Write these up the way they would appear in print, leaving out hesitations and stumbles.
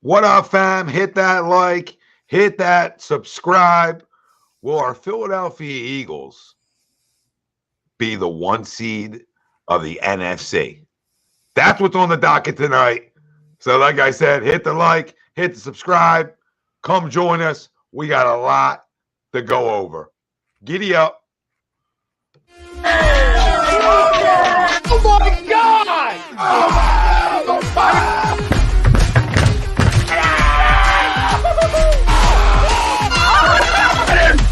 What up, fam? Hit that like, hit that subscribe. Will our Philadelphia Eagles be the 1 seed of the NFC? That's what's on the docket tonight. So, like I said, hit the like, hit the subscribe. Come join us. We got a lot to go over. Giddy up. Oh my God!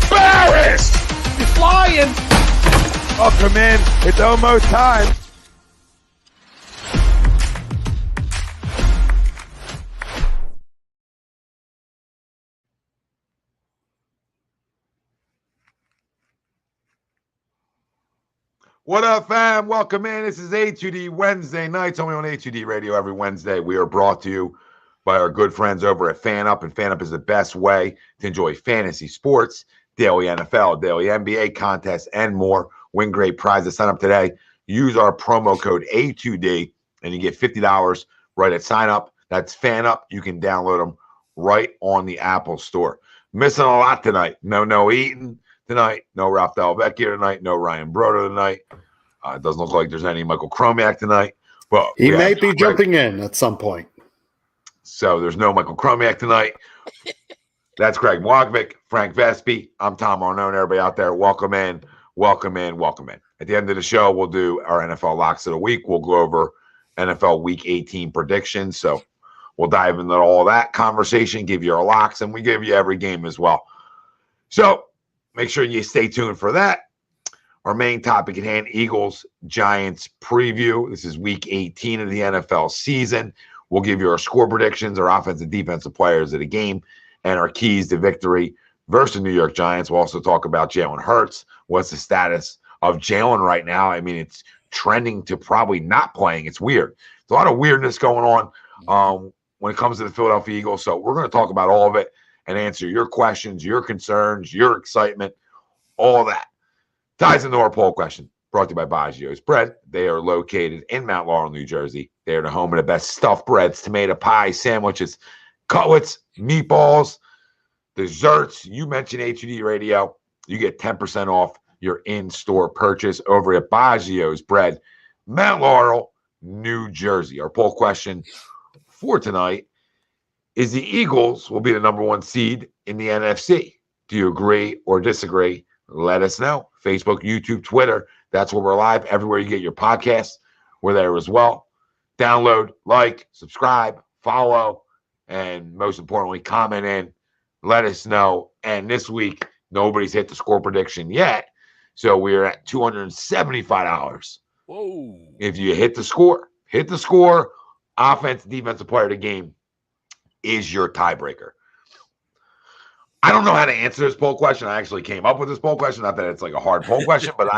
Embarrassed! He's flying! Welcome in. It's almost time. What up, fam? Welcome in. This is A2D Wednesday nights, only on A2D Radio every Wednesday. We are brought to you by our good friends over at FanUp, and FanUp is the best way to enjoy fantasy sports, daily NFL, daily NBA contests, and more. Win great prizes. Sign up today. Use our promo code A2D, and you get $50 right at sign up. That's FanUp. You can download them right on the Apple Store. Missing a lot tonight. No Eaton tonight. No Ralph Delvecchio tonight. No Ryan Broder tonight. It doesn't look like there's any Michael Chromiak tonight. But he may be jumping in at some point. So there's no Michael Chromiak tonight. That's Greg Wogvik, Frank Vespi. I'm Tom Arnone. Everybody out there, welcome in, welcome in, welcome in. At the end of the show, we'll do our NFL locks of the week. We'll go over NFL Week 18 predictions. So we'll dive into all that conversation, give you our locks, and we give you every game as well. So make sure you stay tuned for that. Our main topic at hand, Eagles-Giants preview. This is Week 18 of the NFL season. We'll give you our score predictions, our offensive, defensive players of the game, and our keys to victory versus the New York Giants. We'll also talk about Jalen Hurts. What's the status of Jalen right now? I mean, it's trending to probably not playing. It's weird. There's a lot of weirdness going on when it comes to the Philadelphia Eagles. So we're going to talk about all of it and answer your questions, your concerns, your excitement, all of that. Ties into our poll question, brought to you by Baggio's Bread. They are located in Mount Laurel, New Jersey. They are the home of the best stuffed breads, tomato pie, sandwiches, cutlets, meatballs, desserts. You mentioned HUD Radio. You get 10% off your in-store purchase over at Baggio's Bread, Mount Laurel, New Jersey. Our poll question for tonight is the Eagles will be the number 1 seed in the NFC. Do you agree or disagree? Let us know. Facebook, YouTube, Twitter. That's where we're live. Everywhere you get your podcasts, we're there as well. Download, like, subscribe, follow, and most importantly, comment in. Let us know. And this week, nobody's hit the score prediction yet. So we're at $275. Whoa. If you hit the score, offense, defensive player of the game is your tiebreaker. I don't know how to answer this poll question. I actually came up with this poll question. Not that it's like a hard poll question, but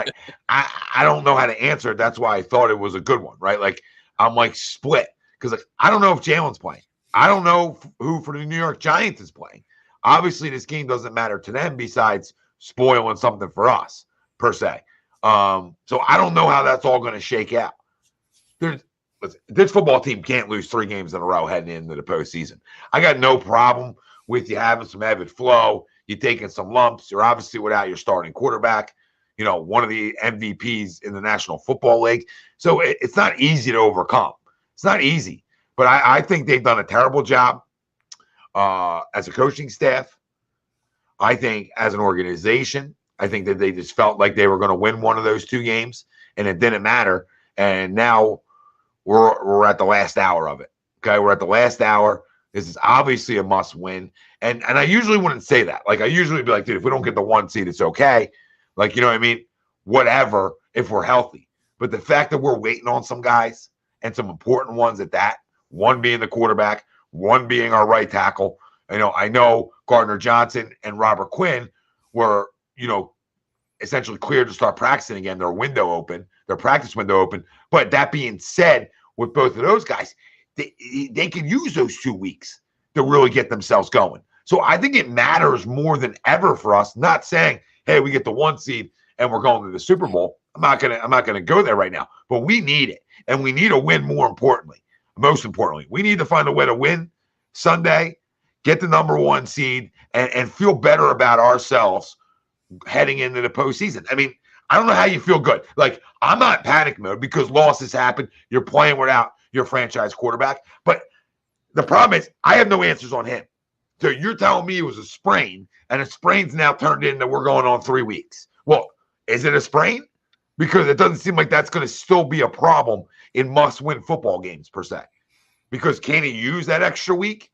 I don't know how to answer it. That's why I thought it was a good one, right? Like I'm like split because like I don't know if Jalen's playing. I don't know who for the New York Giants is playing. Obviously, this game doesn't matter to them besides spoiling something for us per se. So I don't know how that's all going to shake out. This football team can't lose 3 games in a row heading into the postseason. I got no problem with you having some ebb and flow. You're taking some lumps. You're obviously without your starting quarterback, one of the MVPs in the National Football League. So it's not easy to overcome. It's not easy. But I think they've done a terrible job as a coaching staff. I think as an organization, I think that they just felt like they were going to win one of those 2 games, and it didn't matter. And now we're at the last hour of it. Okay, we're at the last hour. This is obviously a must win. And I usually wouldn't say that. Like, I usually be like, dude, if we don't get the 1 seed, it's okay. Like, you know what I mean? Whatever, if we're healthy. But the fact that we're waiting on some guys and some important ones at that, one being the quarterback, one being our right tackle. I know Gardner Johnson and Robert Quinn were, essentially cleared to start practicing again. Their practice window open. But that being said, with both of those guys, they can use those 2 weeks to really get themselves going. So I think it matters more than ever for us. Not saying, hey, we get the 1 seed and we're going to the Super Bowl. I'm not gonna go there right now. But we need it, and we need a win. Most importantly, we need to find a way to win Sunday, get the number 1 seed, and feel better about ourselves heading into the postseason. I mean, I don't know how you feel good. Like, I'm not in panic mode because losses happen. You're playing without your franchise quarterback. But the problem is I have no answers on him. So you're telling me it was a sprain, and a sprain's now turned into we're going on 3 weeks. Well, is it a sprain? Because it doesn't seem like that's going to still be a problem in must-win football games, per se. Because can he use that extra week?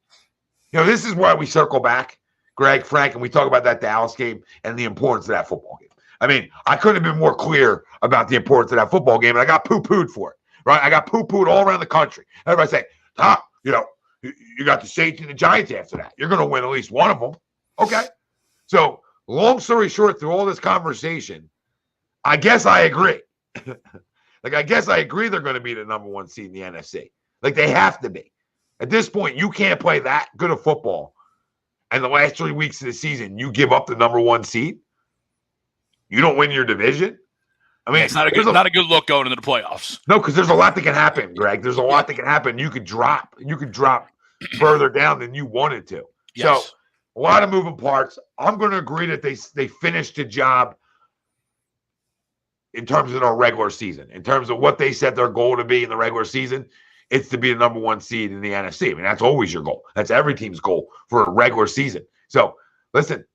You know, this is why we circle back, Greg, Frank, and we talk about that Dallas game and the importance of that football game. I mean, I couldn't have been more clear about the importance of that football game, and I got poo-pooed for it, right? I got poo-pooed all around the country. Everybody saying, you know, you got the Saints and the Giants after that. You're going to win at least one of them. Okay. So, long story short, through all this conversation, I guess I agree. I guess I agree they're going to be the number 1 seed in the NFC. Like, they have to be. At this point, you can't play that good of football, and the last 3 weeks of the season, you give up the number 1 seed. You don't win your division. I mean, it's not a good look going into the playoffs. No, because there's a lot that can happen, Greg. There's a lot that can happen. You could drop further down than you wanted to. Yes. So a lot of moving parts. I'm going to agree that they finished the job in terms of their regular season. In terms of what they set their goal to be in the regular season, it's to be the number 1 seed in the NFC. I mean, that's always your goal. That's every team's goal for a regular season. So, listen,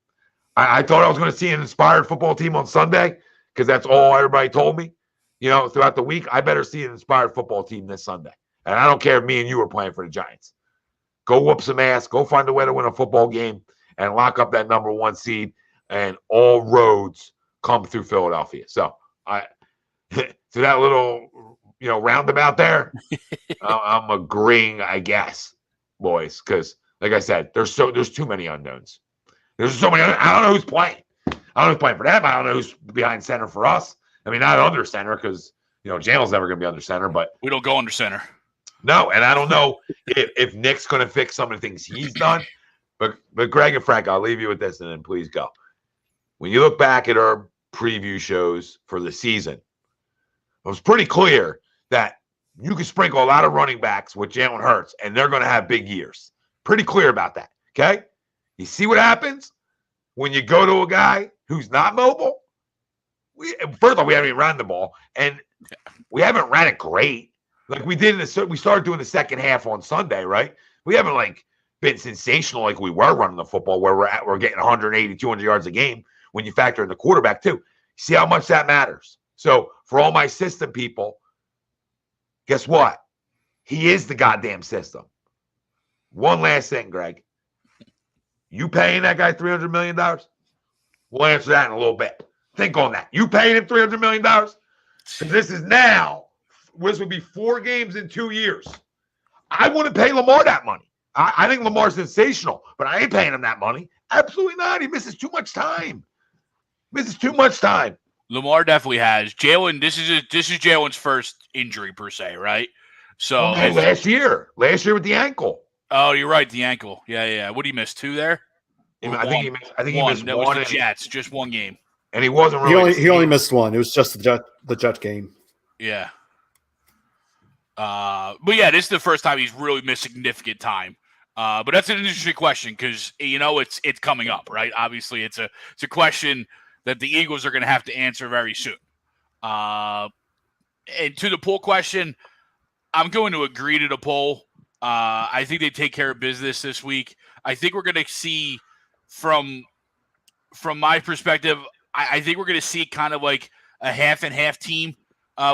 I thought I was going to see an inspired football team on Sunday because that's all everybody told me. You know, throughout the week, I better see an inspired football team this Sunday. And I don't care if me and you are playing for the Giants. Go whoop some ass. Go find a way to win a football game and lock up that number 1 seed. And all roads come through Philadelphia. So, to that little, roundabout there, I'm agreeing, I guess, boys, because like I said, there's too many unknowns. There's so many. I don't know who's playing. I don't know who's playing for them. I don't know who's behind center for us. I mean, not under center because Jalen's never going to be under center, but we don't go under center. No, and I don't know if Nick's going to fix some of the things he's done. But Greg and Frank, I'll leave you with this, and then please go. When you look back at our preview shows for the season, it was pretty clear that you could sprinkle a lot of running backs with Jalen Hurts, and they're going to have big years. Pretty clear about that, okay? You see what happens when you go to a guy who's not mobile? First of all, we haven't even run the ball, and we haven't ran it great. Like we did we started doing the second half on Sunday, right? We haven't been sensational like we were running the football where we're getting 180, 200 yards a game when you factor in the quarterback too. See how much that matters. So for all my system people, guess what? He is the goddamn system. One last thing, Greg. You paying that guy $300 million? We'll answer that in a little bit. Think on that. You paying him $300 million? This would be 4 games in 2 years. I wouldn't pay Lamar that money. I think Lamar's sensational, but I ain't paying him that money. Absolutely not. He misses too much time. Lamar definitely has. Jalen, this is Jalen's first injury per se, right? So last year with the ankle. Oh, you're right, the ankle. Yeah. What did he miss? 2 there? I think he missed that one. Was the Jets, just 1 game. And he wasn't really. He only missed 1. It was just the Jet game. Yeah. But yeah, this is the first time he's really missed significant time. But that's an interesting question because it's coming up, right? Obviously, it's a question that the Eagles are going to have to answer very soon. And to the poll question, I'm going to agree to the poll. I think they take care of business this week. I think we're going to see from my perspective, I think we're going to see kind of like a half and half team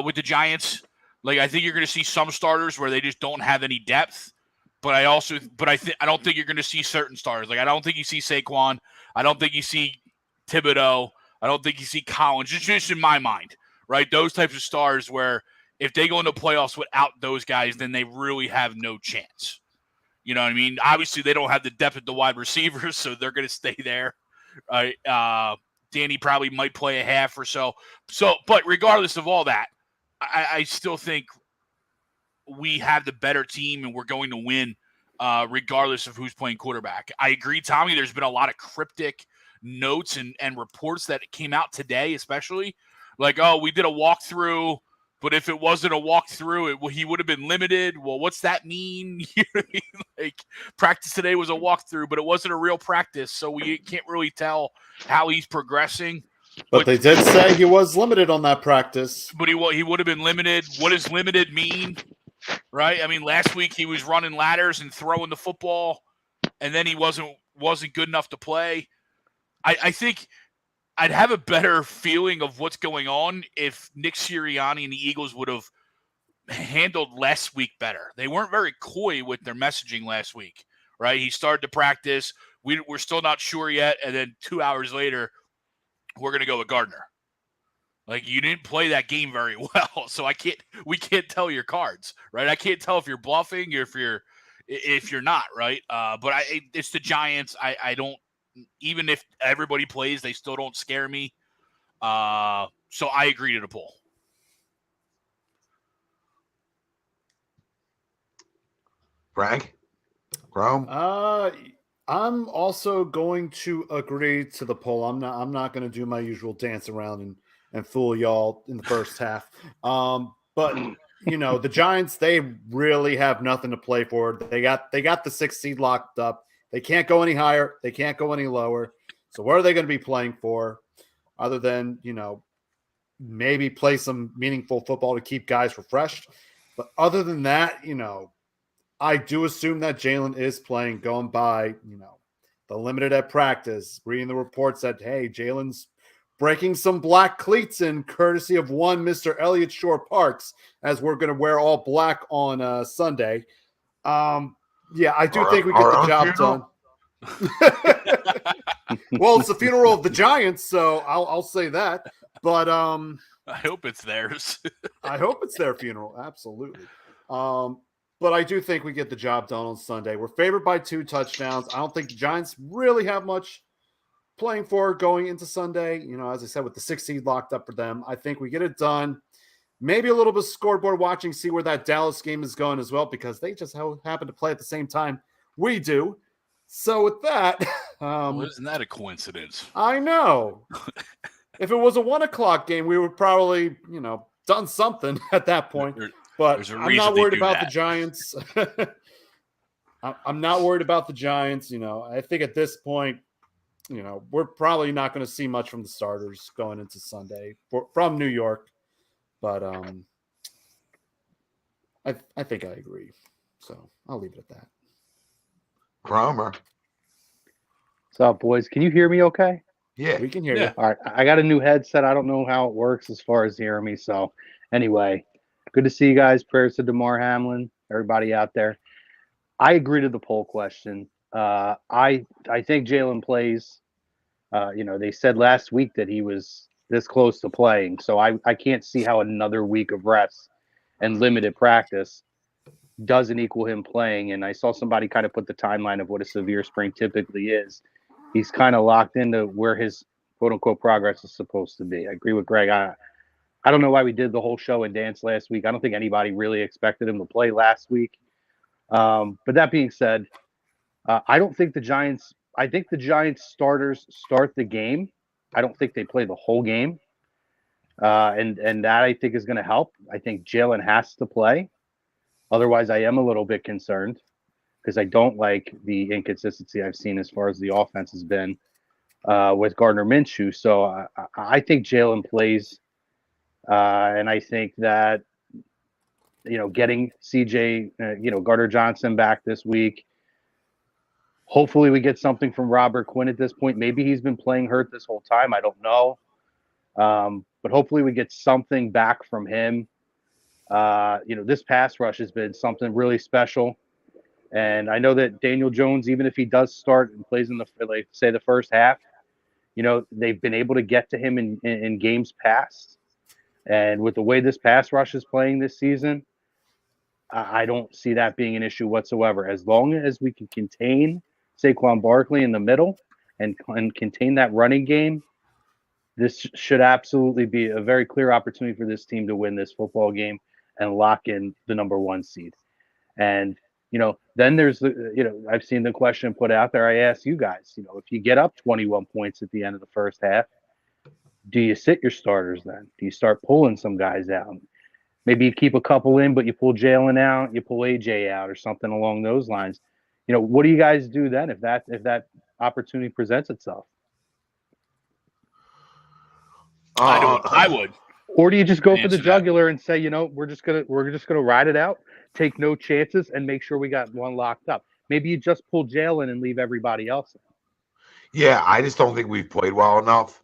with the Giants. Like I think you're going to see some starters where they just don't have any depth, but I don't think you're going to see certain starters. Like I don't think you see Saquon. I don't think you see Thibodeau. I don't think you see Collins. It's just in my mind, right? Those types of stars where if they go into playoffs without those guys, then they really have no chance. You know what I mean? Obviously, they don't have the depth at the wide receivers, so they're going to stay there. Danny probably might play a half or so. But regardless of all that, I still think we have the better team and we're going to win regardless of who's playing quarterback. I agree, Tommy. There's been a lot of cryptic notes and reports that came out today, especially. Like, oh, we did a walkthrough But if it wasn't a walkthrough, he would have been limited. Well, what's that mean? You know what I mean? Like, practice today was a walkthrough, but it wasn't a real practice, so we can't really tell how he's progressing. But they did say he was limited on that practice. But he would have been limited. What does limited mean? Right? I mean, last week he was running ladders and throwing the football, and then he wasn't good enough to play. I think I'd have a better feeling of what's going on if Nick Sirianni and the Eagles would have handled last week better. They weren't very coy with their messaging last week, right? He started to practice. We're still not sure yet, and then 2 hours later, we're going to go with Gardner. Like, you didn't play that game very well, so we can't tell your cards, right? I can't tell if you're bluffing or if you're not, right? But it's the Giants. I don't. Even if everybody plays, they still don't scare me. So I agree to the poll. Frank? Chrome? I'm also going to agree to the poll. I'm not going to do my usual dance around and fool y'all in the first half. But the Giants, they really have nothing to play for. They got the 6th seed locked up. They can't go any higher. They can't go any lower. So what are they going to be playing for other than, maybe play some meaningful football to keep guys refreshed? But other than that, I do assume that Jalen is playing, going by, the limited at practice, reading the reports that, hey, Jalen's breaking some black cleats in courtesy of one Mr. Elliott Shore Parks, as we're going to wear all black on Sunday. Yeah, I do think we get the job done. Well, it's the funeral of the Giants, so I'll say that. But I hope it's theirs. I hope it's their funeral, absolutely. But I do think we get the job done on Sunday. We're favored by 2 touchdowns. I don't think the Giants really have much playing for going into Sunday. As I said, with the 6th seed locked up for them, I think we get it done. Maybe a little bit of scoreboard watching, see where that Dallas game is going as well, because they just happen to play at the same time we do. So with that, well, isn't that a coincidence? I know. If it was a 1:00 game, we would probably, done something at that point. But I'm not worried about the Giants. I'm not worried about the Giants. I think at this point, we're probably not going to see much from the starters going into Sunday from New York. But I think I agree. So I'll leave it at that. Cromer. What's up, boys? Can you hear me okay? Yeah. We can hear you. All right. I got a new headset. I don't know how it works as far as hearing me. So anyway, good to see you guys. Prayers to DeMar Hamlin, everybody out there. I agree to the poll question. I think Jalen plays. They said last week that he was this close to playing. So I can't see how another week of rest and limited practice doesn't equal him playing. And I saw somebody kind of put the timeline of what a severe sprain typically is. He's kind of locked into where his quote unquote progress is supposed to be. I agree with Greg. I don't know why we did the whole show and dance last week. I don't think anybody really expected him to play last week. But that being said, I think the Giants starters start the game. I don't think they play the whole game. And that I think is going to help. I think Jalen has to play. Otherwise, I am a little bit concerned because I don't like the inconsistency I've seen as far as the offense has been with Gardner Minshew. So I think Jalen plays. And I think that, getting CJ, Gardner Johnson back this week, hopefully we get something from Robert Quinn at this point. Maybe he's been playing hurt this whole time. I don't know. But hopefully we get something back from him. This pass rush has been something really special. And I know that Daniel Jones, even if he does start and plays in the first half, they've been able to get to him in games past. And with the way this pass rush is playing this season, I don't see that being an issue whatsoever. As long as we can contain Saquon Barkley in the middle and contain that running game, this should absolutely be a very clear opportunity for this team to win this football game and lock in the number 1 seed. And, then there's I've seen the question put out there. I asked you guys, if you get up 21 points at the end of the first half, do you sit your starters then? Do you start pulling some guys out? Maybe you keep a couple in, but you pull Jalen out, you pull AJ out, or something along those lines. What do you guys do then if that opportunity presents itself? I would. Or do you just go for the Answer that. jugular and say, we're just gonna ride it out, take no chances, and make sure we got one locked up? Maybe you just pull Jalen and leave everybody else in. Yeah, I just don't think we've played well enough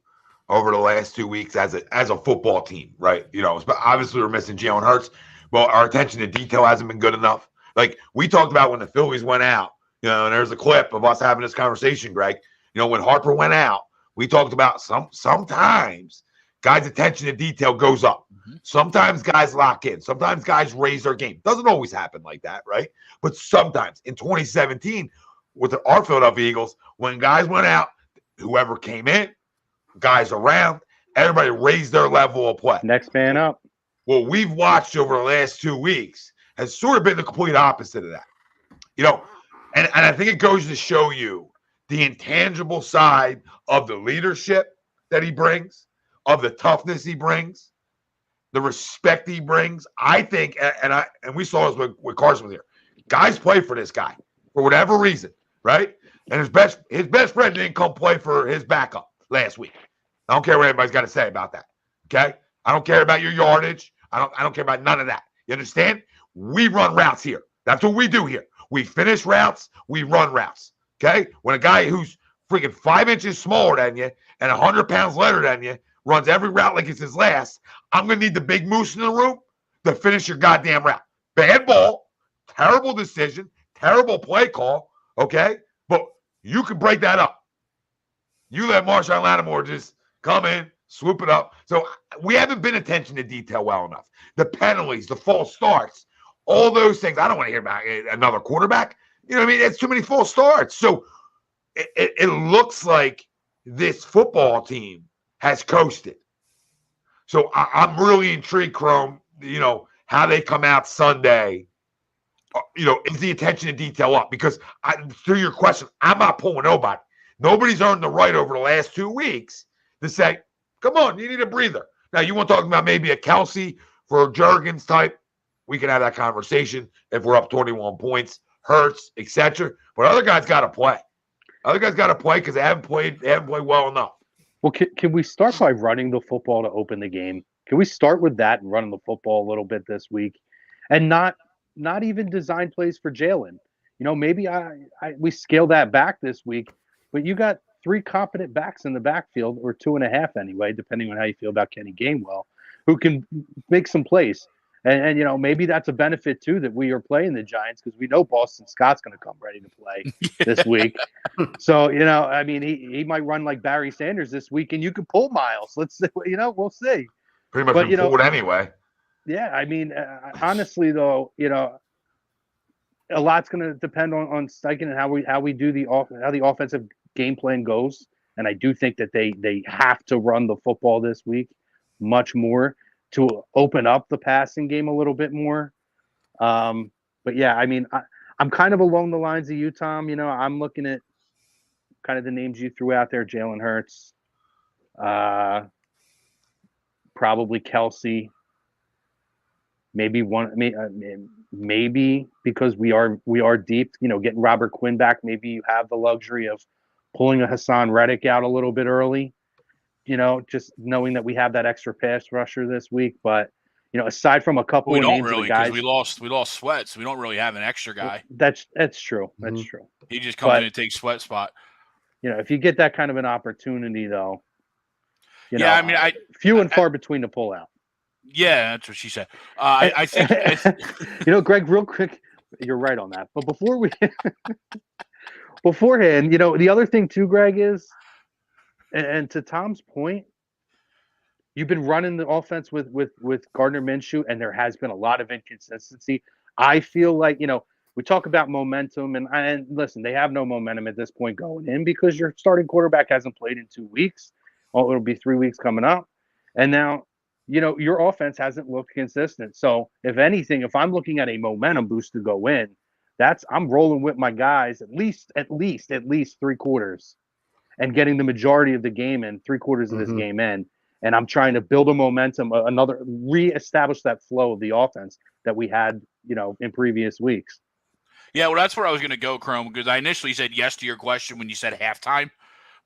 over the last 2 weeks as a football team, right? But obviously we're missing Jalen Hurts, but our attention to detail hasn't been good enough. Like we talked about when the Phillies went out, and there's a clip of us having this conversation, Greg. When Harper went out, we talked about sometimes guys' attention to detail goes up. Mm-hmm. Sometimes guys lock in. Sometimes guys raise their game. Doesn't always happen like that, right? But sometimes in 2017 with our Philadelphia Eagles, when guys went out, whoever came in, guys around, everybody raised their level of play. Next man up. What we've watched over the last 2 weeks has sort of been the complete opposite of that. And I think it goes to show you the intangible side of the leadership that he brings, of the toughness he brings, the respect he brings. I think, and we saw this with Carson was here. Guys play for this guy for whatever reason, right? And his best friend didn't come play for his backup last week. I don't care what anybody's got to say about that. Okay? I don't care about your yardage. I don't care about none of that. You understand? We run routes here. That's what we do here. We finish routes. We run routes. Okay? When a guy who's freaking 5 inches smaller than you and 100 pounds lighter than you runs every route like it's his last, I'm going to need the big moose in the room to finish your goddamn route. Bad ball, terrible decision, terrible play call, okay? But you can break that up. You let Marshawn Lattimore just come in, swoop it up. So we haven't been attention to detail well enough. The penalties, the false starts, all those things. I don't want to hear about another quarterback. You know what I mean? It's too many false starts. So it looks like this football team has coasted. So I'm really intrigued, Chrome, how they come out Sunday. Is the attention to detail up? Because to your question, I'm not pulling nobody. Nobody's earned the right over the last 2 weeks to say, come on, you need a breather. Now, you want to talk about maybe a Kelsey for Juergens type? We can have that conversation if we're up 21 points, Hurts, etc. But other guys got to play. Other guys got to play because they haven't played well enough. Well, can we start by running the football to open the game? Can we start with that and running the football a little bit this week, and not even design plays for Jalen? Maybe we scale that back this week, but you got 3 competent backs in the backfield, or 2.5 anyway, depending on how you feel about Kenny Gainwell, who can make some plays. And maybe that's a benefit too that we are playing the Giants, because we know Boston Scott's going to come ready to play this week. So he might run like Barry Sanders this week, and you can pull Miles. Let's see. We'll see. Pretty much been pulled anyway. Yeah, honestly though, a lot's going to depend on Steichen and how we do how the offensive game plan goes. And I do think that they have to run the football this week much more to open up the passing game a little bit more. But yeah, I'm kind of along the lines of you, Tom. I'm looking at kind of the names you threw out there: Jalen Hurts, probably Kelsey, maybe maybe because we are deep. Getting Robert Quinn back, maybe you have the luxury of pulling a Hassan Reddick out a little bit early. Just knowing that we have that extra pass rusher this week. But, aside from a couple of names of guys, we lost Sweat, so we don't really have an extra guy. That's true. That's true. He just comes in and takes Sweat spot. If you get that kind of an opportunity, though, few and far between to pull out. Yeah, that's what she said. I think, Greg, real quick, you're right on that. But beforehand, the other thing too, Greg, is, and to Tom's point, you've been running the offense with Gardner Minshew, and there has been a lot of inconsistency. I feel like, we talk about momentum, and listen, they have no momentum at this point going in because your starting quarterback hasn't played in 2 weeks. Well, it'll be 3 weeks coming up. And now, your offense hasn't looked consistent. So if anything, if I'm looking at a momentum boost to go in, I'm rolling with my guys at least 3 quarters. And getting the majority of the game in, 3/4 of this game in, And I'm trying to build a momentum, reestablish that flow of the offense that we had, in previous weeks. Yeah, well, that's where I was going to go, Chrome, because I initially said yes to your question when you said halftime,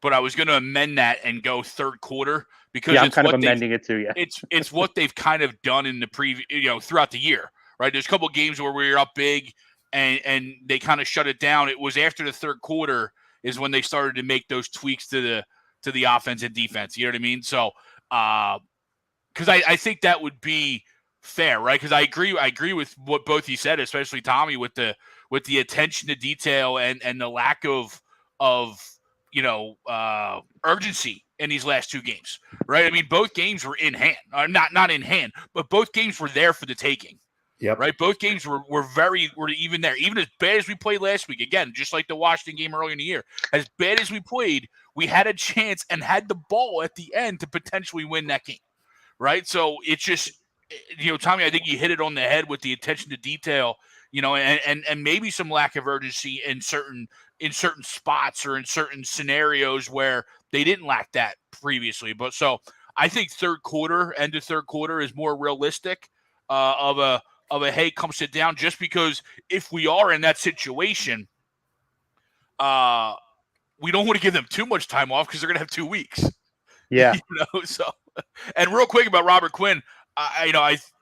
but I was going to amend that and go third quarter because I'm kind of amending it too. Yeah, it's what they've kind of done in the throughout the year, right? There's a couple of games where we were up big and they kind of shut it down. It was after the third quarter is when they started to make those tweaks to the offense and defense. You know what I mean? So, because I think that would be fair, right? Because I agree with what both you said, especially Tommy, with the attention to detail and the lack of urgency in these last two games, right? I mean, both games were in hand, not in hand, but both games were there for the taking. Yep. Right. Both games were even there. Even as bad as we played last week, again, just like the Washington game earlier in the year, as bad as we played, we had a chance and had the ball at the end to potentially win that game. Right. So it's just, Tommy, I think you hit it on the head with the attention to detail, and maybe some lack of urgency in certain spots or in certain scenarios where they didn't lack that previously. But so I think end of third quarter is more realistic of a hey, come sit down, just because if we are in that situation, we don't want to give them too much time off because they're going to have 2 weeks. Yeah. So, and real quick about Robert Quinn,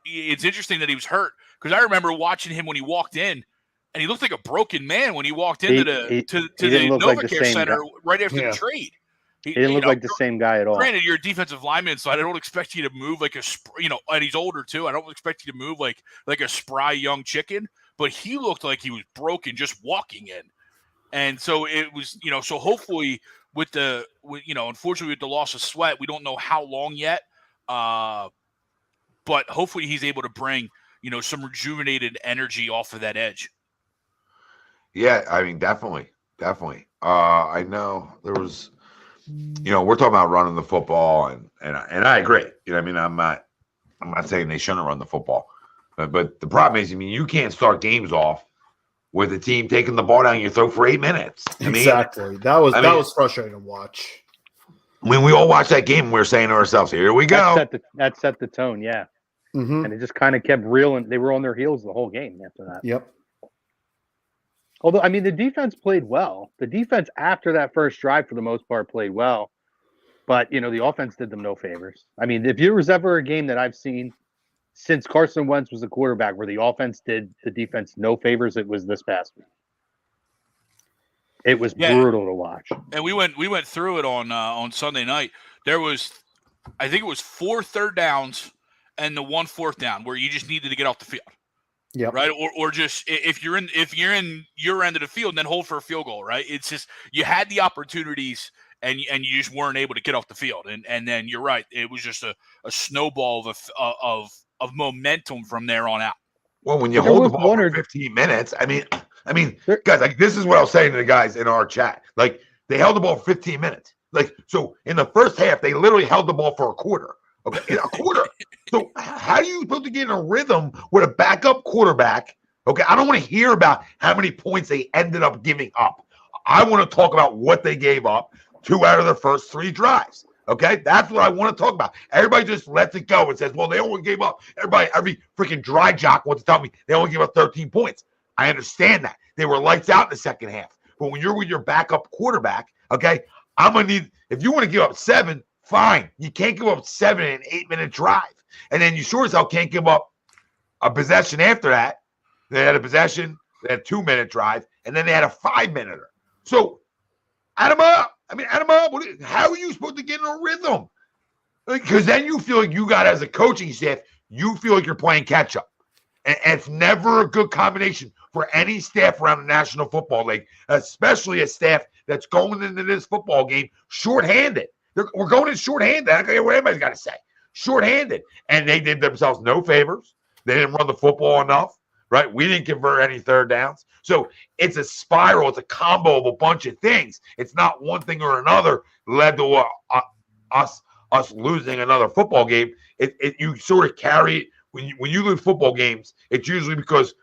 it's interesting that he was hurt because I remember watching him when he walked in, and he looked like a broken man when he walked into the NovaCare Center right after the trade. He didn't look like the same guy at all. Granted, you're a defensive lineman, so I don't expect you to move like and he's older too. I don't expect you to move like a spry young chicken, but he looked like he was broken just walking in. And so it was, so hopefully unfortunately with the loss of Sweat, we don't know how long yet. But hopefully he's able to bring, some rejuvenated energy off of that edge. Yeah, I mean, definitely. I know there was, we're talking about running the football, and I agree. I mean, I'm not saying they shouldn't run the football, but the problem is, you can't start games off with a team taking the ball down your throat for 8 minutes. Exactly. That was frustrating to watch. When we all watched that game, we were saying to ourselves, "Here we go." That set the tone, yeah. Mm-hmm. And it just kind of kept reeling. They were on their heels the whole game after that. Yep. Although, I mean, the defense played well. The defense after that first drive, for the most part, played well. But, the offense did them no favors. I mean, if there was ever a game that I've seen since Carson Wentz was the quarterback where the offense did the defense no favors, it was this past week. It was brutal to watch. And we went through it on Sunday night. There was, I think it was 4 third downs and the 1 4th down where you just needed to get off the field. Yeah. Right. Or just if you're in your end of the field, then hold for a field goal. Right. It's just you had the opportunities and you just weren't able to get off the field. And then you're right. It was just a snowball of momentum from there on out. Well, when you hold the ball for 15 minutes, I mean, guys, like this is what I was saying to the guys in our chat. Like they held the ball for 15 minutes. Like so, in the first half, they literally held the ball for a quarter. Okay, in a quarter. So how are you supposed to get in a rhythm with a backup quarterback? Okay, I don't want to hear about how many points they ended up giving up. I want to talk about what they gave up 2 out of their first 3 drives. Okay, that's what I want to talk about. Everybody just lets it go and says, well, they only gave up. Every freaking dry jock wants to tell me they only gave up 13 points. I understand that. They were lights out in the second half. But when you're with your backup quarterback, okay, I'm going to need, if you want to give up 7, fine. You can't give up 7 in an 8-minute drive. And then you sure as hell can't give up a possession after that. They had a possession, they had a 2-minute drive, and then they had a 5-minute. So add them up. Add them up. How are you supposed to get in a rhythm? Because then you feel like you got, as a coaching staff, you feel like you're playing catch up. And it's never a good combination for any staff around the National Football League, especially a staff that's going into this football game shorthanded. We're going in shorthanded. I don't care what anybody's got to say. Shorthanded. And they did themselves no favors. They didn't run the football enough, right? We didn't convert any third downs. So it's a spiral. It's a combo of a bunch of things. It's not one thing or another led to us losing another football game. You sort of carry it. When you lose football games, it's usually because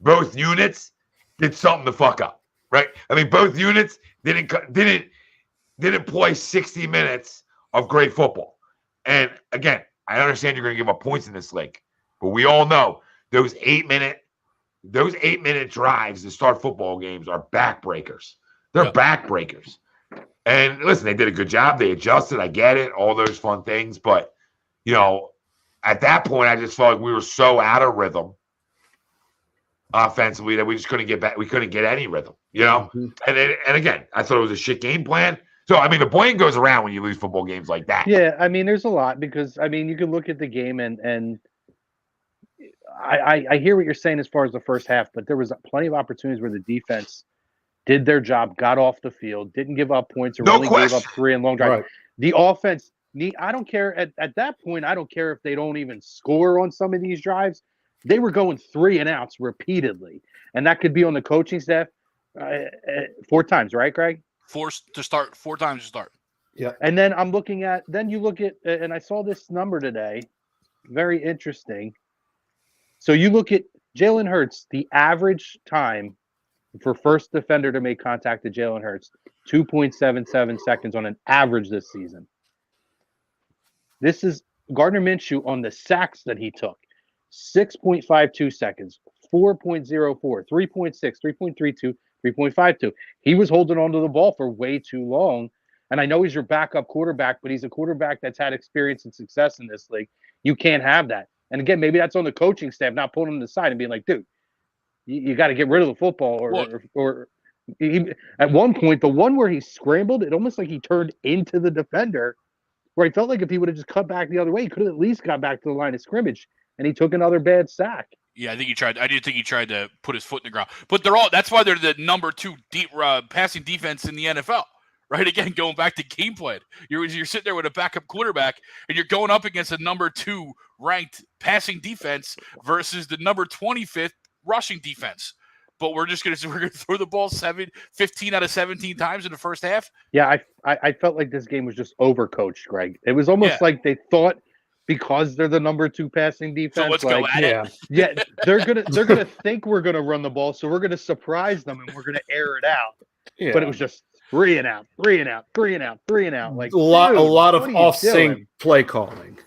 both units did something to fuck up, right? Both units didn't play 60 minutes of great football. And again, I understand you're going to give up points in this league, but we all know those 8-minute drives to start football games are backbreakers. They're backbreakers. And listen, they did a good job. They adjusted. I get it. All those fun things. But, at that point, I just felt like we were so out of rhythm offensively that we just couldn't get back. We couldn't get any rhythm, Mm-hmm. And again, I thought it was a shit game plan. So, I mean, the blame goes around when you lose football games like that. Yeah, I mean, there's a lot because, I mean, you can look at the game and I hear what you're saying as far as the first half, but there was plenty of opportunities where the defense did their job, got off the field, didn't give up points, or only gave up 3 in long drive. Right. The offense, I don't care. At that point, I don't care if they don't even score on some of these drives. They were going 3 and outs repeatedly. And that could be on the coaching staff 4 times, right, Greg? 4 times to start. Yeah. And then you look at, and I saw this number today, very interesting. So you look at Jalen Hurts, the average time for first defender to make contact to Jalen Hurts, 2.77 seconds on an average this season. This is Gardner Minshew on the sacks that he took, 6.52 seconds, 4.04, 3.6, 3.32, 3.52. He was holding on to the ball for way too long. And I know he's your backup quarterback, but he's a quarterback that's had experience and success in this league. You can't have that. And again, maybe that's on the coaching staff, not pulling him to the side and being like, dude, you got to get rid of the football. Or he, at one point, the one where he scrambled, it almost like he turned into the defender, where he felt like if he would have just cut back the other way, he could have at least got back to the line of scrimmage, and he took another bad sack. Yeah, I did think he tried to put his foot in the ground. But that's why they're the number 2 deep passing defense in the NFL. Right, again, going back to game plan, you're sitting there with a backup quarterback, and you're going up against a number 2 ranked passing defense versus the number 25th rushing defense. But we're going to throw the ball 15 out of 17 times in the first half. Yeah, I felt like this game was just overcoached, Greg. It was almost like they thought because they're the number 2 passing defense. So let's go at it. Yeah, they're gonna think we're gonna run the ball, so we're gonna surprise them and we're gonna air it out. Yeah. But it was just 3 and out, 3 and out, 3 and out, 3 and out. Like a lot of off sync doing? play calling.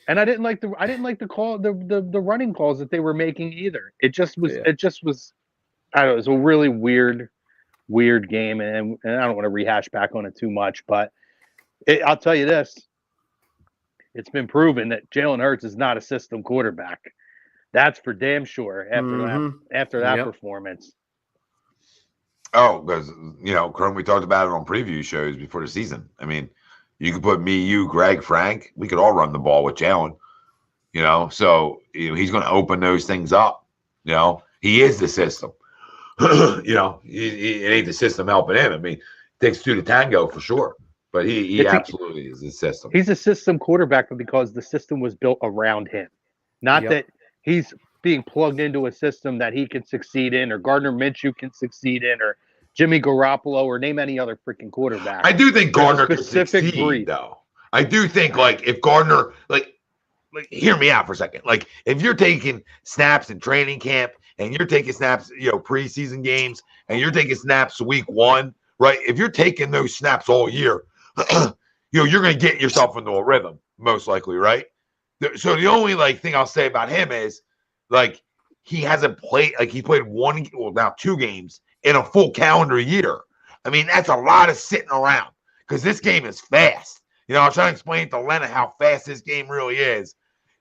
And I didn't like the call, the running calls that they were making either. It just was I don't know, it was a really weird game, and I don't want to rehash back on it too much, but I'll tell you this. It's been proven that Jalen Hurts is not a system quarterback. That's for damn sure after that performance. Oh, because, Chrome, we talked about it on preview shows before the season. I mean, you could put me, you, Greg, Frank. We could all run the ball with Jalen, So, he's going to open those things up. He is the system. It ain't the system helping him. I mean, it takes 2 to tango for sure. But he absolutely is the system. He's a system quarterback because the system was built around him. Not that he's being plugged into a system that he can succeed in, or Gardner Minshew can succeed in, or Jimmy Garoppolo, or name any other freaking quarterback. I do think Gardner can succeed, though. I do think, if Gardner, hear me out for a second. If you're taking snaps in training camp, and you're taking snaps, preseason games, and you're taking snaps week 1, right? If you're taking those snaps all year, you're going to get yourself into a rhythm, most likely, right? So the only thing I'll say about him is he hasn't played, he played 2 games in a full calendar year. I mean, that's a lot of sitting around because this game is fast. I'm trying to explain to Lena how fast this game really is.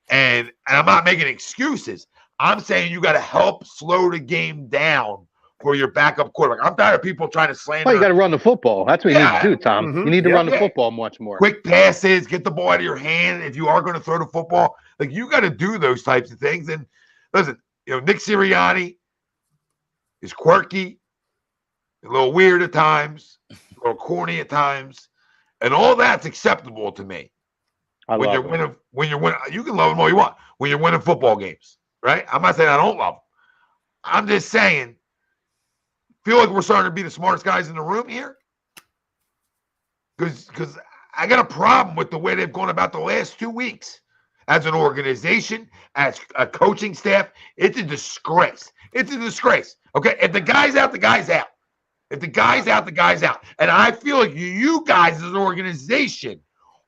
And I'm not making excuses. I'm saying you got to help slow the game down for your backup quarterback. I'm tired of people trying to slander. Well, you got to run the football. That's what you need to do, Tom. Mm-hmm. You need to run the football much more. Quick passes, get the ball out of your hand. If you are going to throw the football, you got to do those types of things. And listen, Nick Sirianni is quirky, a little weird at times, a little corny at times, and all that's acceptable to me. When you're winning, you can love them all you want. When you're winning football games, right? I'm not saying I don't love them. I'm just saying, feel like we're starting to be the smartest guys in the room here, because I got a problem with the way they've gone about the last 2 weeks. As an organization, as a coaching staff, it's a disgrace. It's a disgrace. Okay, if the guy's out, the guy's out. If the guy's out, the guy's out. And I feel like you guys as an organization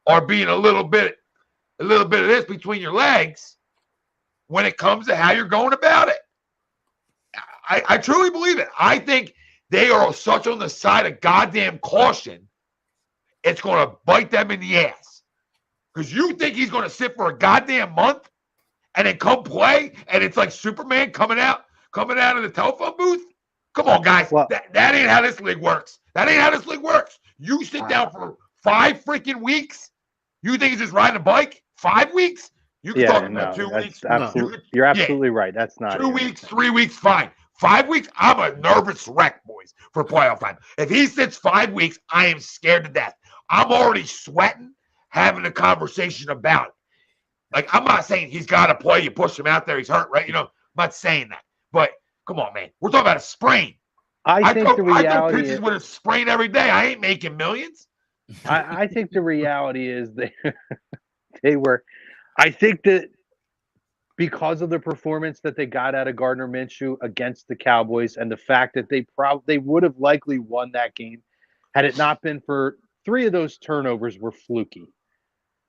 are being a little bit of this between your legs when it comes to how you're going about it. I truly believe it. I think they are such on the side of goddamn caution, it's going to bite them in the ass. Because you think he's going to sit for a goddamn month and then come play, and it's like Superman coming out of the telephone booth? Come on, guys. Well, that ain't how this league works. That ain't how this league works. You sit down for 5 freaking weeks. You think he's just riding a bike? 5 weeks? You can talk about 2 weeks. You're absolutely right. That's not 2 weeks, 3 weeks, fine. 5 weeks, I'm a nervous wreck, boys, for playoff time. If he sits 5 weeks, I am scared to death. I'm already sweating having a conversation about it. Like, I'm not saying he's got to play. You push him out there, he's hurt, right? I'm not saying that. But come on, man. We're talking about a sprain. I think the reality I pitches is with a sprain every day. I ain't making millions. I think the reality is they were. I think that because of the performance that they got out of Gardner Minshew against the Cowboys, and the fact that they would have likely won that game had it not been for 3 of those turnovers were fluky,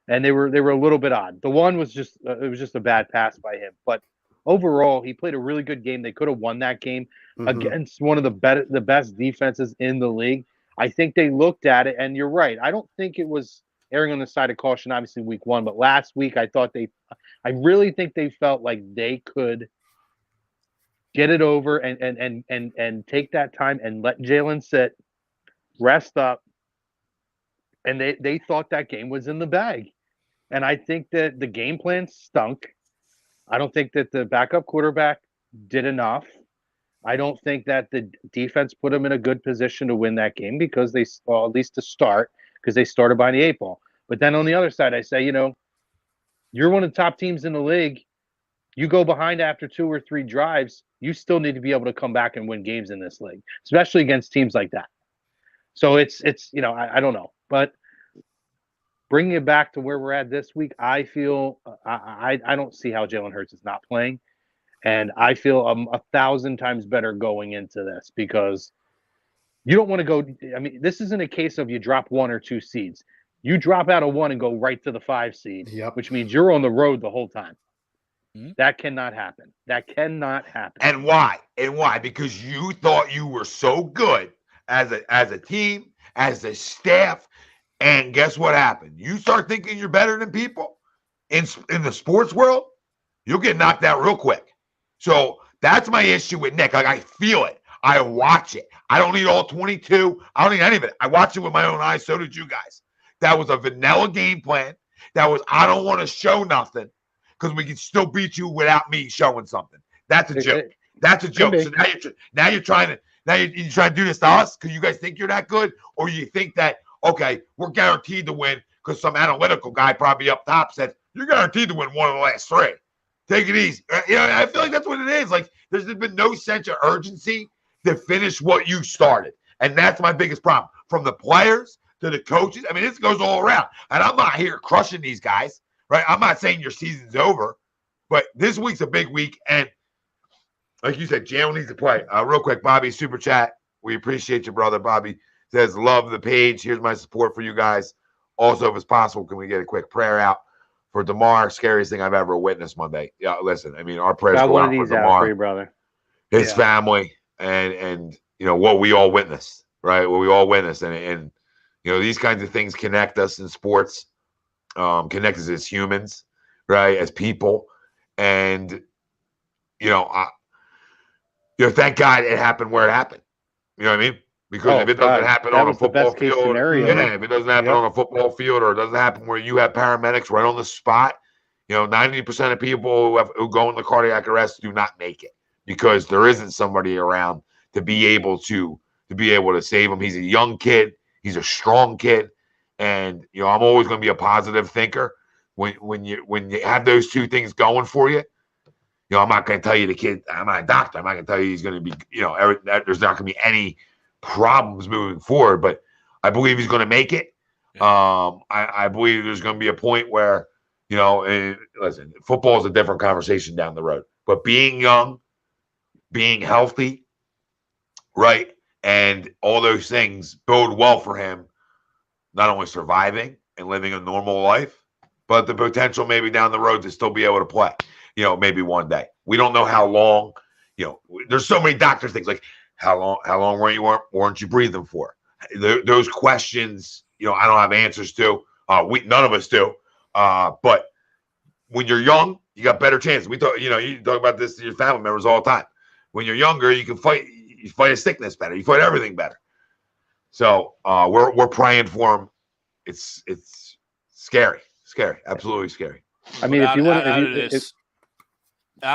and they were a little bit odd. The one was just a bad pass by him, but overall he played a really good game. They could have won that game against one of the best defenses in the league. I think they looked at it, and you're right. I don't think it was erring on the side of caution, obviously week 1, but last week I really think they felt like they could get it over and take that time and let Jalen sit, rest up, and they thought that game was in the bag. And I think that the game plan stunk. I don't think that the backup quarterback did enough. I don't think that the defense put them in a good position to win that game because at least to start, because they started by the 8 ball. But then on the other side, I say, you're one of the top teams in the league. You go behind after 2 or 3 drives, you still need to be able to come back and win games in this league, especially against teams like that. So it's I don't know. But bringing it back to where we're at this week, I feel I don't see how Jalen Hurts is not playing. And I feel 1,000 times better going into this because you don't want to go. I mean, this isn't a case of you drop 1 or 2 seeds. You drop out of 1 and go right to the 5 seed, which means you're on the road the whole time. Mm-hmm. That cannot happen. That cannot happen. And why? Because you thought you were so good as a team, as a staff, and guess what happened? You start thinking you're better than people in the sports world, you'll get knocked out real quick. So that's my issue with Nick. Like, I feel it. I watch it. I don't need all 22. I don't need any of it. I watch it with my own eyes. So did you guys. That was a vanilla game plan. That was, I don't want to show nothing because we can still beat you without me showing something. That's a joke. That's a joke. So now you're trying to do this to us because you guys think you're that good, or you think that, okay, we're guaranteed to win because some analytical guy probably up top said, you're guaranteed to win 1 of the last 3. Take it easy. I feel like that's what it is. Like, there's been no sense of urgency to finish what you started. And that's my biggest problem. From the players to the coaches. I mean, this goes all around. And I'm not here crushing these guys, right? I'm not saying your season's over. But this week's a big week. And like you said, Jalen needs to play. Real quick, Bobby, super chat. We appreciate you, brother. Bobby says, love the page. Here's my support for you guys. Also, if it's possible, can we get a quick prayer out for DeMar? Scariest thing I've ever witnessed Monday. Yeah, listen, I mean, our prayers go out for DeMar, for you, brother. His family, and what we all witnessed, right? What we all witnessed, and these kinds of things connect us in sports, connect us as humans, right? As people, and thank God it happened where it happened. You know what I mean? Because if it doesn't happen on a football field, if it doesn't happen on a football field, or it doesn't happen where you have paramedics right on the spot, 90% of people who go into cardiac arrest do not make it because there isn't somebody around to be able to save him. He's a young kid, he's a strong kid, and I'm always going to be a positive thinker. When you have those two things going for you, I'm not going to tell you the kid. I'm not a doctor. I'm not going to tell you he's going to be. There's not going to be any problems moving forward, but I believe he's going to make it. I believe there's going to be a point where, listen, football is a different conversation down the road, but being young, being healthy, right, and all those things bode well for him, not only surviving and living a normal life, but the potential maybe down the road to still be able to play, maybe one day. We don't know how long, there's so many doctors things like how long weren't you breathing for? Those questions, I don't have answers to. None of us do. But when you're young, you got better chances. We talk, you talk about this to your family members all the time. When you're younger, you fight a sickness better. You fight everything better. So we're praying for him. It's scary, absolutely scary. I mean, if you want out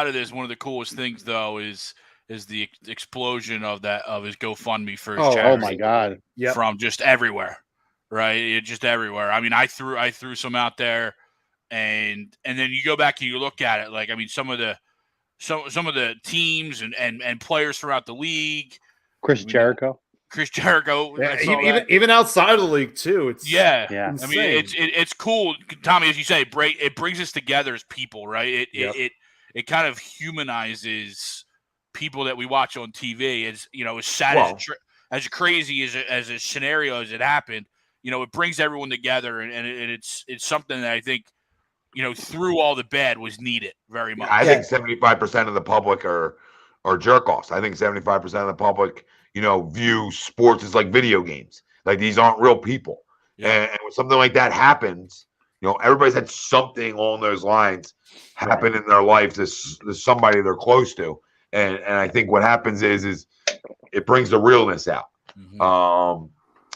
of this, one of the coolest things though is the explosion of his GoFundMe for his charity. Oh my God! Yeah, from just everywhere, right? Just everywhere. I mean, I threw some out there, and then you go back and you look at it. Like, I mean, some of the teams and players throughout the league. Chris Jericho. Yeah, even outside of the league too. It's yeah. insane. I mean, it's cool, Tommy. As you say, it brings us together as people, right? It kind of humanizes people that we watch on TV. As as sad as crazy as a scenario as it happened, it brings everyone together, and it's something that I think through all the bad was needed very much. I think 75% of the public are jerk offs. I think 75% of the public view sports as like video games. Like these aren't real people. Yeah. And when something like that happens, everybody's had something along those lines happen in their life to somebody they're close to. And I think what happens is it brings the realness out. Mm-hmm.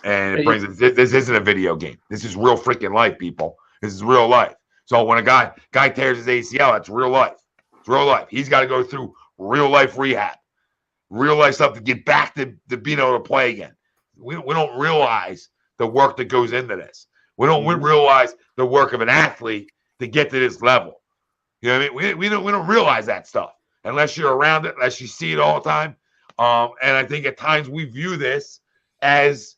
And it brings this isn't a video game. This is real freaking life, people. This is real life. So when a guy tears his ACL, that's real life. It's real life. He's got to go through real life rehab. Real life stuff to get back to being able to play again. We don't realize the work that goes into this. We don't realize the work of an athlete to get to this level. You know what I mean? We don't realize that stuff unless you're around it, unless you see it all the time. And I think at times we view this as,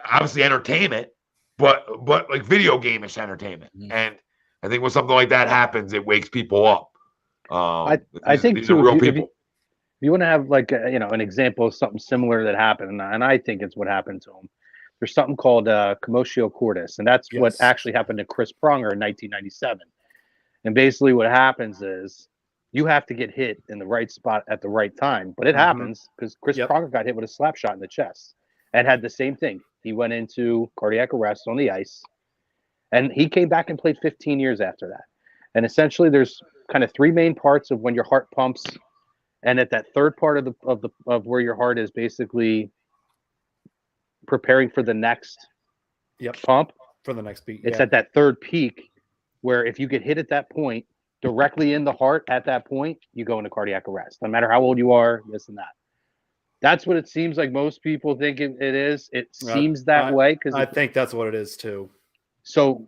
obviously entertainment, but like video game-ish entertainment. Mm-hmm. And I think when something like that happens, it wakes people up. I think these are real people. If you want to have like an example of something similar that happened, and I think it's what happened to him. There's something called commotio cordis, and that's what actually happened to Chris Pronger in 1997. And basically, what happens is you have to get hit in the right spot at the right time, but it happens because Chris Pronger got hit with a slap shot in the chest and had the same thing. He went into cardiac arrest on the ice, and he came back and played 15 years after that. And essentially, there's kind of three main parts of when your heart pumps. And at that third part of where your heart is basically preparing for the next pump. For the next beat. It's at that third peak where if you get hit at that point, directly in the heart at that point, you go into cardiac arrest. No matter how old you are, this and that. That's what it seems like most people think it is. It seems that way. Because I think that's what it is too. So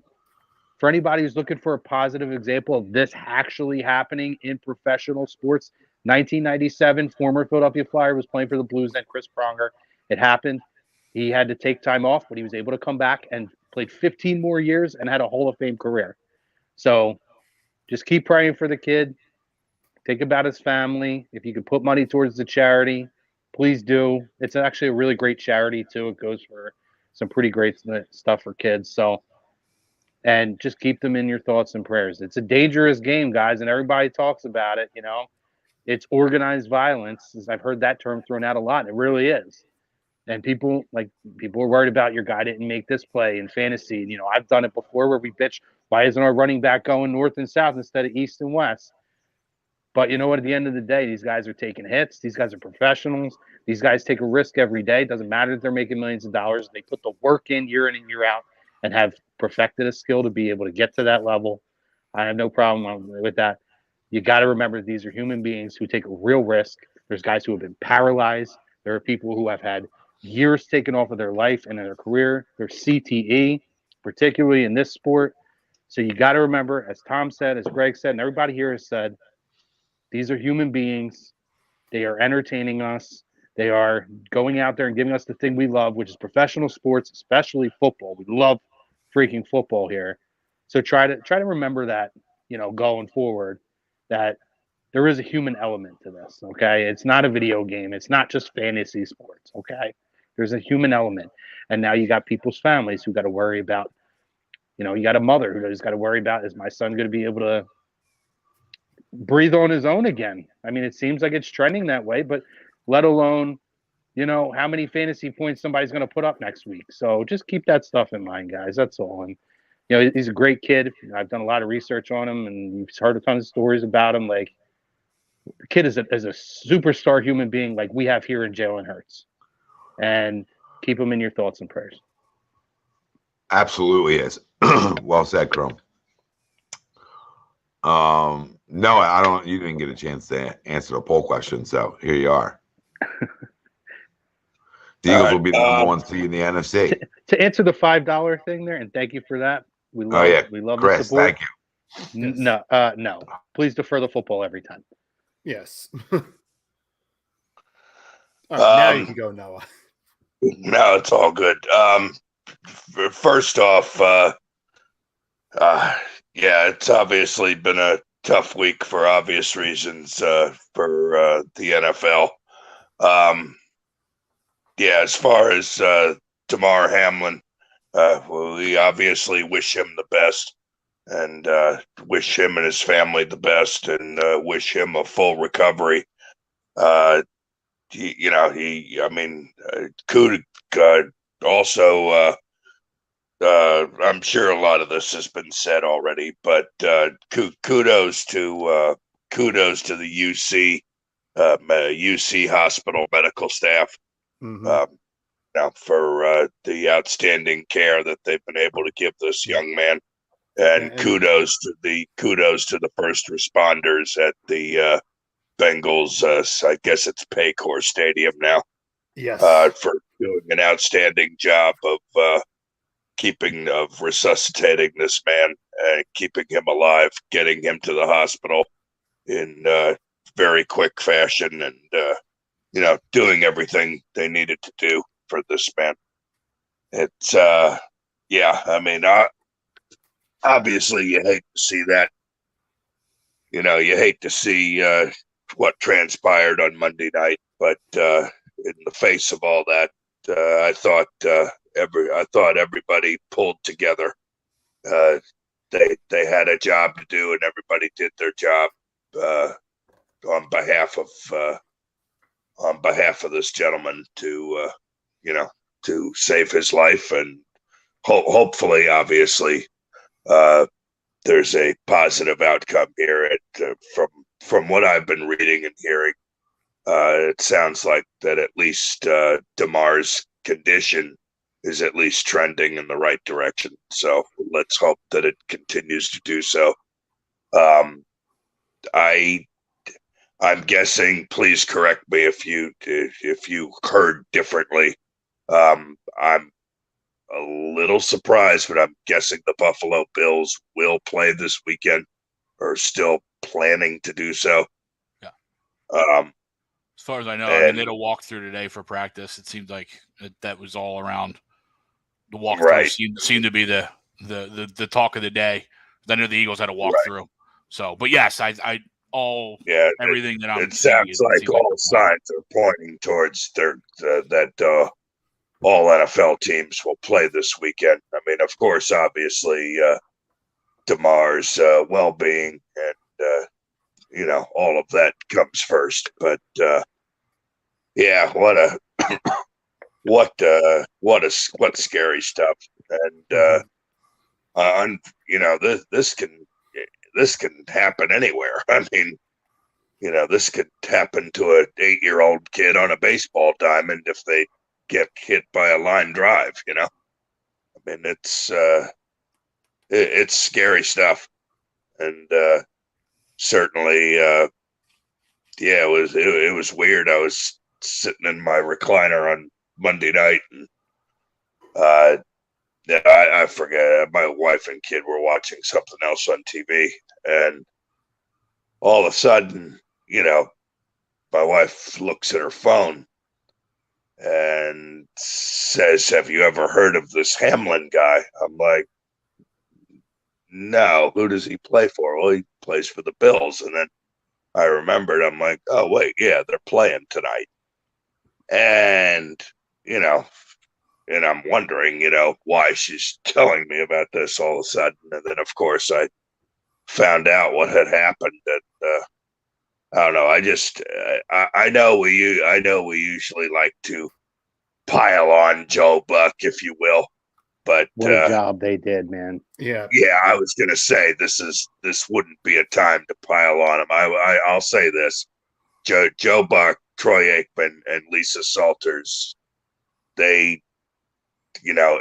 for anybody who's looking for a positive example of this actually happening in professional sports, 1997, former Philadelphia Flyer was playing for the Blues, then Chris Pronger. It happened. He had to take time off, but he was able to come back and played 15 more years and had a Hall of Fame career. So just keep praying for the kid. Think about his family. If you could put money towards the charity, please do. It's actually a really great charity, too. It goes for some pretty great stuff for kids. So, and just keep them in your thoughts and prayers. It's a dangerous game, guys, and everybody talks about it, It's organized violence. I've heard that term thrown out a lot. It really is. And people are worried about your guy didn't make this play in fantasy. I've done it before where we bitch, why isn't our running back going north and south instead of east and west? But you know what? At the end of the day, these guys are taking hits. These guys are professionals. These guys take a risk every day. It doesn't matter if they're making millions of dollars. They put the work in year and out and have perfected a skill to be able to get to that level. I have no problem with that. You got to remember these are human beings who take a real risk. There's guys who have been paralyzed. There are people who have had years taken off of their life and their career. There's CTE, particularly in this sport. So you got to remember, as Tom said, as Greg said, and everybody here has said, these are human beings. They are entertaining us. They are going out there and giving us the thing we love, which is professional sports, especially football. We love freaking football here. So try to remember that, going forward, that there is a human element to this, okay? It's not a video game. It's not just fantasy sports, okay? There's a human element. And now you got people's families who got to worry about, you got a mother who's got to worry about, is my son going to be able to breathe on his own again? I mean, it seems like it's trending that way, but let alone, how many fantasy points somebody's going to put up next week. So just keep that stuff in mind, guys. That's all. And, he's a great kid. I've done a lot of research on him, and you've heard a ton of stories about him. Like, the kid is a superstar human being like we have here in Jalen Hurts. And keep him in your thoughts and prayers. Absolutely is. Well said, Chrome. No, I don't. You didn't get a chance to answer the poll question, so here you are. The Eagles will be the number one seed in the NFC. To answer the $5 thing there, and thank you for that. We love Chris, the support. thank you. Yes. No. Please defer the football every time. Yes. All right, now you can go, Noah. No, it's all good. First off, it's obviously been a tough week for obvious reasons for the NFL. As far as Damar Hamlin, we obviously wish him the best, and wish him and his family the best, and wish him a full recovery. Also, I'm sure a lot of this has been said already, but kudos to the UC hospital medical staff, for the outstanding care that they've been able to give this young man, and kudos to the first responders at the Bengals. I guess it's Paycor Stadium now. Yes, for doing an outstanding job of resuscitating this man and keeping him alive, getting him to the hospital in very quick fashion, and doing everything they needed to do for this man. It's obviously you hate to see that. You hate to see what transpired on Monday night, but in the face of all that, I thought everybody pulled together. They had a job to do, and everybody did their job on behalf of this gentleman to save his life, and hopefully, obviously, there's a positive outcome here. From what I've been reading and hearing, it sounds like that at least Damar's condition is at least trending in the right direction. So let's hope that it continues to do so. I'm guessing, please correct me if you heard differently. I'm a little surprised, but I'm guessing the Buffalo Bills will play this weekend, or still planning to do so. Yeah. As far as I know, they had a walkthrough today for practice. It seemed like that was all around the walkthrough. Right. Seemed to be the talk of the day. I know the Eagles had a walkthrough. Right. So, but yes, everything that I'm it sounds like all signs are pointing towards that all NFL teams will play this weekend. I mean, of course, obviously, Damar's well-being and all of that comes first. But what scary stuff. And this can happen anywhere. I mean, this could happen to an 8-year-old kid on a baseball diamond if they get hit by a line drive. I mean, it's scary stuff, and certainly, it was weird. I was sitting in my recliner on Monday night, and I forget, my wife and kid were watching something else on TV, and all of a sudden, my wife looks at her phone and says, "Have you ever heard of this Hamlin guy?" I'm like, "No, who does he play for?" "Well, he plays for the Bills." And then I remembered, I'm like, "Oh, wait, yeah, they're playing tonight." And and I'm wondering, why she's telling me about this all of a sudden. And then, of course, I found out what had happened. And I don't know. I know we usually like to pile on Joe Buck, if you will, but What a job they did, man. Yeah. yeah, I was gonna say this wouldn't be a time to pile on him. I'll say this: Joe Buck, Troy Aikman, and Lisa Salters. They,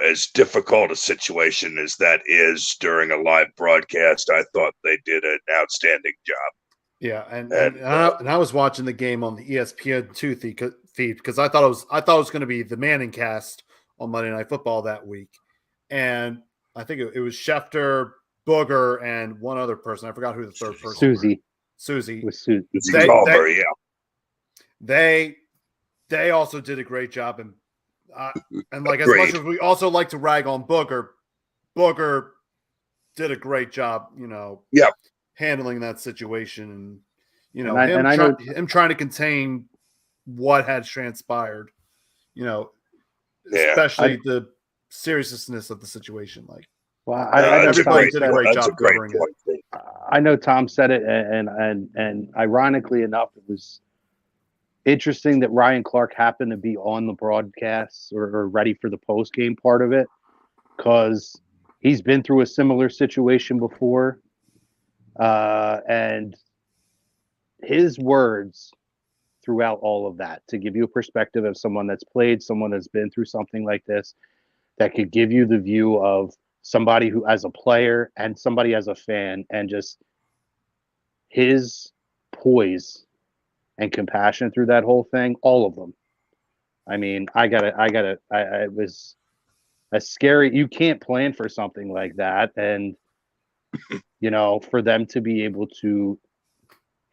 as difficult a situation as that is during a live broadcast, I thought they did an outstanding job. Yeah, and I was watching the game on the ESPN2 feed because I thought it was going to be the Manning cast on Monday Night Football that week, and I think it was Schefter, Booger, and one other person. I forgot who the third person. Susie. With Susie. They also did a great job, and like as much as we also like to rag on Booger did a great job. Yep. Handling that situation, and him trying to contain what had transpired, especially the seriousness of the situation. Like, well, everybody did a great job covering it. I know Tom said it, and ironically enough, it was interesting that Ryan Clark happened to be on the broadcast or ready for the post game part of it, because he's been through a similar situation before. And his words throughout all of that, to give you a perspective of someone that's played, someone that's been through something like this, that could give you the view of somebody who, as a player and somebody as a fan, and just his poise and compassion through that whole thing, all of them. I mean, it was a scary, you can't plan for something like that. And for them to be able to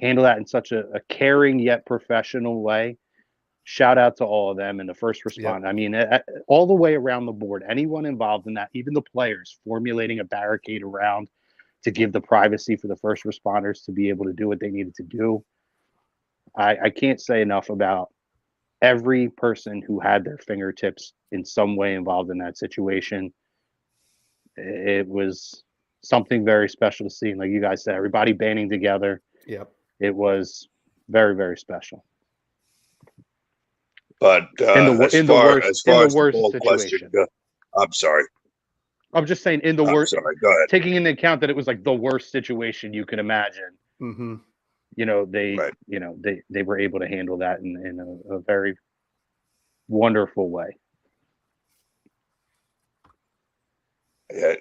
handle that in such a caring yet professional way, shout out to all of them and the first responder. Yep. I mean, all the way around the board, anyone involved in that, even the players formulating a barricade around to give the privacy for the first responders to be able to do what they needed to do. I can't say enough about every person who had their fingertips in some way involved in that situation. It was something very special to see. And like you guys said, everybody banding together. Yep. It was very, very special. But as far as the question, I'm sorry. I'm just saying in the worst. Sorry, go ahead. Taking into account that it was like the worst situation you could imagine. Mm-hmm. They were able to handle that in a very wonderful way. Yeah,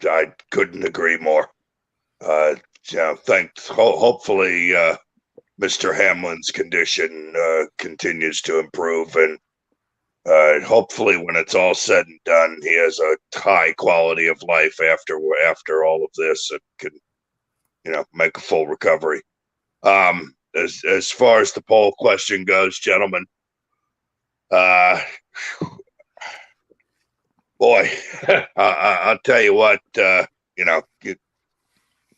I couldn't agree more. Hopefully, Mr. Hamlin's condition continues to improve, and hopefully, when it's all said and done, he has a high quality of life after all of this, and can, make a full recovery. As far as the poll question goes, gentlemen, boy, I'll tell you what,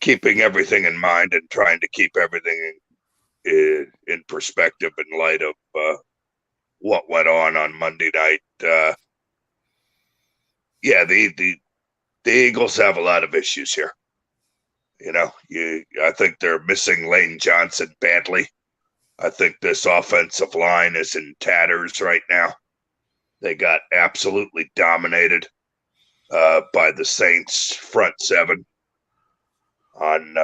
keeping everything in mind and trying to keep everything in perspective in light of what went on Monday night. The Eagles have a lot of issues here. I think they're missing Lane Johnson badly. I think this offensive line is in tatters right now. They got absolutely dominated by the Saints front seven on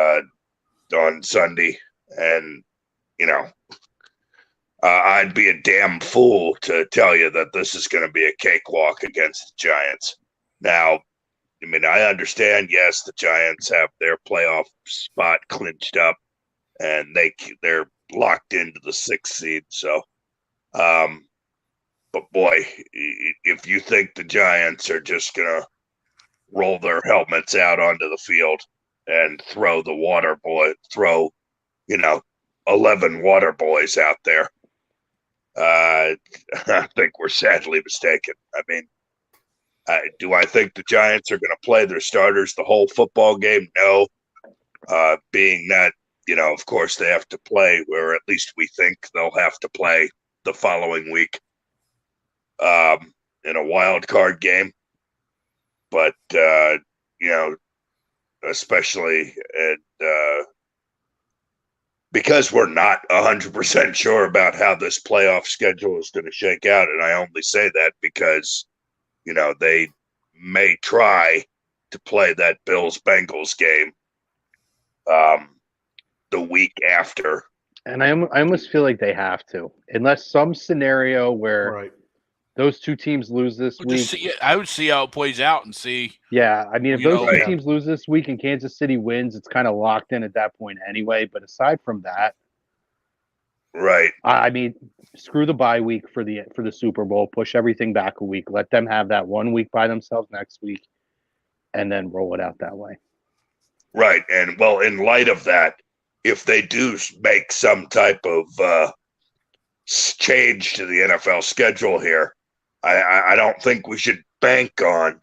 Sunday, and I'd be a damn fool to tell you that this is going to be a cakewalk against the Giants. Now, I mean, I understand. Yes, the Giants have their playoff spot clinched up, and they're locked into the 6th seed. So, but boy, if you think the Giants are just gonna roll their helmets out onto the field and throw 11 water boys out there, I think we're sadly mistaken. I mean, do I think the Giants are going to play their starters the whole football game? No. Being that, of course they have to play, or at least we think they'll have to play the following week. in a wild card game. But, especially because we're not 100% sure about how this playoff schedule is going to shake out. And I only say that because, they may try to play that Bills-Bengals game the week after. And I almost feel like they have to, unless some scenario where those two teams lose this week. I would see how it plays out and see. Yeah, I mean, if those two teams lose this week and Kansas City wins, it's kind of locked in at that point anyway. But aside from that, right? I mean, screw the bye week for the Super Bowl. Push everything back a week. Let them have that 1 week by themselves next week, and then roll it out that way. Right, and well, in light of that, if they do make some type of change to the NFL schedule here, I don't think we should bank on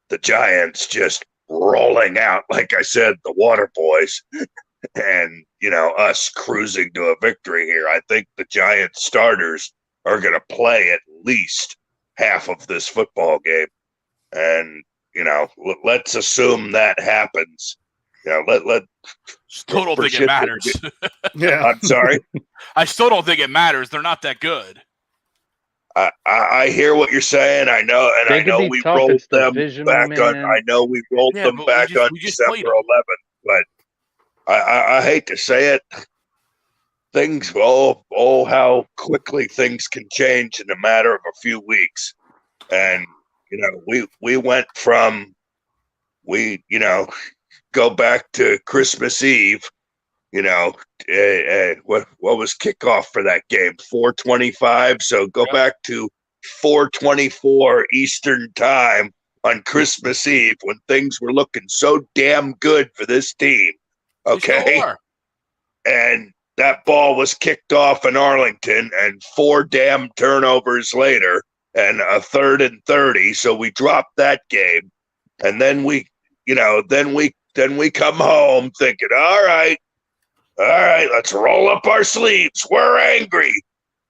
the Giants just rolling out, like I said, the Water Boys, and, us cruising to a victory here. I think the Giants starters are going to play at least half of this football game. And, let's assume that happens. Still don't think it matters. Yeah, I'm sorry. I still don't think it matters. They're not that good. I hear what you're saying. I know, and I know we rolled them back on. I know we rolled them back on December 11th, but I hate to say it. Things, how quickly things can change in a matter of a few weeks, and we went from go back to Christmas Eve. What was kickoff for that game? 4:25. So go back to 4:24 Eastern time on Christmas Eve when things were looking so damn good for this team. Okay, and that ball was kicked off in Arlington, and 4 damn turnovers later, and a 3rd and 30. So we dropped that game, and then we come home thinking, all right, let's roll up our sleeves. We're angry.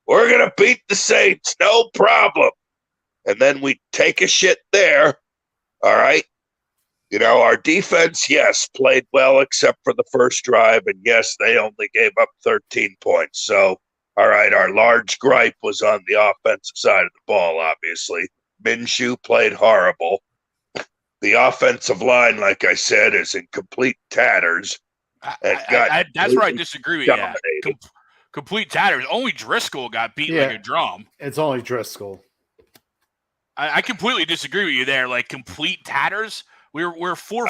We're going to beat the Saints. No problem. And then we take a shit there. All right. Our defense, yes, played well except for the first drive. And yes, they only gave up 13 points. So, all right, our large gripe was on the offensive side of the ball, obviously. Minshew played horrible. The offensive line, like I said, is in complete tatters. That's where I disagree with you. Complete tatters. Only Driscoll got beat like a drum. It's only Driscoll. I completely disagree with you there. Like complete tatters. We're 4/5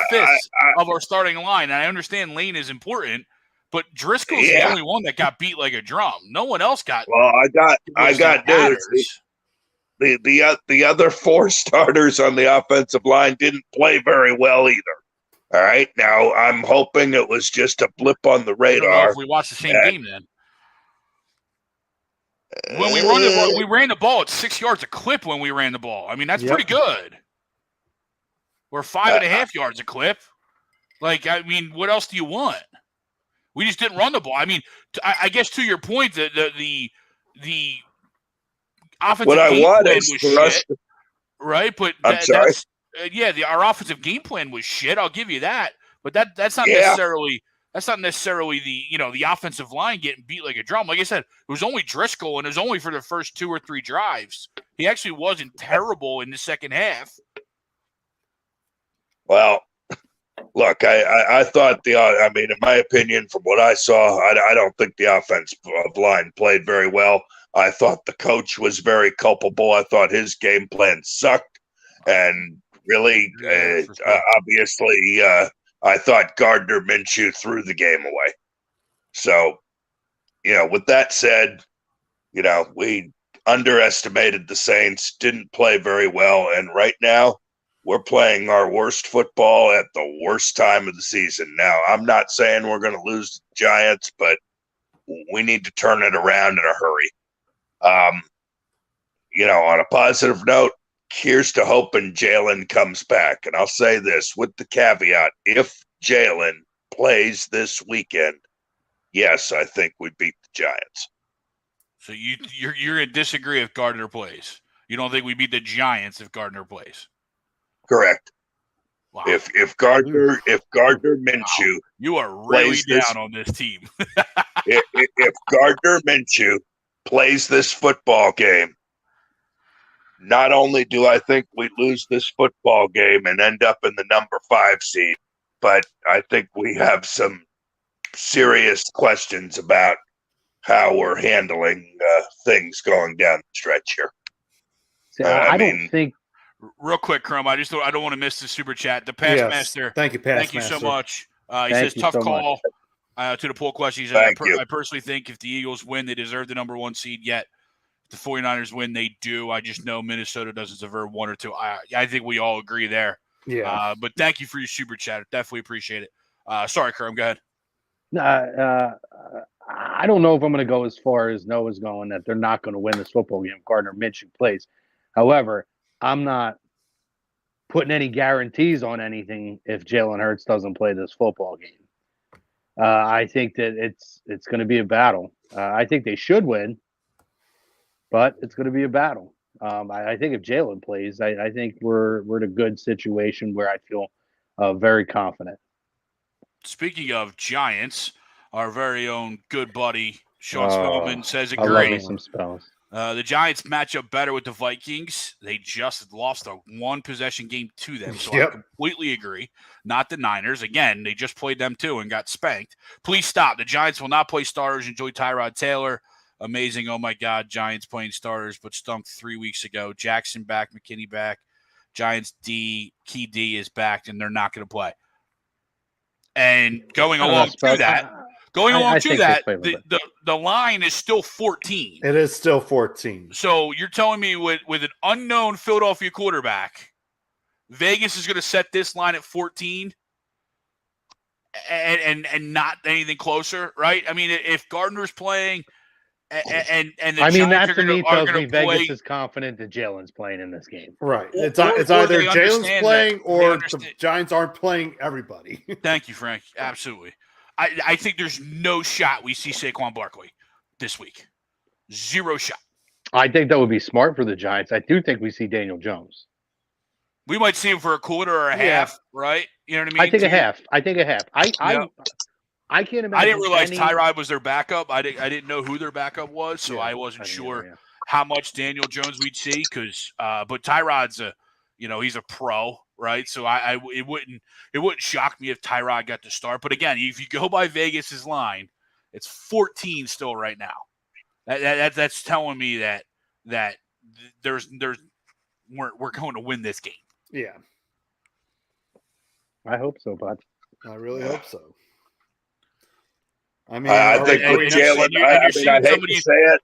of our starting line, and I understand Lane is important, but Driscoll's the only one that got beat like a drum. No one else got. Well, I got news. The other 4 starters on the offensive line didn't play very well either. All right. Now, I'm hoping it was just a blip on the radar. I don't know if we watched the same game then. When we ran the ball at 6 yards a clip when we ran the ball. I mean, that's pretty good. We're 5.5 yards a clip. Like, I mean, what else do you want? We just didn't run the ball. I mean, I guess to your point, the offensive game plan was shit, right? But our offensive game plan was shit. I'll give you that. But that's not necessarily the offensive line getting beat like a drum. Like I said, it was only Driscoll, and it was only for the first 2 or 3 drives. He actually wasn't terrible in the second half. Well, look, I thought in my opinion, from what I saw, I don't think the offensive line played very well. I thought the coach was very culpable. I thought his game plan sucked. And really, obviously, I thought Gardner Minshew threw the game away. So, with that said, we underestimated the Saints, didn't play very well. And right now, we're playing our worst football at the worst time of the season. Now, I'm not saying we're going to lose the Giants, but we need to turn it around in a hurry. On a positive note, here's to hoping Jalen comes back. And I'll say this with the caveat, if Jalen plays this weekend, yes, I think we beat the Giants. So you're going to disagree if Gardner plays. You don't think we beat the Giants if Gardner plays? Correct. Wow. If Gardner Minshew, you are really down this, on this team. if Gardner Minshew plays this football game, not only do I think we lose this football game and end up in the number 5 seed, but I think we have some serious questions about how we're handling things going down the stretch here. See, I don't think. Real quick, Crum, I don't want to miss the super chat. The Past Master. Thank you, Past Master. Thank you so much. He says, tough call to the poll question. He says, I personally think if the Eagles win, they deserve the number 1 seed. Yet, if the 49ers win, they do. I just know Minnesota doesn't deserve 1 or 2. I think we all agree there. Yeah. But thank you for your super chat. Definitely appreciate it. Sorry, Crum, go ahead. I don't know if I'm going to go as far as Noah's going that they're not going to win this football game if Gardner Minshew plays. However, I'm not putting any guarantees on anything if Jalen Hurts doesn't play this football game. I think that it's going to be a battle. I think they should win, but it's going to be a battle. I think if Jalen plays, I think we're in a good situation where I feel very confident. Speaking of Giants, our very own good buddy Sean Spellman says agree. I love me some spells. The Giants match up better with the Vikings. They just lost a 1-possession game to them, so I completely agree. Not the Niners. Again, they just played them too and got spanked. Please stop. The Giants will not play starters. Enjoy Tyrod Taylor. Amazing. Oh, my God. Giants playing starters, but stunk 3 weeks ago. Jackson back, McKinney back. Giants key D is back, and they're not going to play. And going along to that, the line is still 14. It is still 14. So you're telling me with an unknown Philadelphia quarterback, Vegas is going to set this line at 14 and not anything closer, right? I mean, if Gardner's playing and the Giants that to me tells me Vegas is confident that Jalen's playing in this game. Right. It's either Jalen's playing or the Giants aren't playing everybody. Thank you, Frank. Absolutely. I think there's no shot we see Saquon Barkley this week. 0 shot. I think that would be smart for the Giants. I do think we see Daniel Jones. We might see him for a quarter or a half, right? You know what I mean? I think a half. I can't imagine. I didn't realize Tyrod was their backup. I didn't know who their backup was, so I wasn't sure how much Daniel Jones we'd see. But Tyrod's he's a pro, right? So it wouldn't shock me if Tyrod got to start. But again, if you go by Vegas's line, it's 14 still right now. That's telling me that we're going to win this game. Yeah, I hope so, bud. I really hope so. I mean, I think with Jalen, I hate to say it.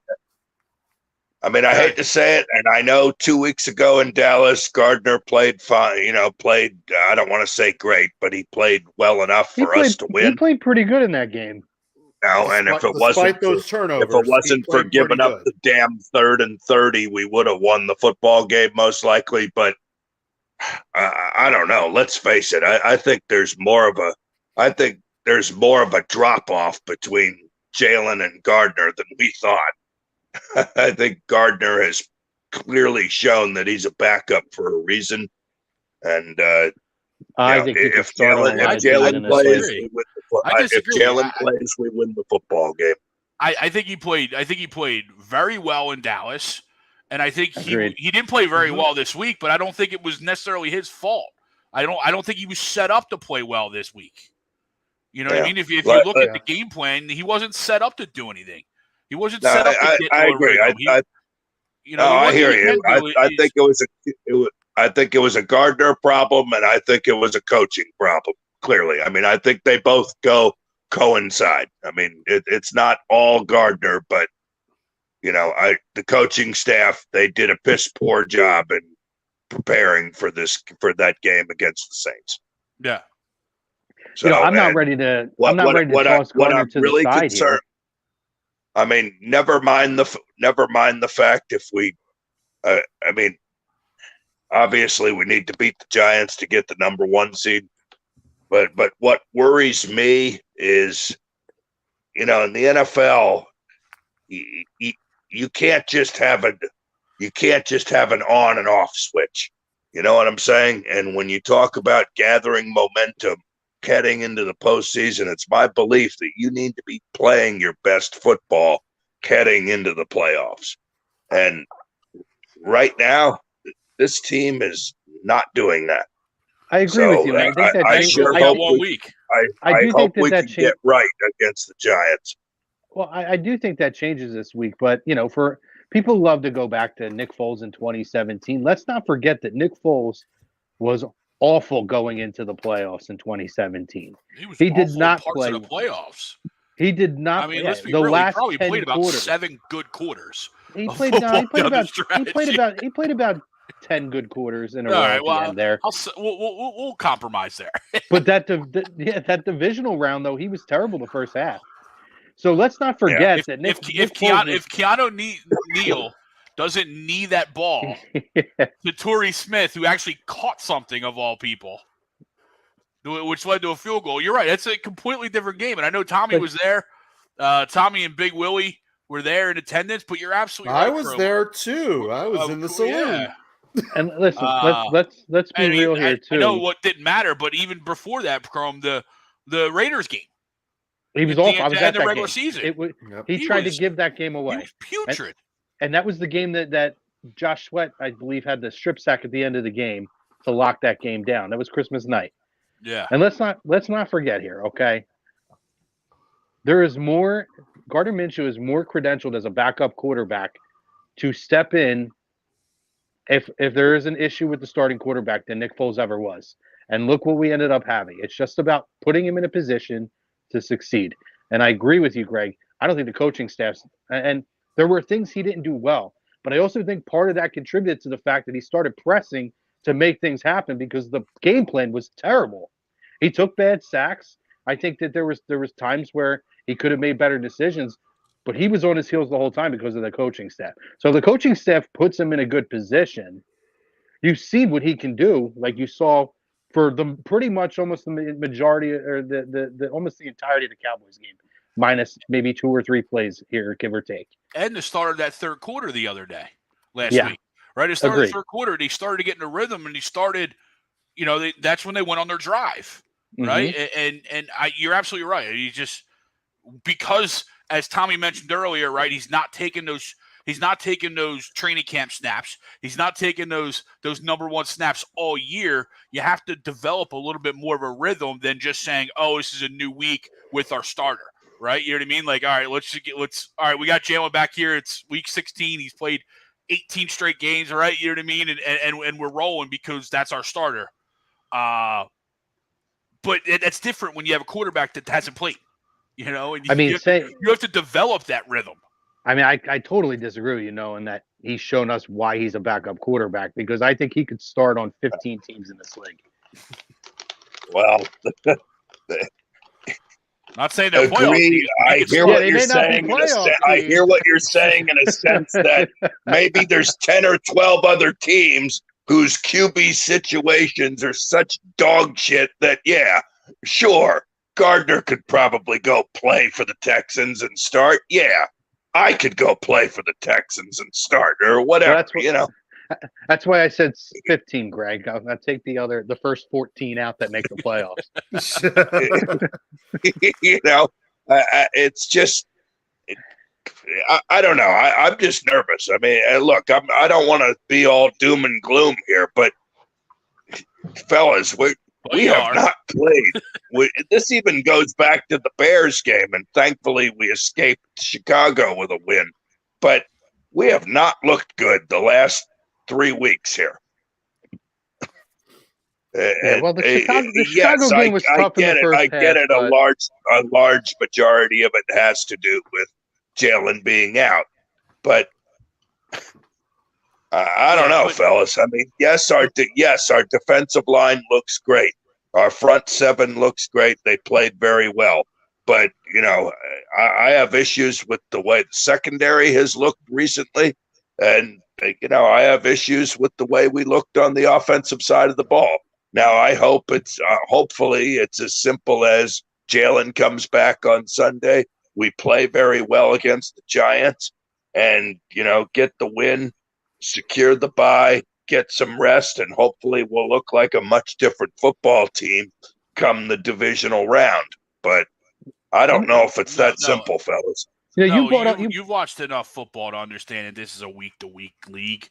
I hate to say it, and I know 2 weeks ago in Dallas, Gardner played fine. I don't want to say great, but he played well enough for us to win. He played pretty good in that game. No, and if it wasn't for giving up the damn 3rd and 30, we would have won the football game most likely. But I don't know. Let's face it. I think there's more of a drop off between Jalen and Gardner than we thought. I think Gardner has clearly shown that he's a backup for a reason. And I think if Jalen plays, we win the football game. I think he played very well in Dallas, and I think he didn't play very well this week. But I don't think it was necessarily his fault. I don't think he was set up to play well this week. You know what I mean? If you look at the game plan, he wasn't set up to do anything. He wasn't set up to get to a rhythm. I hear you. I think it was a Gardner problem, and I think it was a coaching problem. Clearly, I think they both coincide. It's not all Gardner, but the coaching staff, they did a piss poor job in preparing for that game against the Saints. Yeah. So I'm not ready to. I'm not ready to toss Gardner to the side here. Never mind the fact if we. Obviously, we need to beat the Giants to get the number 1 seed. But what worries me is, in the NFL, you can't just have you can't just have an on and off switch. You know what I'm saying? And when you talk about gathering momentum heading into the postseason, it's my belief that you need to be playing your best football heading into the playoffs. And right now, this team is not doing that. I agree with you. And I think that I changes. sure I hope got 1 week. I do hope think that we that can get right against the Giants. Well, I do think that changes this week, but for people who love to go back to Nick Foles in 2017, let's not forget that Nick Foles was awful going into the playoffs in 2017. He did not play in the playoffs. He did not. I mean, play let's be the real. last He probably 10 played about quarters. 7 good quarters. He played about 10 good quarters in a row at the end there. We'll compromise there. But that divisional round though, he was terrible the first half. So let's not forget that if Keanu Neal doesn't knee that ball to Torrey Smith, who actually caught something of all people, which led to a field goal. You're right. It's a completely different game. And I know Tommy was there. Tommy and Big Willie were there in attendance, but you're absolutely right. I was there too. I was in the saloon. Yeah. And listen, let's be real here too. I know what didn't matter, but even before that, Chrome, the Raiders game. He was awful. I was at the that regular game. season. He tried to give that game away. He was putrid. And that was the game that Josh Sweat, I believe, had the strip sack at the end of the game to lock that game down. That was Christmas night. Yeah. And let's not forget here, okay? There is more. Gardner Minshew is more credentialed as a backup quarterback to step in if there is an issue with the starting quarterback than Nick Foles ever was. And look what we ended up having. It's just about putting him in a position to succeed. And I agree with you, Greg. I don't think the coaching staff's and there were things he didn't do well, but I also think part of that contributed to the fact that he started pressing to make things happen because the game plan was terrible. He took bad sacks. I think that there was times where he could have made better decisions, but he was on his heels the whole time because of the coaching staff. So if the coaching staff puts him in a good position, you see what he can do, like you saw for the pretty much almost the majority or the almost the entirety of the Cowboys game, minus maybe 2 or 3 plays here, give or take. And the start of that third quarter the other day, last week, right? It started the third quarter. They started to get in a rhythm, and he started. That's when they went on their drive, right? And you're absolutely right. He just because, as Tommy mentioned earlier, right? He's not taking those training camp snaps. He's not taking those number 1 snaps all year. You have to develop a little bit more of a rhythm than just saying, "Oh, this is a new week with our starter." Right? You know what I mean? Like, all right, all right, we got Jalen back here. It's week 16. He's played 18 straight games, right? You know what I mean? And we're rolling because that's our starter. But that's different when you have a quarterback that hasn't played, and you have to develop that rhythm. I mean, I totally disagree with you, knowing that he's shown us why he's a backup quarterback, because I think he could start on 15 teams in this league. Well, not saying that. Agree. I hear what you're saying. I hear what you're saying in a sense that maybe there's 10 or 12 other teams whose QB situations are such dog shit that, sure, Gardner could probably go play for the Texans and start. Yeah, I could go play for the Texans and start or whatever, That's why I said 15, Greg. I'll take the first 14 out that make the playoffs. It's just, I don't know. I'm just nervous. I mean, look, I don't want to be all doom and gloom here, but fellas, we have not played. This even goes back to the Bears game, and thankfully we escaped Chicago with a win. But we have not looked good the last 3 weeks here. The Chicago game was tough in the first half. I get it. A large majority of it has to do with Jalen being out, but I don't know, fellas. I mean, yes, our defensive line looks great. Our front seven looks great. They played very well, but I have issues with the way the secondary has looked recently, and I have issues with the way we looked on the offensive side of the ball. Now, I hope hopefully it's as simple as Jalen comes back on Sunday. We play very well against the Giants and, get the win secure the bye, get some rest, and hopefully we'll look like a much different football team come the divisional round. But I don't know if it's that simple, fellas. You've watched enough football to understand that this is a week-to-week league.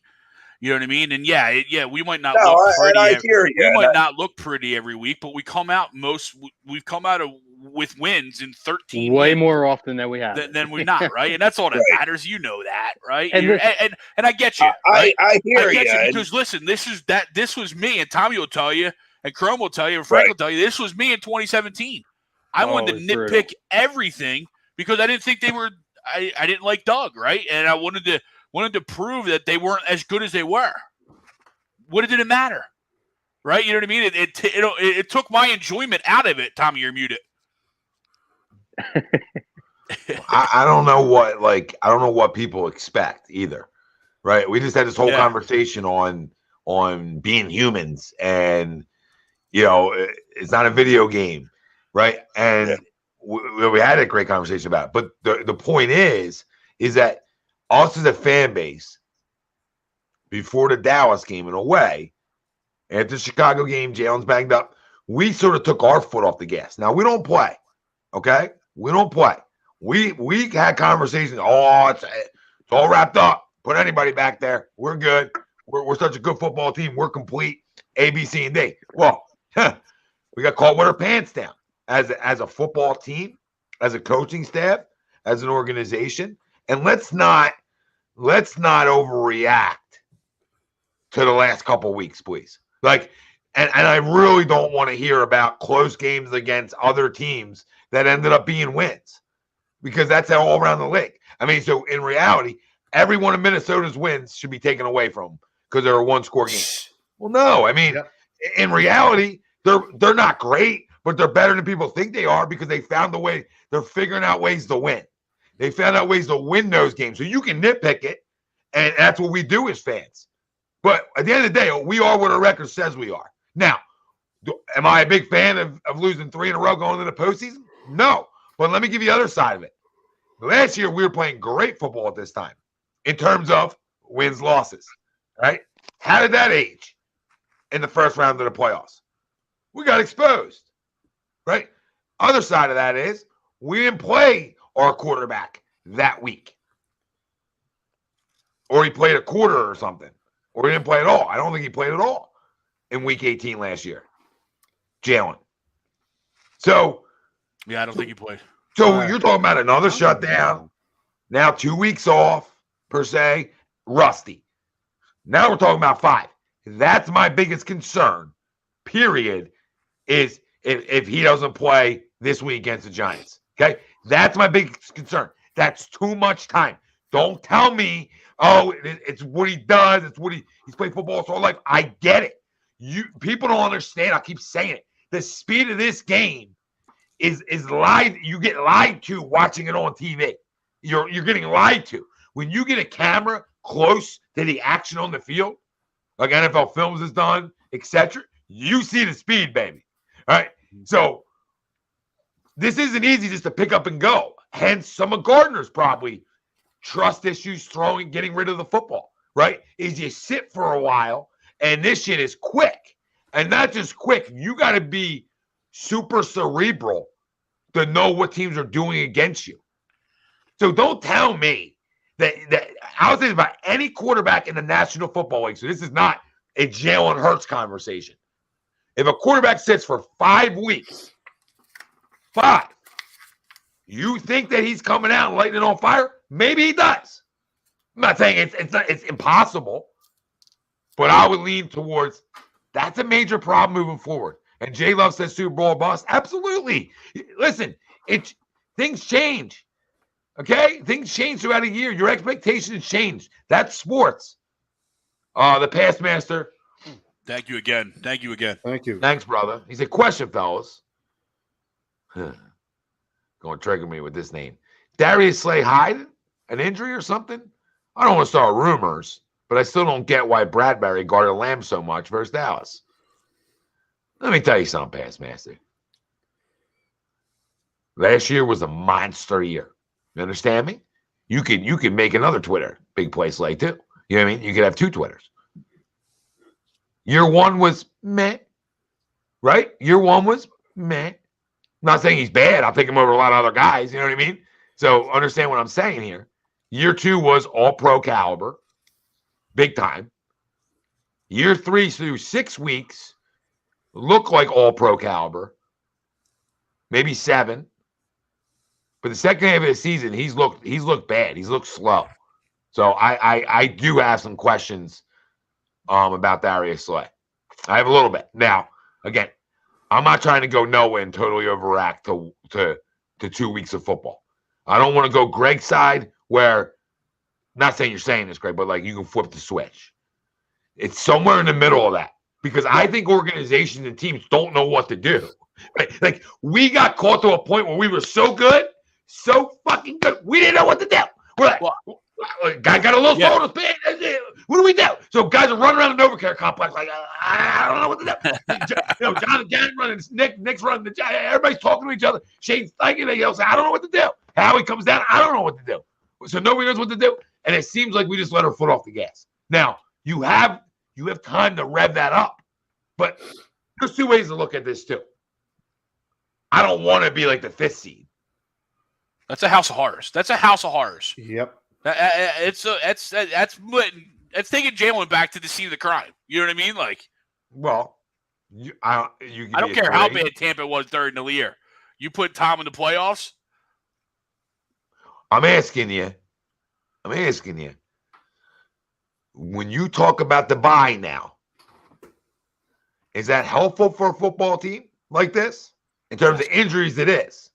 You know what I mean? And we might not look pretty. We might not look pretty every week, but we come out we've come out with wins in 13 way wins more often than we have than we're not, right? And that's all that Right. matters. You know that, right? And and I get you. Right? I hear I get you. you because listen, this was me, and Tommy will tell you, and Chrome will tell you, and Frank will tell you. This was me in 2017. I wanted to nitpick everything because I didn't think they were. I didn't like Doug, right? And I wanted to prove that they weren't as good as they were. What did it matter, right? You know what I mean? It took my enjoyment out of it. Tommy, you're muted. I don't know what people expect either, right? We just had this whole conversation on being humans, and it's not a video game, right? And we had a great conversation about it. But the point is that us as a fan base, before the Dallas game in a way, after the Chicago game, Jalen's banged up, we sort of took our foot off the gas. Now we don't play, okay? We don't play. We had conversations. Oh, it's all wrapped up. Put anybody back there. We're good. We're such a good football team. We're complete. A, B, C, and D. Well, we got caught with our pants down as a football team, as a coaching staff, as an organization. And let's not overreact to the last couple of weeks, please. And I really don't want to hear about close games against other teams that ended up being wins, because that's all around the league. I mean, so in reality, every one of Minnesota's wins should be taken away from them because they're a one-score game. Well, no. I mean, in reality, they're not great, but they're better than people think they are because they found the way. They're figuring out ways to win. They found out ways to win those games. So you can nitpick it, and that's what we do as fans. But at the end of the day, we are what our record says we are. Now, am I a big fan of losing 3 in a row going into the postseason? No. But let me give you the other side of it. Last year, we were playing great football at this time in terms of wins, losses, right? How did that age in the first round of the playoffs? We got exposed, right? Other side of that is we didn't play our quarterback that week. Or he played a quarter or something. Or he didn't play at all. I don't think he played at all in week 18 last year. Jalen. So. Yeah, I don't think he played. So you're talking about another shutdown. Now 2 weeks off, per se. Rusty. Now we're talking about 5. That's my biggest concern, period, is if he doesn't play this week against the Giants. Okay? That's my biggest concern. That's too much time. Don't tell me, it's what he does. It's what he's played football his whole life. I get it. People don't understand. I keep saying it. The speed of this game is lied. You get lied to watching it on TV. You're getting lied to. When you get a camera close to the action on the field, like NFL Films has done, etc., you see the speed, baby. All right. So this isn't easy just to pick up and go. Hence, some of Gardner's probably trust issues, getting rid of the football, right? Is you sit for a while, and this shit is quick. And not just quick. You got to be super cerebral to know what teams are doing against you. So don't tell me that I was thinking about any quarterback in the National Football League. So this is not a Jalen Hurts conversation. If a quarterback sits for 5 weeks, 5, you think that he's coming out and lighting it on fire? Maybe he does. I'm not saying it's impossible, but I would lean towards that's a major problem moving forward. And J Love says Super Bowl bust. Absolutely. Listen, things change. Okay? Things change throughout a year. Your expectations change. That's sports. The past master. Thank you again. Thank you. Thanks, brother. He said, question, fellas. Going to trigger me with this name. Darius Slay hiding an injury or something? I don't want to start rumors, but I still don't get why Bradbury guarded Lamb so much versus Dallas. Let me tell you something, past master. Last year was a monster year. You understand me? You can make another Twitter big play Slay too. You know what I mean? You could have 2 Twitters. Year 1 was meh, right? Year 1 was meh. I'm not saying he's bad. I'll take him over a lot of other guys. You know what I mean? So understand what I'm saying here. Year 2 was all pro caliber, big time. Year 3 through 6 weeks look like all pro caliber, maybe 7. But the second half of the season, he's looked bad. He's looked slow. So I do have some questions about Darius Slay. I have a little bit. Now, again, I'm not trying to go nowhere and totally overreact to 2 weeks of football. I don't want to go Greg's side where, not saying you're saying this, Greg, but like you can flip the switch. It's somewhere in the middle of that because I think organizations and teams don't know what to do. Like we got caught to a point where we were so good, so fucking good, we didn't know what to do. We're like, guy got a little soul to spin. What do we do? So guys are running around the Novacare complex like, I don't know what to do. John and Gannon running, Nick's running the Giants. Everybody's talking to each other. Shane's thinking, they yell, I don't know what to do. Howie comes down, I don't know what to do. So nobody knows what to do. And it seems like we just let our foot off the gas. Now, you have time to rev that up. But there's 2 ways to look at this too. I don't want to be like the 5th seed. That's a house of horrors. That's a house of horrors. Yep. That's taking Jalen back to the scene of the crime. You know what I mean? Like, well, I don't care how bad Tampa was during the year. You put Tom in the playoffs. I'm asking you. When you talk about the bye now, is that helpful for a football team like this? In terms of injuries, it is.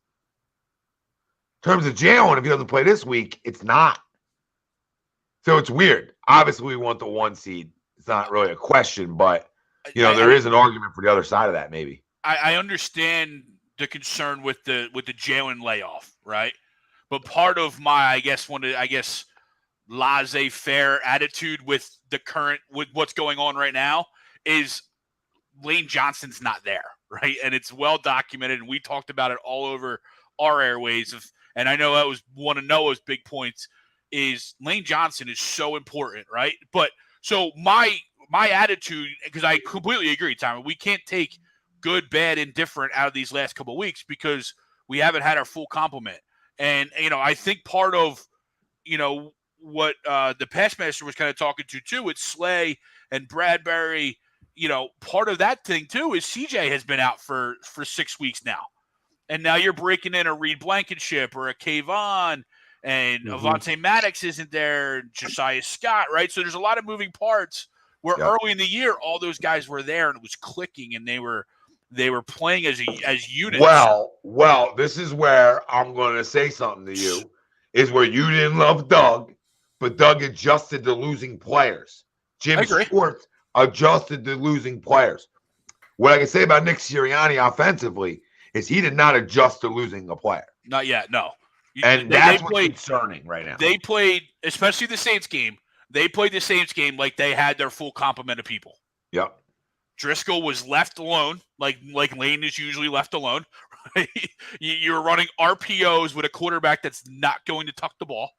In terms of Jalen, if he doesn't play this week, it's not. So it's weird. Obviously, we want the 1 seed. It's not really a question, but there is an argument for the other side of that, maybe. I understand the concern with the Jalen layoff, right? But part of my, laissez-faire attitude with what's going on right now is Lane Johnson's not there, right? And it's well documented, and we talked about it all over our airways. And I know that was one of Noah's big points is Lane Johnson is so important, right? But so my attitude, because I completely agree, Tom, we can't take good, bad, indifferent out of these last couple of weeks because we haven't had our full complement. And, I think part of, what the past master was kind of talking to too with Slay and Bradbury, part of that thing too is CJ has been out for 6 weeks now. And now you're breaking in a Reed Blankenship or a Kayvon, and Avonte Maddox isn't there, Josiah Scott, right? So there's a lot of moving parts where early in the year, all those guys were there and it was clicking and they were playing as units. Well, this is where I'm going to say something to you, is where you didn't love Doug, but Doug adjusted to losing players. Jim Schwartz adjusted to losing players. What I can say about Nick Sirianni offensively is he did not adjust to losing a player. Not yet, no. And that's what's concerning right now. They played, especially the Saints game, like they had their full complement of people. Yep. Driscoll was left alone, like Lane is usually left alone. Right? You're running RPOs with a quarterback that's not going to tuck the ball,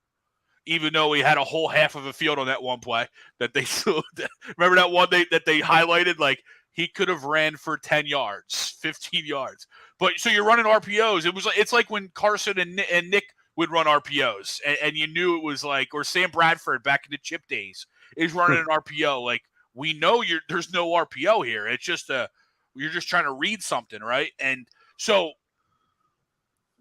even though he had a whole half of a field on that one play that they remember that one that they highlighted, like he could have ran for 10 yards, 15 yards. But so you're running RPOs. It's like when Carson and Nick would run RPOs, and you knew it was like, or Sam Bradford back in the chip days is running an RPO. Like we know there's no RPO here. It's just you're just trying to read something, right? And so,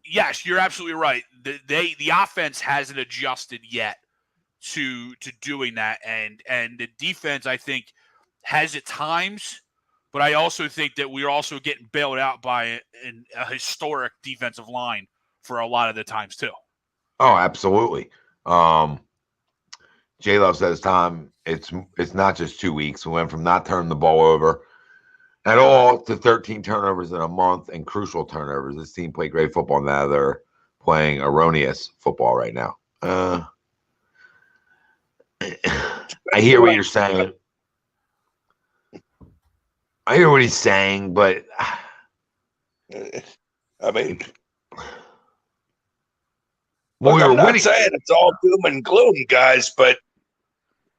yes, you're absolutely right. The offense hasn't adjusted yet to doing that, and the defense I think has at times. But I also think that we're also getting bailed out by a historic defensive line for a lot of the times too. Oh, absolutely. J-Love says, Tom, it's not just 2 weeks. We went from not turning the ball over at all to 13 turnovers in a month and crucial turnovers. This team played great football. Now they're playing erroneous football right now. I hear what you're saying. I hear what he's saying, but I mean, well, I'm not saying it's all doom and gloom, guys, but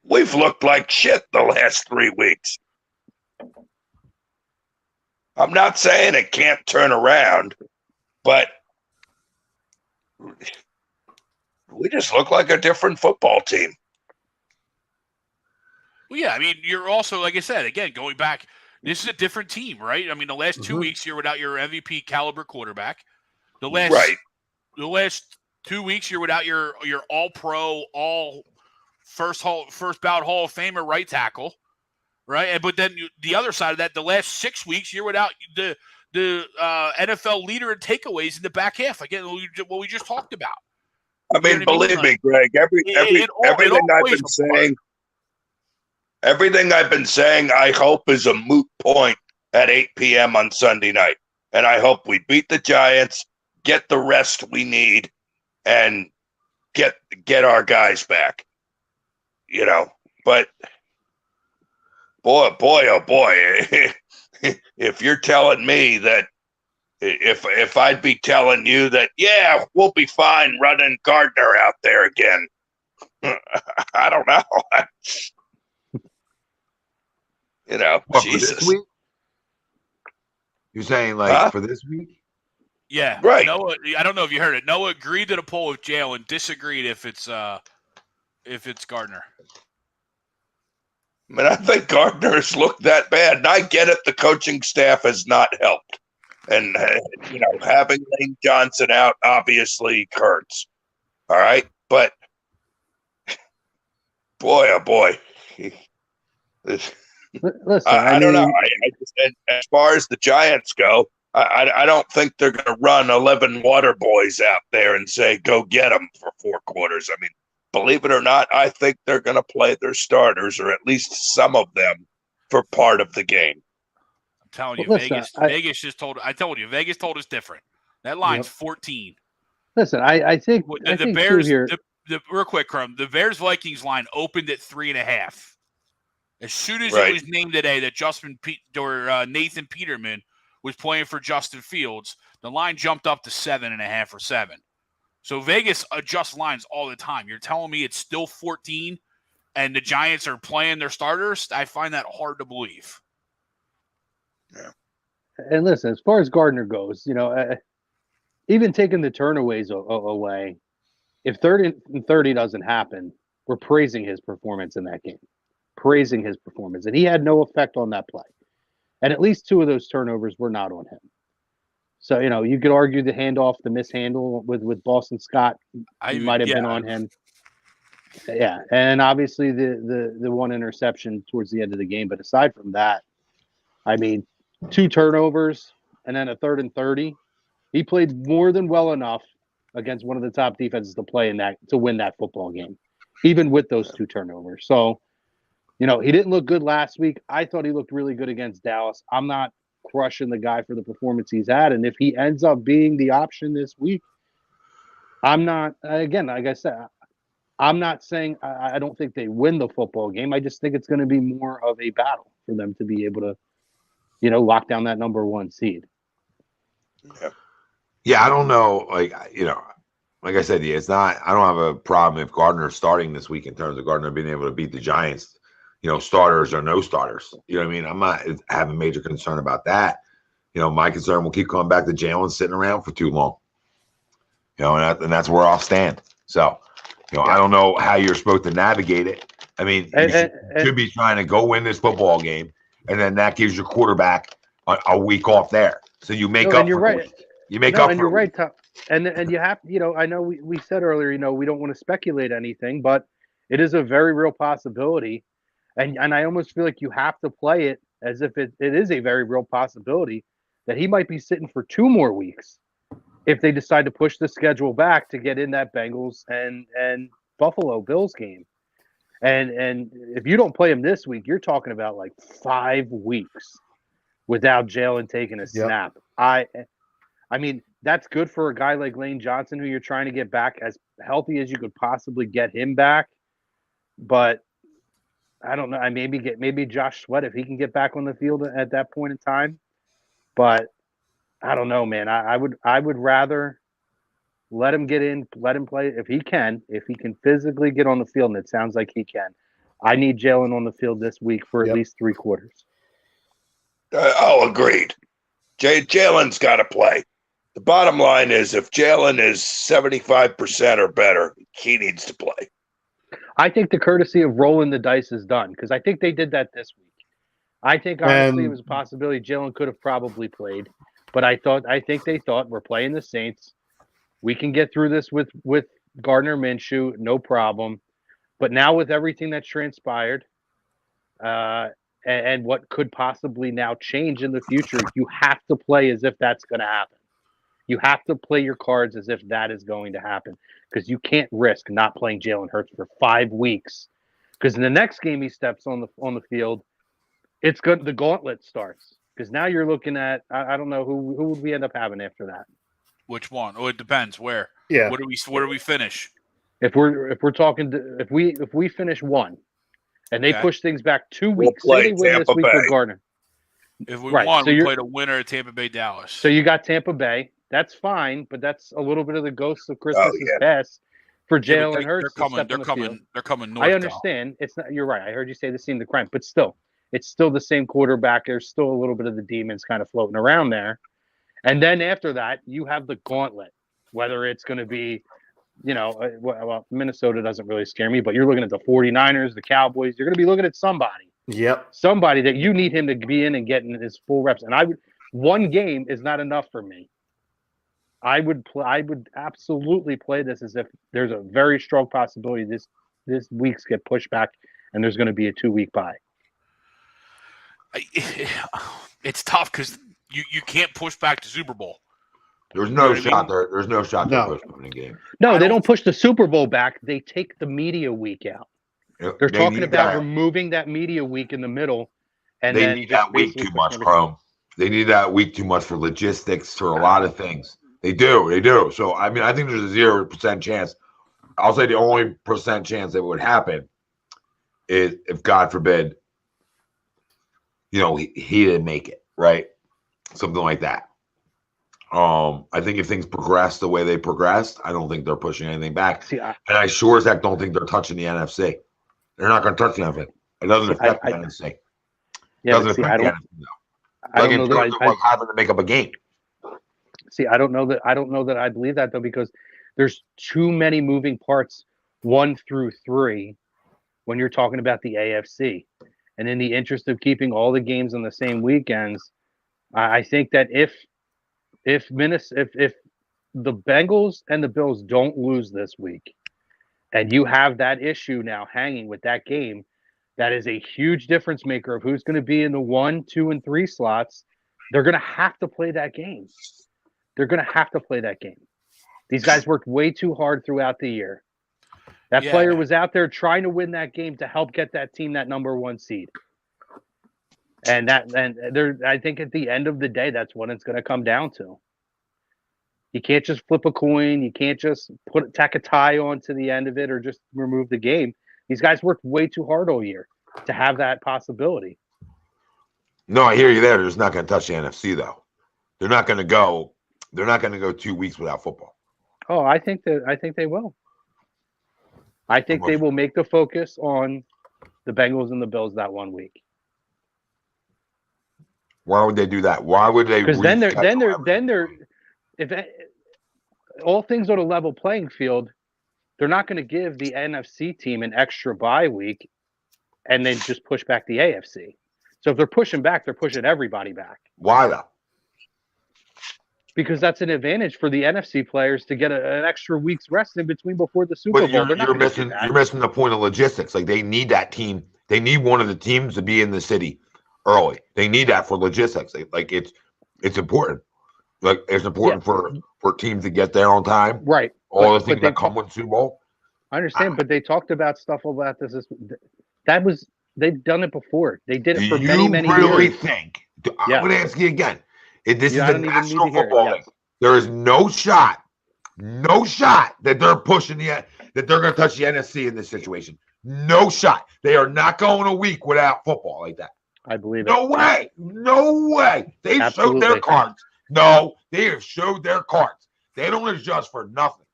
we've looked like shit the last 3 weeks. I'm not saying it can't turn around, but we just look like a different football team. Well, yeah, I mean, you're also, like I said, again, going back, this is a different team, right? I mean, the last 2 weeks you're without your MVP caliber quarterback. The last 2 weeks you're without your all pro, all first ballot Hall of Famer right tackle, right? But then the other side of that, the last 6 weeks you're without the NFL leader in takeaways in the back half. Again, what we just talked about. I mean, believe me, Greg, everything I've been saying, I hope is a moot point at 8 p.m. on Sunday night. And I hope we beat the Giants, get the rest we need, and get our guys back. But boy, oh boy, if you're telling me that if I'd be telling you that, yeah, we'll be fine running Gardner out there again, I don't know. Jesus. For this week? You're saying for this week? Yeah, right. Noah, I don't know if you heard it. Noah agreed to the poll with Jalen, disagreed if it's Gardner. I mean, I think Gardner's looked that bad, and I get it. The coaching staff has not helped, and having Lane Johnson out obviously hurts. All right, but boy, oh boy. Listen, I don't know. As far as the Giants go, I don't think they're going to run 11 water boys out there and say, go get them for 4 quarters. I mean, believe it or not, I think they're going to play their starters, or at least some of them, for part of the game. I'm telling you, Vegas just told us different. That line's 14. Listen, I think the Bears here. Real quick, Crum, the Bears-Vikings line opened at 3.5. As soon as it was named today that Nathan Peterman was playing for Justin Fields, the line jumped up to 7.5 or 7. So Vegas adjusts lines all the time. You're telling me it's still 14 and the Giants are playing their starters? I find that hard to believe. Yeah. And listen, as far as Gardner goes, even taking the turnaways away, if 30 and 30 doesn't happen, we're praising his performance in that game. Praising his performance. And he had no effect on that play. And at least 2 of those turnovers were not on him. So, you could argue the handoff, the mishandle with Boston Scott might have been on him. Yeah. And obviously the one interception towards the end of the game. But aside from that, I mean, 2 turnovers and then a 3rd and 30. He played more than well enough against one of the top defenses to win that football game, even with those 2 turnovers. So, he didn't look good last week. I thought he looked really good against Dallas. I'm not crushing the guy for the performance he's had. And if he ends up being the option this week, I'm not, again, like I said, I'm not saying I don't think they win the football game. I just think it's going to be more of a battle for them to be able to, lock down that number 1 seed. Yeah, I don't know. Like I said, it's not. I don't have a problem if Gardner's starting this week in terms of Gardner being able to beat the Giants. Starters or no starters. You know what I mean? I'm not having a major concern about that. My concern will keep coming back to Jalen sitting around for too long. And that's where I'll stand. So, I don't know how you're supposed to navigate it. I mean, you should be trying to go win this football game, and then that gives your quarterback a week off there. So you make up. And you're for right. It. You make up. And for you're it. right, Tom. And you have, I know we said earlier, we don't want to speculate anything, but it is a very real possibility. And I almost feel like you have to play it as if it is a very real possibility that he might be sitting for 2 more weeks if they decide to push the schedule back to get in that Bengals and Buffalo Bills game. And if you don't play him this week, you're talking about like 5 weeks without Jalen taking a snap. I mean, that's good for a guy like Lane Johnson, who you're trying to get back as healthy as you could possibly get him back. But I don't know. I maybe Josh Sweat if he can get back on the field at that point in time. But I don't know, man. I would rather let him get in, let him play if he can physically get on the field, and it sounds like he can. I need Jalen on the field this week for at least 3 quarters. Agreed. Jalen's got to play. The bottom line is if Jalen is 75% or better, he needs to play. I think the courtesy of rolling the dice is done because I think they did that this week. I think honestly it was a possibility Jalen could have probably played, but I think they thought we're playing the Saints. We can get through this with Gardner Minshew, no problem. But now with everything that's transpired, and what could possibly now change in the future, you have to play as if that's going to happen. You have to play your cards as if that is going to happen because you can't risk not playing Jalen Hurts for 5 weeks. Because in the next game he steps on the field, it's good. The gauntlet starts because now you're looking at I don't know who would we end up having after that. Which one? Oh, it depends. Where? Yeah. Where do we finish? If we're talking if we finish 1 and they push things back 2 weeks, play say they win Tampa this week Bay. with Gardner. If we Right, won, so we played a winner at Tampa Bay, Dallas. So you got Tampa Bay. That's fine, but that's a little bit of the ghosts of Christmas past for Jalen Hurts. They're coming north. I understand. It's not. You're right. I heard you say the scene, the crime, but still, it's still the same quarterback. There's still a little bit of the demons kind of floating around there. And then after that, you have the gauntlet. Whether it's going to be, well, Minnesota doesn't really scare me, but you're looking at the 49ers, the Cowboys. You're going to be looking at somebody. Yep. Somebody that you need him to be in and get in his full reps. And one game is not enough for me. I would absolutely play this as if there's a very strong possibility this week's get pushed back and there's going to be a 2-week bye. It's tough because you can't push back to Super Bowl. There's no shot there. There's no shot to postpone a game. No, they don't push the Super Bowl back. They take the media week out. They're talking about removing that media week in the middle. And they need that week too much, Chrome. They need that week too much for logistics, for a lot of things. They do. So, I mean, I think there's a 0% chance. I'll say the only percent chance that would happen is if, God forbid, he didn't make it, right? Something like that. I think if things progress the way they progressed, I don't think they're pushing anything back. And I sure as heck don't think they're touching the NFC. They're not going to touch the NFC. It doesn't affect the NFC. It doesn't affect the NFC, though. I don't know that having to make up a game. See, I don't know that I believe that, though, because there's too many moving parts 1 through 3 when you're talking about the AFC. And in the interest of keeping all the games on the same weekends, I think that if the Bengals and the Bills don't lose this week, and you have that issue now hanging with that game, that is a huge difference maker of who's going to be in the 1, 2, and 3 slots. They're going to have to play that game. These guys worked way too hard throughout the year. That player was out there trying to win that game to help get that team that number 1 seed. I think at the end of the day, that's what it's going to come down to. You can't just flip a coin. You can't just tack a tie on to the end of it or just remove the game. These guys worked way too hard all year to have that possibility. No, I hear you there. They're just not going to touch the NFC, though. They're not going to go 2 weeks without football. Oh, I think they will. I think they will make the focus on the Bengals and the Bills that 1 week. Why would they do that? Why would they? Because then they're if all things on a level playing field, they're not going to give the NFC team an extra bye week and then just push back the AFC. So if they're pushing back, they're pushing everybody back. Why though? Because that's an advantage for the NFC players to get an extra week's rest in between before the Super Bowl. You're missing the point of logistics. Like they need that team. They need one of the teams to be in the city early. They need that for logistics. Like it's important. Like it's important for teams to get there on time. Right. All the things that come with Super Bowl. I understand, but they talked about stuff about this. They've done it before. They did it for many, many years. You really think? I'm going to ask you again. This is the National Football League. There is no shot that they're pushing that they're going to touch the NFC in this situation. No shot. They are not going a week without football like that. I believe it. No way. They've showed their cards. No, they have showed their cards. They don't adjust for nothing.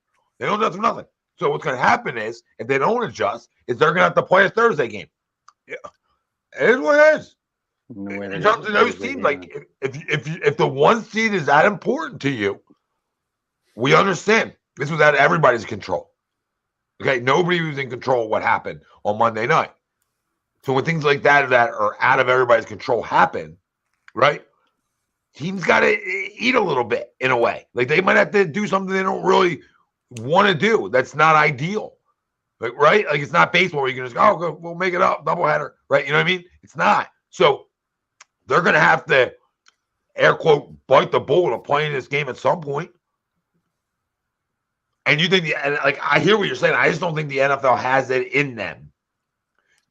So what's going to happen is, if they don't adjust, is they're going to have to play a Thursday game. Yeah, it is what it is. In terms of those teams, like if the one seed is that important to you, we understand this was out of everybody's control. Okay, nobody was in control of what happened on Monday night. So when things like that are out of everybody's control happen, right? Teams got to eat a little bit in a way. Like they might have to do something they don't really want to do. That's not ideal. Like, right? Like it's not baseball where you can just go, oh, we'll make it up, doubleheader, right? You know what I mean? It's not. So they're going to have to, air quote, bite the bullet of playing this game at some point. And you think, and like, I hear what you're saying. I just don't think the NFL has it in them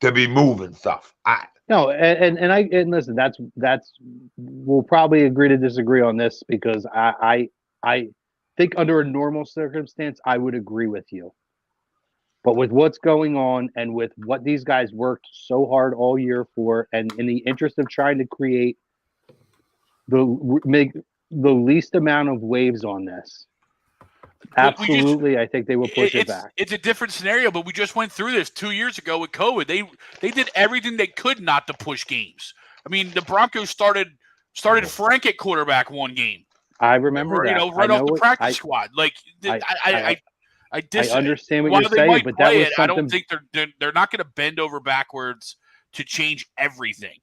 to be moving stuff. And listen, that's we'll probably agree to disagree on this because I think under a normal circumstance I would agree with you, but with what's going on and with what these guys worked so hard all year for, and in the interest of trying to make the least amount of waves on this. Absolutely, I think they will push it back. It's a different scenario, but we just went through this 2 years ago with COVID. They did everything they could not to push games. I mean, the Broncos started Frank at quarterback one game. I remember that. Right off the practice squad. Like I understand what you're saying, but that was something. I don't think they're not going to bend over backwards to change everything.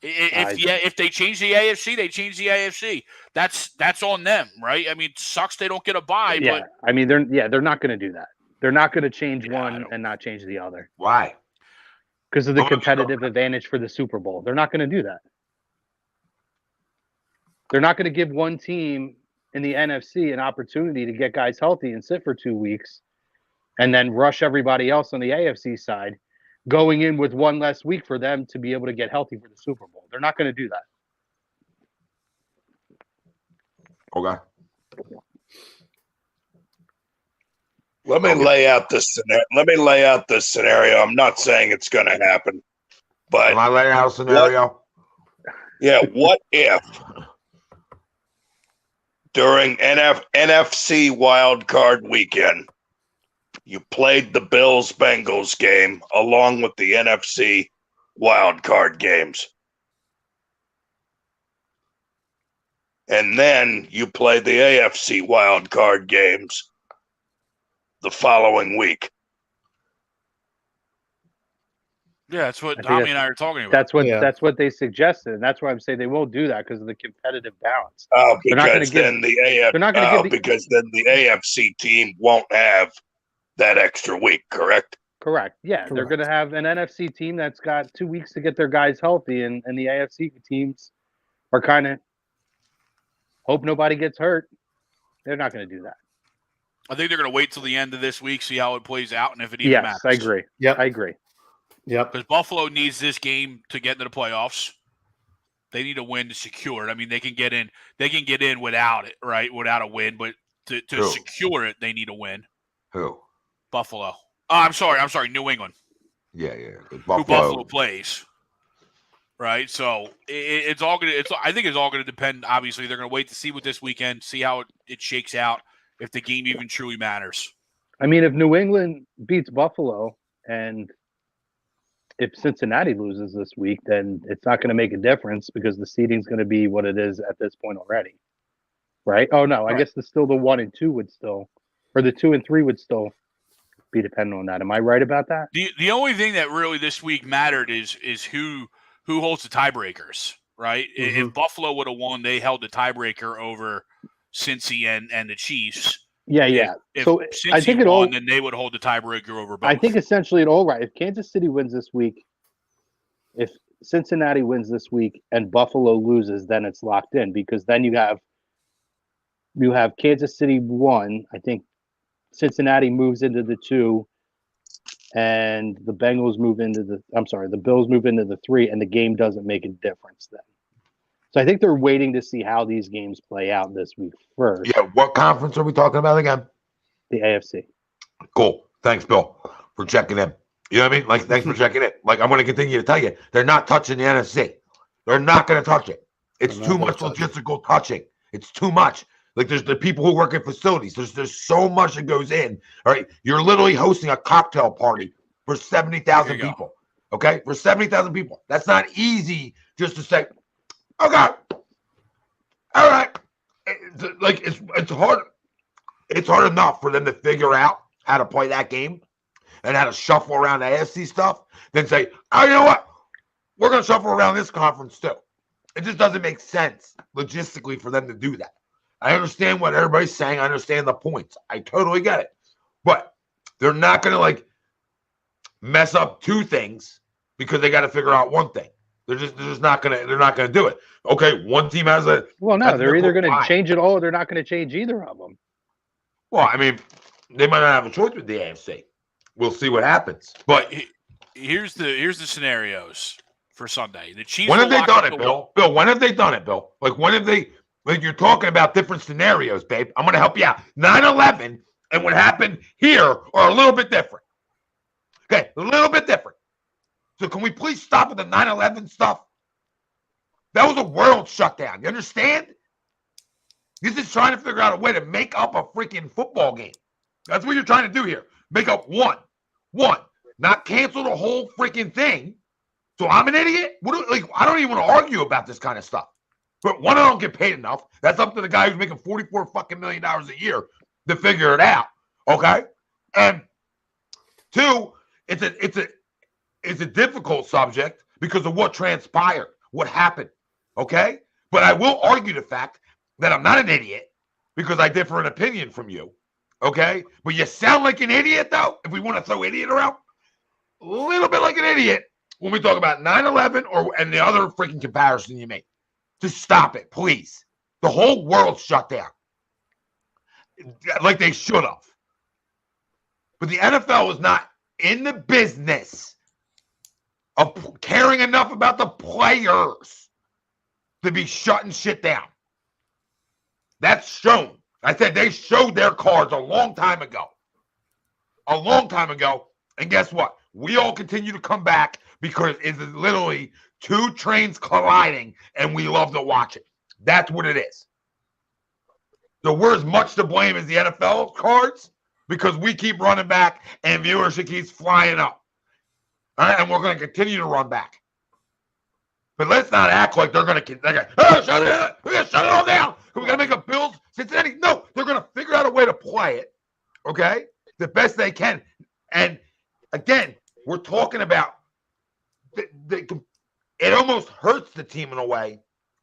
If they change the AFC, they change the AFC. That's on them, right? I mean, it sucks they don't get a bye. Yeah, but I mean, they're not going to do that. They're not going to change one and not change the other. Why? Because of the competitive advantage for the Super Bowl. They're not going to do that. They're not going to give one team in the NFC an opportunity to get guys healthy and sit for 2 weeks, and then rush everybody else on the AFC side, going in with one less week for them to be able to get healthy for the Super Bowl. They're not going to do that. Okay. Let me lay out this scenario. I'm not saying it's going to happen, but Can I lay out a scenario? What if during NFC Wild Card Weekend you played the Bills-Bengals game along with the NFC Wild Card games, and then you played the AFC Wild Card games the following week? Yeah, that's what Tommy and I are talking about. That's what they suggested, and that's why I'm saying they won't do that because of the competitive balance. Oh, because then the AFC team won't have that extra week, correct? Correct. Yeah, They're going to have an NFC team that's got 2 weeks to get their guys healthy, and the AFC teams are kind of hope nobody gets hurt. They're not going to do that. I think they're going to wait till the end of this week, see how it plays out, and if it even matters. Yes, I agree. Yep. I agree. Yep. Because Buffalo needs this game to get into the playoffs. They need a win to secure it. I mean, they can get in. They can get in without it, right? Without a win, but to secure it, they need a win. Who? Buffalo. Oh, I'm sorry. New England. Yeah. Who Buffalo plays. Right. So it's all gonna. I think it's all gonna depend. Obviously, they're gonna wait to see what this weekend, see how it shakes out, if the game even truly matters. I mean, if New England beats Buffalo and if Cincinnati loses this week, then it's not going to make a difference because the seeding's going to be what it is at this point already, right? Oh no, I guess the 1 and 2 would still, or the 2 and 3 would still be dependent on that. Am I right about that? The only thing that really this week mattered is who holds the tiebreakers, right? Mm-hmm. If Buffalo would have won, they held the tiebreaker over Cincy and the Chiefs. Yeah. If so Cincy I think won, then they would hold the tiebreaker over both. I think essentially it all right. If Kansas City wins this week, if Cincinnati wins this week and Buffalo loses, then it's locked in because then you have Kansas City 1. I think Cincinnati moves into the 2, and the Bills move into the 3, and the game doesn't make a difference then. So I think they're waiting to see how these games play out this week first. Yeah, what conference are we talking about again? The AFC. Cool. Thanks, Bill, for checking in. You know what I mean? Like, thanks for checking in. Like, I'm going to continue to tell you, they're not touching the NFC. They're not going to touch it. It's too much logistical touching. It's too much. Like there's the people who work in facilities. There's so much that goes in. All right. You're literally hosting a cocktail party for 70,000 people. Okay. For 70,000 people. That's not easy just to say, okay. All right. It's hard. It's hard enough for them to figure out how to play that game and how to shuffle around the AFC stuff, then say, oh, you know what? We're going to shuffle around this conference too. It just doesn't make sense logistically for them to do that. I understand what everybody's saying. I understand the points. I totally get it. But they're not going to like mess up two things because they got to figure out one thing. They're just not going to. They're not going to do it. Okay, one team has a. Well, no, they're either going to change it all, or they're not going to change either of them. Well, I mean, they might not have a choice with the AFC. We'll see what happens. But here's the scenarios for Sunday. The Chiefs. When have they done it, Bill? Bill, when have they done it, Bill? Like when have they? Like you're talking about different scenarios, babe. I'm going to help you out. 9/11 and what happened here are a little bit different. Okay, a little bit different. So can we please stop with the 9/11 stuff? That was a world shutdown. You understand? This is trying to figure out a way to make up a freaking football game. That's what you're trying to do here. Make up one. Not cancel the whole freaking thing. So I'm an idiot? I don't even want to argue about this kind of stuff. But one, I don't get paid enough. That's up to the guy who's making $44 fucking million a year to figure it out. Okay? And two, it's a difficult subject because of what transpired, what happened. Okay? But I will argue the fact that I'm not an idiot because I differ in opinion from you. Okay? But you sound like an idiot, though, if we want to throw idiot around. A little bit like an idiot when we talk about 9/11 and the other freaking comparison you make. Just stop it, please. The whole world shut down. Like they should have. But the NFL is not in the business of caring enough about the players to be shutting shit down. That's shown. I said they showed their cards a long time ago. And guess what? We all continue to come back because it's literally two trains colliding and we love to watch it. That's what it is. So we're as much to blame as the NFL cards because we keep running back and viewership keeps flying up. All right, and we're going to continue to run back. But let's not act like they're going to shut it all down. We're going to make a Bills Cincinnati. No, they're going to figure out a way to play it, okay, the best they can. And again, we're talking about it almost hurts the team in a way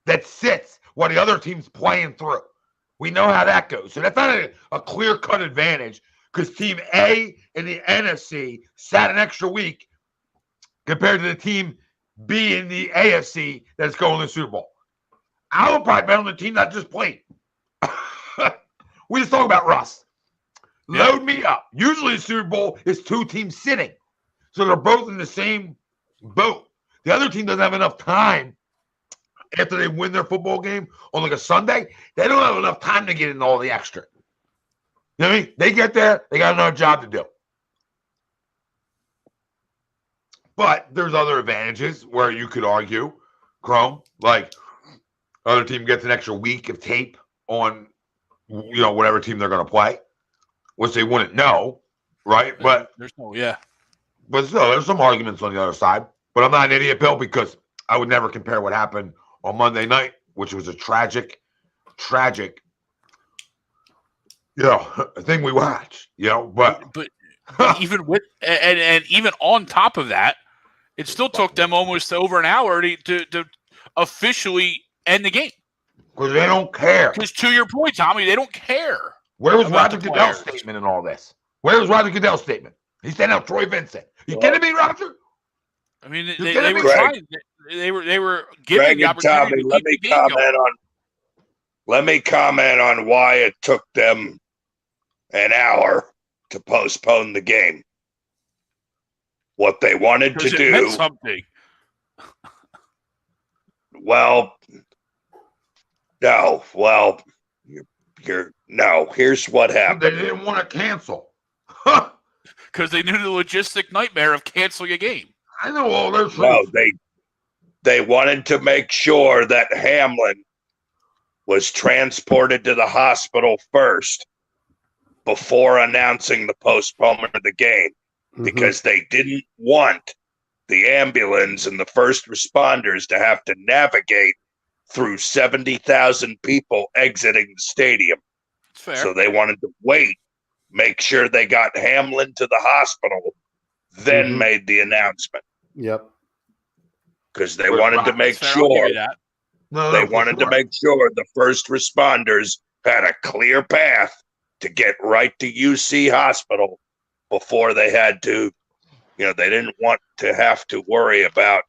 that sits while the other team's playing through. We know how that goes. So that's not a clear-cut advantage because Team A in the NFC sat an extra week compared to the Team B in the AFC that's going to the Super Bowl. I would probably bet on the team that just played. We just talk about Russ. Load me up. Usually the Super Bowl is two teams sitting. So they're both in the same boat. The other team doesn't have enough time after they win their football game on like a Sunday. They don't have enough time to get in all the extra. You know what I mean? They get there, they got another job to do. But there's other advantages where you could argue, Chrome, like other team gets an extra week of tape on, whatever team they're going to play, which they wouldn't know, right? But there's But still, there's some arguments on the other side. But I'm not an idiot, Bill, because I would never compare what happened on Monday night, which was a tragic, thing we watched, But even with and even on top of that, it still took them almost over an hour to officially end the game. Because they don't care. Because to your point, Tommy, they don't care. Where was Roger Goodell's statement in all this? Where was Roger Goodell's statement? He sent out Troy Vincent. You kidding me, Roger? I mean, they were trying. They were giving Greg the opportunity. Tommy, let me comment on why it took them an hour to postpone the game. What they wanted to do. Meant something. Well, no. Well, here's what happened. They didn't want to cancel. Because they knew the logistic nightmare of canceling a game. I know all those. No, they wanted to make sure that Hamlin was transported to the hospital first before announcing the postponement of the game because they didn't want the ambulance and the first responders to have to navigate through 70,000 people exiting the stadium. That's fair. So they wanted to wait, make sure they got Hamlin to the hospital, then made the announcement. Yep. Because they wanted to make That's fair. I'll give sure you that. they wanted to make sure the first responders had a clear path to get right to UC hospital before they had to, they didn't want to have to worry about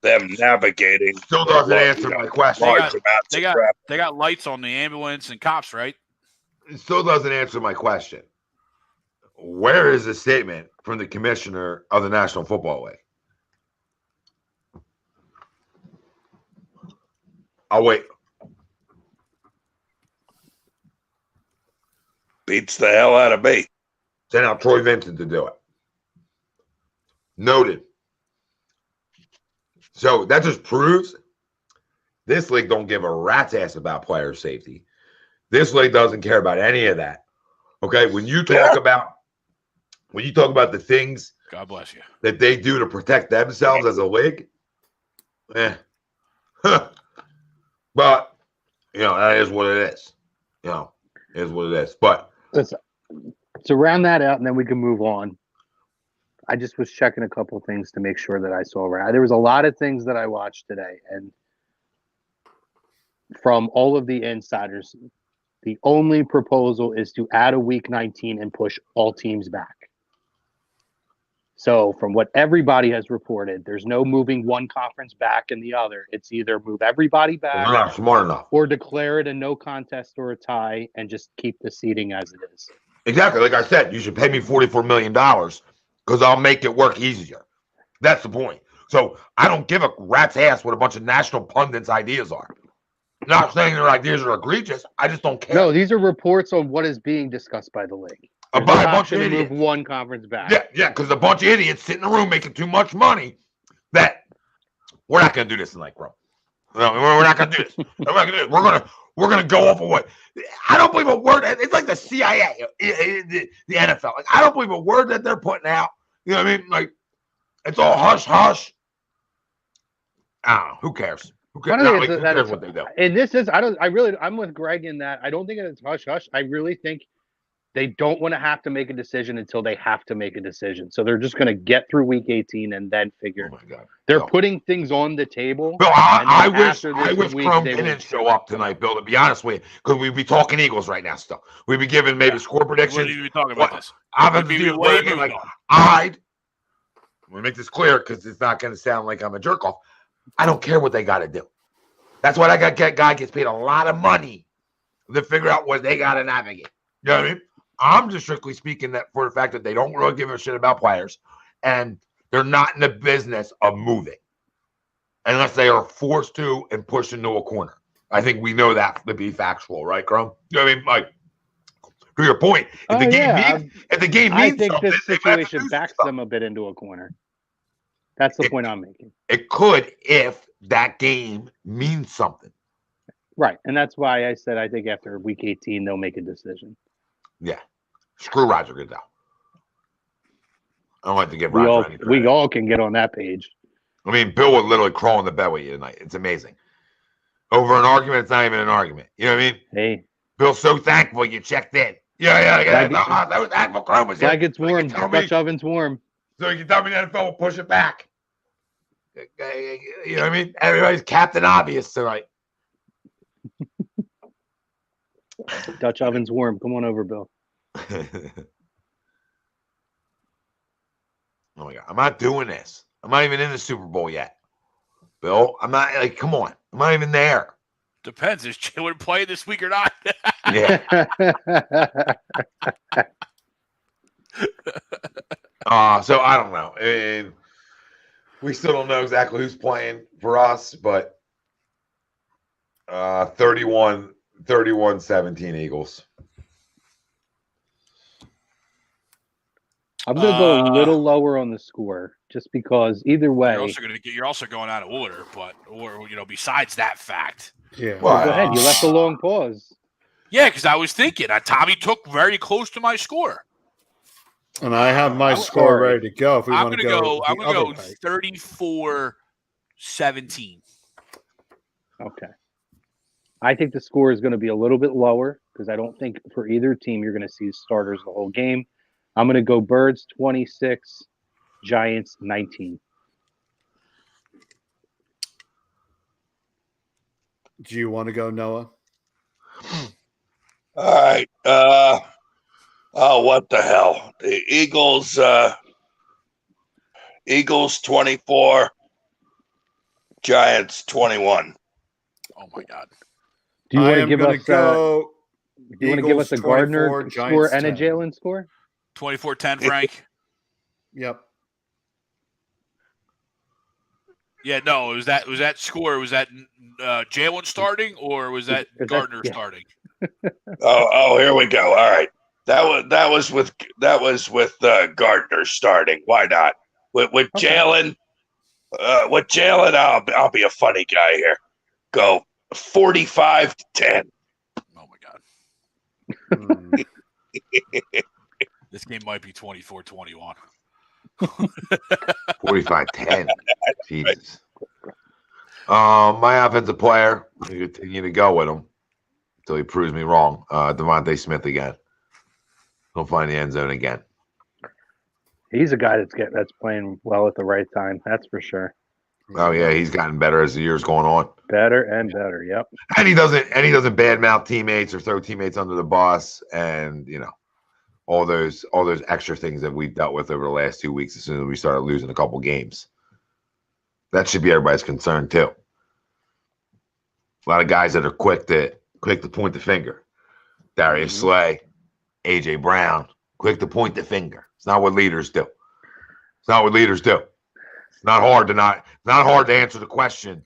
them navigating. Still doesn't answer my question. They got lights on the ambulance and cops, right? It still doesn't answer my question. Where is the statement from the commissioner of the National Football League? I'll wait. Beats the hell out of me. Send out Troy Vincent to do it. Noted. So that just proves this league don't give a rat's ass about player safety. This league doesn't care about any of that. Okay, when you talk about the things, God bless you, that they do to protect themselves as a league, but that is what it is. It is what it is. But to round that out, and then we can move on. I just was checking a couple things to make sure that I saw right. There was a lot of things that I watched today, and from all of the insiders, the only proposal is to add a week 19 and push all teams back. So from what everybody has reported, there's no moving one conference back and the other. It's either move everybody back, we're not smart enough, or declare it a no contest or a tie and just keep the seeding as it is. Exactly. Like I said, you should pay me $44 million because I'll make it work easier. That's the point. So I don't give a rat's ass what a bunch of national pundits' ideas are. Not saying their ideas are egregious. I just don't care. No, these are reports on what is being discussed by the league. By a bunch of idiots. Move one conference back. Yeah, because a bunch of idiots sit in a room making too much money that we're not going to do this tonight, bro. No, we're not going to do this. We're gonna go off of what I don't believe a word. It's like the CIA, the NFL. Like I don't believe a word that they're putting out. You know what I mean? Like it's all hush hush. I don't know. Who cares? Who cares? Who cares what they do? And this is I'm with Greg in that I don't think it's hush hush. I really think they don't want to have to make a decision until they have to make a decision. So they're just going to get through week 18 and then figure. Oh my God. They're putting things on the table. Bill, I wish Chrome didn't show up tonight, Bill, to be honest with you, because we'd be talking Eagles right now still. We'd be giving maybe score predictions. We'd be talking about this. We make this clear because it's not going to sound like I'm a jerk off. I don't care what they got to do. That's why that guy gets paid a lot of money to figure out what they got to navigate. You know what I mean? I'm just strictly speaking that for the fact that they don't really give a shit about players and they're not in the business of moving unless they are forced to and pushed into a corner. I think we know that to be factual, right, Chrome? You know what I mean? Like, to your point, if the game means I think something, this situation backs them a bit into a corner. That's the point I'm making. It could if that game means something. Right. And that's why I said I think after week 18, they'll make a decision. Yeah. Screw Roger Goodell. I don't like to give Roger any credit. We all can get on that page. I mean, Bill would literally crawl in the bed with you tonight. It's amazing. Over an argument, it's not even an argument. You know what I mean? Hey. Bill's so thankful you checked in. Yeah. That was thankful Chrome was here. Like it's warm. Dutch oven's warm. So you can tell me the NFL will push it back. You know what I mean? Everybody's Captain Obvious tonight. Dutch oven's warm. Come on over, Bill. Oh my God. I'm not doing this. I'm not even in the Super Bowl yet. Bill, I'm not come on. I'm not even there. Depends. Is Jalen playing this week or not? Yeah. So I don't know. And we still don't know exactly who's playing for us, but 31-17 Eagles. I'm going to go a little lower on the score just because either way. You're also going out of order, but besides that fact. Yeah. Well, go ahead. You left a long pause. Yeah, because I was thinking. Tommy took very close to my score. And I have my I'm score sorry. ready to go. If we I'm want to gonna go, I'm the gonna other go way. 34-17. Okay. I think the score is going to be a little bit lower because I don't think for either team you're going to see starters the whole game. I'm going to go Birds 26, Giants 19. Do you want to go, Noah? All right. What the hell? The Eagles 24, Giants 21. Oh my God. Do you want to give us? Go Do you want to give us a Gardner 24, score Giants and a 10. Jalen score? 24-10, Frank. Yep. Yeah, no. Was that score? Was that Jalen starting or was that Gardner starting? Oh, here we go. All right. That was with Gardner starting. Why not? With Okay. Jalen, I'll be a funny guy here. Go 45-10. Oh my God. Hmm. This game might be 24-21. 45-10. Jesus. My offensive player, I continue to go with him until he proves me wrong. Devontae Smith again. He'll find the end zone again. He's a guy that's playing well at the right time. That's for sure. Oh yeah, he's gotten better as the year's going on. Better and better. Yep. And he doesn't badmouth teammates or throw teammates under the bus, and all those extra things that we've dealt with over the last 2 weeks as soon as we started losing a couple games. That should be everybody's concern too. A lot of guys that are quick to point the finger. Darius Slay, AJ Brown, quick to point the finger. It's not what leaders do. It's not hard to answer the question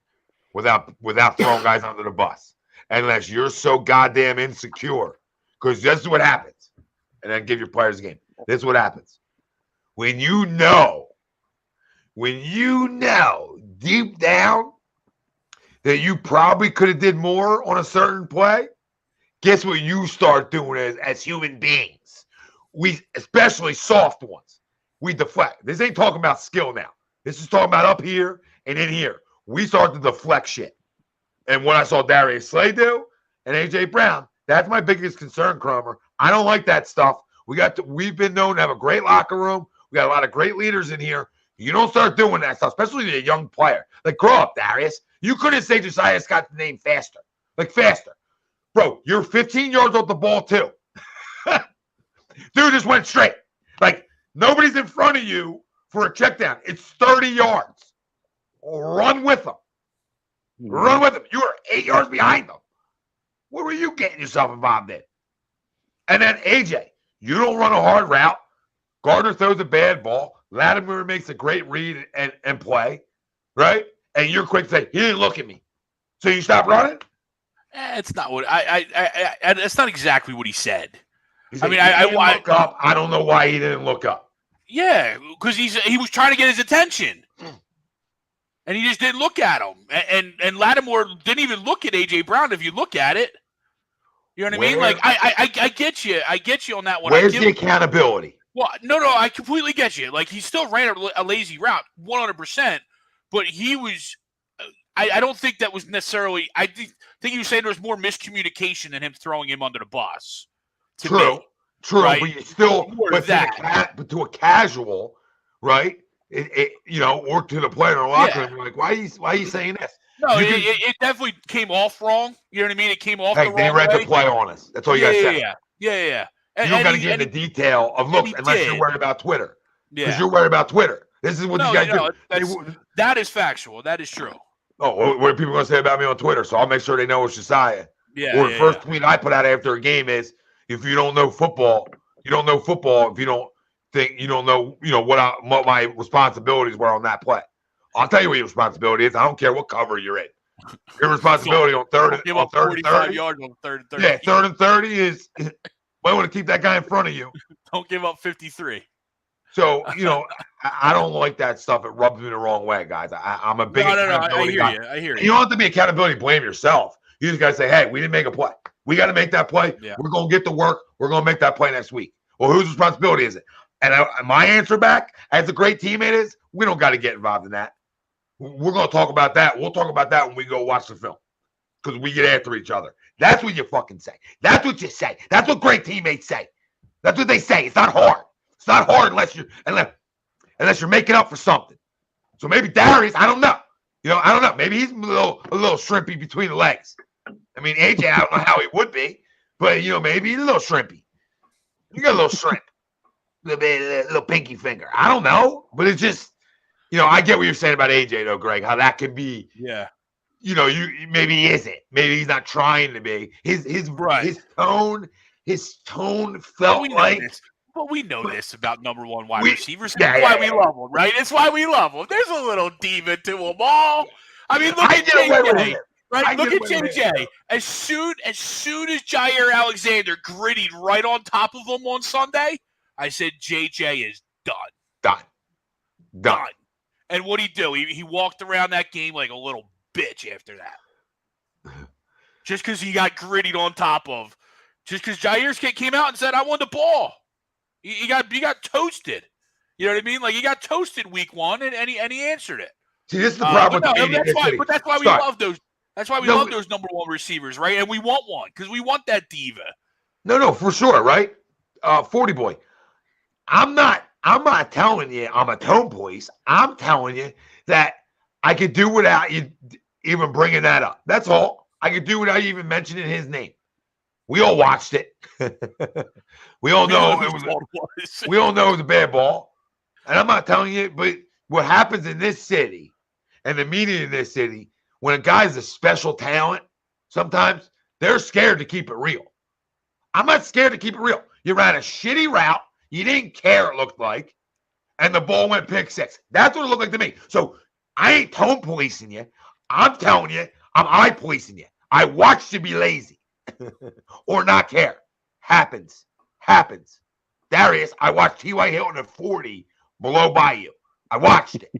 without throwing guys under the bus. Unless you're so goddamn insecure. Because this is what happens. And then give your players a game. This is what happens. When you know deep down that you probably could have did more on a certain play, guess what you start doing as human beings? We, especially soft ones, we deflect. This ain't talking about skill now. This is talking about up here and in here. We start to deflect shit. And what I saw Darius Slay do and AJ Brown, that's my biggest concern, Cromer. I don't like that stuff. We've been known to have a great locker room. We got a lot of great leaders in here. You don't start doing that stuff, especially a young player. Like, grow up, Darius. You couldn't say Josiah Scott the name faster. Like, faster. Bro, you're 15 yards off the ball, too. Dude just went straight. Like, nobody's in front of you for a check down. It's 30 yards. Run with them. Run with them. You were 8 yards behind them. What were you getting yourself involved in? And then AJ, you don't run a hard route. Gardner throws a bad ball. Latimer makes a great read and play, right? And you're quick to say, he didn't look at me. So you stop running? It's not what that's not exactly what he said. I mean, I look up. I don't know why he didn't look up. Yeah, because he was trying to get his attention, and he just didn't look at him. And Lattimore didn't even look at AJ Brown. If you look at it, you know what I mean. Like I get you. I get you on that one. Where's the accountability? Well, no, I completely get you. Like, he still ran a lazy route, 100%. But he was. I don't think that was necessarily. I think you were saying there was more miscommunication than him throwing him under the bus. True, right? But you still, but to a casual, right? Or to the player in the locker room, like, why are you saying this? No, it definitely came off wrong. You know what I mean? It came off the wrong way. They read the play on us. That's all you got to say. Yeah. You don't got to get into detail of looks unless you're worried about Twitter. Because you're worried about Twitter. This is what you guys do. That is factual. That is true. Oh, what are people going to say about me on Twitter? So I'll make sure they know it's Josiah. Or the first tweet I put out after a game is, if you don't know football, you don't know football. If you don't think, you don't know, what my responsibilities were on that play. I'll tell you what your responsibility is. I don't care what cover you're in. Your responsibility on third and 30 yards on third and 30. Yeah, 3rd and 30 is might want to keep that guy in front of you. Don't give up 53. So, I don't like that stuff. It rubs me the wrong way, guys. I'm a big accountability guy. I hear you. You don't have to be accountability. Blame yourself. You just got to say, hey, we didn't make a play. We got to make that play. Yeah. We're going to get to work. We're going to make that play next week. Well, whose responsibility is it? And my answer back, as a great teammate, is we don't got to get involved in that. We're going to talk about that. We'll talk about that when we go watch the film because we get after each other. That's what you fucking say. That's what you say. That's what great teammates say. That's what they say. It's not hard. It's not hard unless you're making up for something. So maybe Darius, I don't know. I don't know. Maybe he's a little shrimpy between the legs. I mean, AJ, I don't know how he would be, but maybe he's a little shrimpy. You got a little shrimp, little pinky finger. I don't know, but it's just, I get what you're saying about AJ though, Greg. How that could be. Yeah. Maybe he isn't. Maybe he's not trying to be. His tone felt like. But we know this about number one wide receivers. That's why we love them, right? It's why we love them. There's a little diva to them all. I mean, look at JJ, right? Look at JJ. As soon as Jair Alexander grittied right on top of him on Sunday, I said JJ is done. And what'd he do? He walked around that game like a little bitch after that. Just because he got grittied on top of. Just because Jair came out and said, I want the ball. He got toasted. You know what I mean? Like he got toasted week one, and he answered it. See, this is the problem with that's why we love those. That's why we love those number one receivers, right? And we want one because we want that diva. No, for sure, right? 40 boy. I'm not telling you I'm a tone police. I'm telling you that I could do without you even bringing that up. That's all. I could do without you even mentioning his name. We all watched it. We all know it was. We all know it was a bad ball. And I'm not telling you, but what happens in this city and the media in this city, when a guy's a special talent, sometimes they're scared to keep it real. I'm not scared to keep it real. You ran a shitty route. You didn't care, it looked like. And the ball went pick six. That's what it looked like to me. So I ain't tone policing you. I'm telling you, I'm eye policing you. I watched you be lazy. Or not care. Happens. Darius, I watched T.Y. Hilton at 40 below by you. I watched it.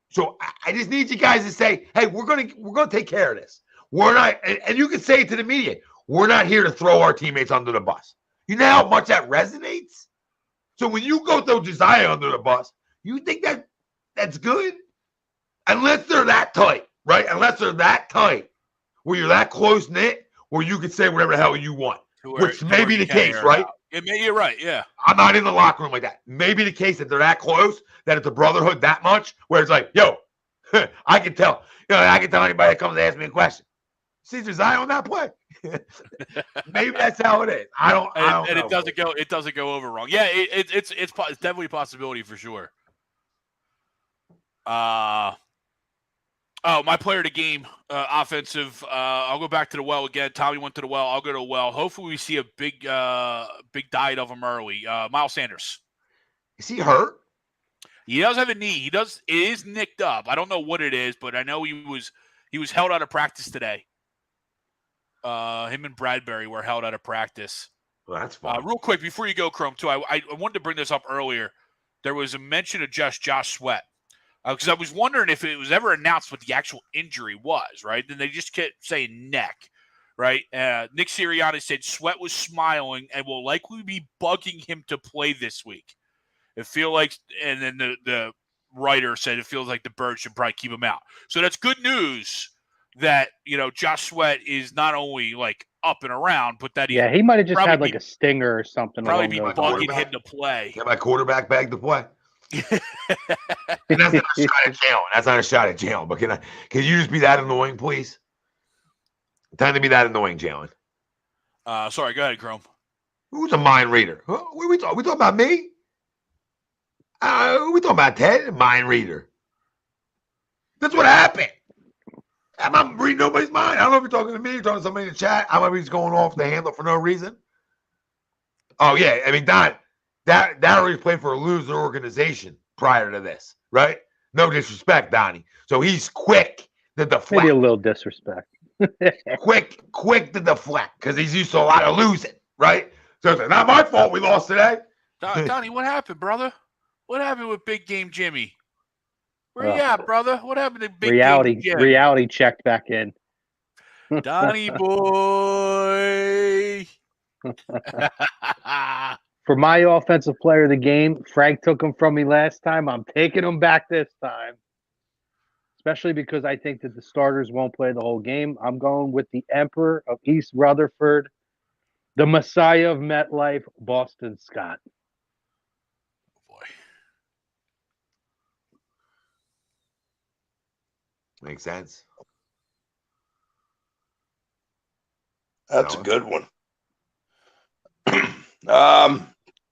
So I just need you guys to say, hey, we're gonna take care of this. We're not, and you can say it to the media, we're not here to throw our teammates under the bus. You know how much that resonates? So when you go throw Josiah under the bus, you think that's good? Unless they're that tight, right? Unless they're that tight, where you're that close knit, where you can say whatever the hell you want, which may be the case, right? You're right, yeah. I'm not in the locker room like that. Maybe the case that they're that close, that it's a brotherhood that much, where it's like, yo, I can tell. I can tell anybody that comes to ask me a question. See Josiah on that play. Maybe that's how it is. I don't know. It doesn't go over wrong. Yeah, it's definitely a possibility for sure. My player of the game, offensive. I'll go back to the well again. Tommy went to the well. I'll go to the well. Hopefully, we see a big diet of him early. Miles Sanders. Is he hurt? He does have a knee. It is nicked up. I don't know what it is, but I know he was held out of practice today. Him and Bradbury were held out of practice. Well, that's fine. Real quick before you go, Chrome. Too, I wanted to bring this up earlier. There was a mention of Josh Sweat. Because I was wondering if it was ever announced what the actual injury was, right? Then they just kept saying neck, right? Nick Sirianni said Sweat was smiling and will likely be bugging him to play this week. It feel like, and then the writer said it feels like the Birds should probably keep him out. So that's good news that, Josh Sweat is not only like up and around, but that he might have just had like a stinger or something. Probably be bugging him to play. Get my quarterback bag to play. And that's not a shot at Jalen. That's not a shot at Jalen. But can you just be that annoying, please? Time to be that annoying, Jalen. Sorry, go ahead, Chrome. Who's a mind reader? We talking about me? We talking about Ted, mind reader. That's what happened. I'm not reading nobody's mind. I don't know if you're talking to me, you're talking to somebody in the chat. I might be just going off the handle for no reason. Oh yeah, I mean Don. That already played for a loser organization prior to this, right? No disrespect, Donnie. So he's quick to deflect. Maybe a little disrespect. quick to deflect because he's used to a lot of losing, right? So it's not my fault we lost today. Donnie, what happened, brother? What happened with Big Game Jimmy? Where you at, brother? What happened to Big Game Jimmy? Reality checked back in. Donnie boy. For my offensive player of the game, Frank took him from me last time. I'm taking him back this time, especially because I think that the starters won't play the whole game. I'm going with the Emperor of East Rutherford, the Messiah of MetLife, Boston Scott. Boy. Makes sense. That's No. a good one.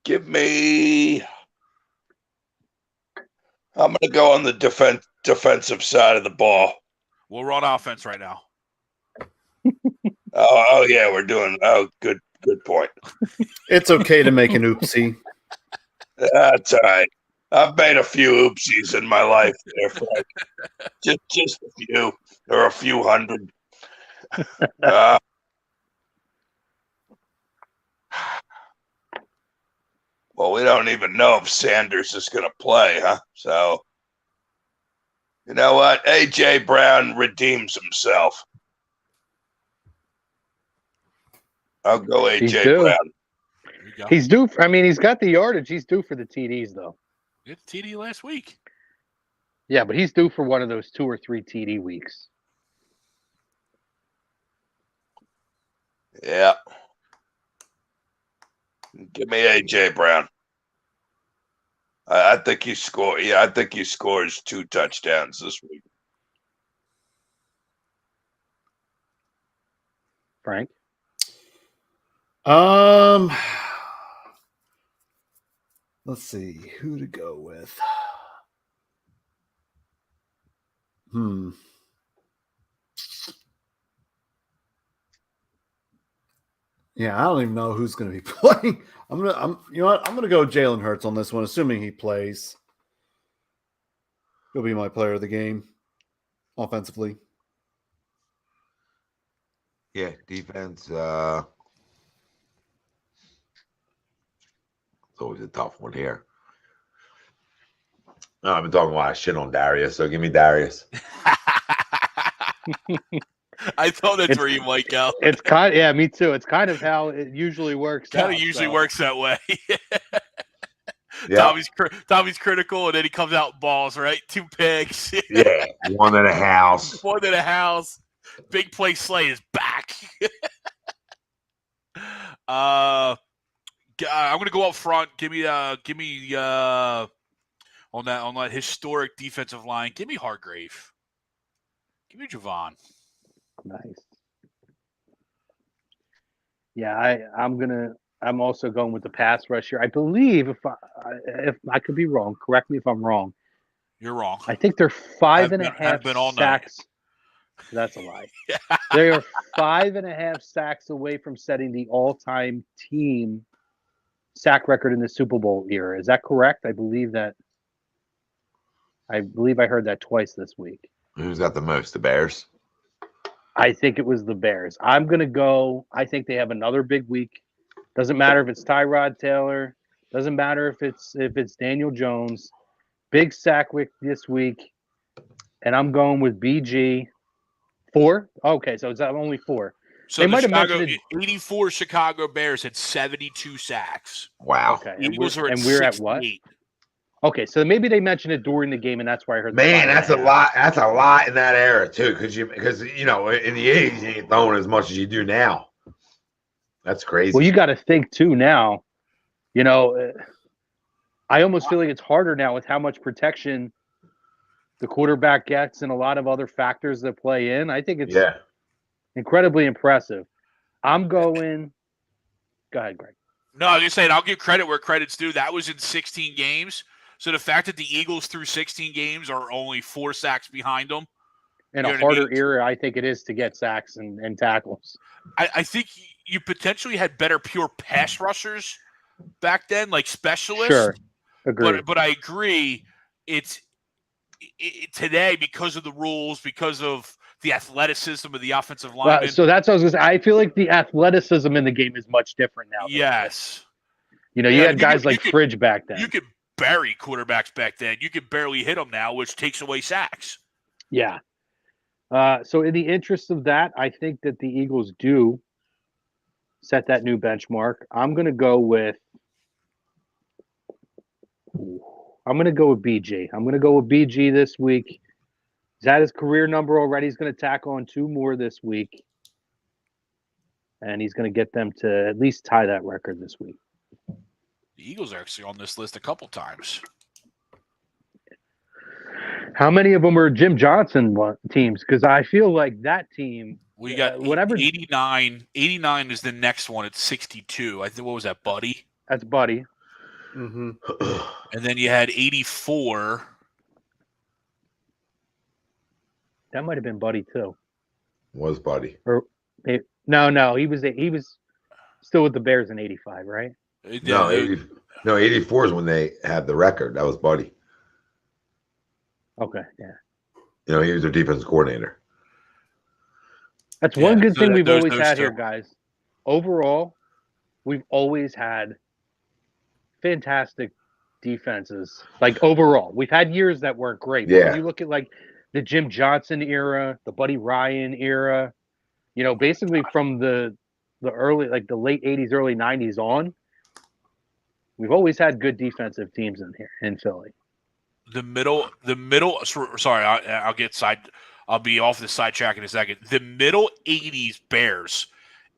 Give me. I'm going to go on the defensive side of the ball. Well, we're on offense right now. Oh yeah, we're doing. Oh, good point. It's okay to make an oopsie. That's all right. I've made a few oopsies in my life there, Frank. just a few, or a few hundred. Well, we don't even know if Sanders is going to play, huh? So, you know what? A.J. Brown redeems himself. I'll go A.J. Brown. There you go. He's due. He's got the yardage. He's due for the TDs, though. He had TD last week. Yeah, but he's due for one of those 2 or 3 TD weeks. Yeah. Give me A.J. Brown. I think he scored. Yeah, I think he scores 2 touchdowns this week. Frank? Let's see who to go with. Yeah, I don't even know who's going to be playing. I'm gonna go Jalen Hurts on this one, assuming he plays. He'll be my player of the game, offensively. Yeah, defense. It's always a tough one here. No, I've been talking a lot of shit on Darius, so give me Darius. I thought that's where you might go. It's kind of, yeah, me too. It's kind of how it usually works. Kind of usually works that way. Yeah. Tommy's critical, and then he comes out balls, right? 2 picks. Yeah, one in a house. One in a house. Big play slate is back. I'm gonna go up front. Give me on that historic defensive line. Give me Hargrave. Give me Javon. Nice. Yeah, I'm also going with the pass rush here. I believe if I could be wrong, correct me if I'm wrong. You're wrong. I think they're 5.5 sacks. That's a lie. They are 5.5 sacks away from setting the all-time team sack record in the Super Bowl era. Is that correct? I believe I heard that twice this week. Who's got the most? The Bears? I think it was the Bears. I'm going to go. I think they have another big week. Doesn't matter if it's Tyrod Taylor. Doesn't matter if it's Daniel Jones. Big sack week this week. And I'm going with BG. 4? Okay, so it's only 4. So they might have mentioned it. 84 Chicago Bears had 72 sacks. Wow. Okay. Eagles are at we're at what? Okay, so maybe they mentioned it during the game, and that's why I heard. Man, that's a lot. That's a lot in that era too, because in the '80s you ain't throwing as much as you do now. That's crazy. Well, you got to think too now. I almost feel like it's harder now with how much protection the quarterback gets and a lot of other factors that play in. I think it's incredibly impressive. I'm going. Go ahead, Greg. No, I was just saying I'll give credit where credit's due. That was in 16 games. So the fact that the Eagles through 16 games are only 4 sacks behind them. In a harder era, I think it is to get sacks and tackles. I think you potentially had better pure pass rushers back then, like specialists. Sure, agree. But I agree. It's today because of the rules, because of the athleticism of the offensive linemen. So that's what I was going to say. I feel like the athleticism in the game is much different now. Yes. You had guys like Fridge back then. You could bury quarterbacks back then. You could barely hit them now, which takes away sacks. Yeah. So in the interest of that, I think that the Eagles do set that new benchmark. I'm going to go with BG. I'm going to go with BG this week. He's had his career number already. He's going to tack on 2 more this week. And he's going to get them to at least tie that record this week. The Eagles are actually on this list a couple times. How many of them are Jim Johnson teams? Because I feel like that team. We got whatever. 89. 89 is the next one at 62. I think, what was that, Buddy? That's Buddy. Mm-hmm. And then you had 84. That might have been Buddy too. Was Buddy? No, he was still with the Bears in '85, right? No, 84 is when they had the record. That was Buddy. Okay, yeah. You know, he was their defensive coordinator. That's one good thing we've always had two. here, guys. Overall, we've always had fantastic defenses. Like overall, we've had years that weren't great. But when you look at like the Jim Johnson era, the Buddy Ryan era, you know, basically from the early, like the late '80s, early '90s on, we've always had good defensive teams in here in Philly. The middle. Sorry, I'll be off the sidetrack in a second. The middle '80s Bears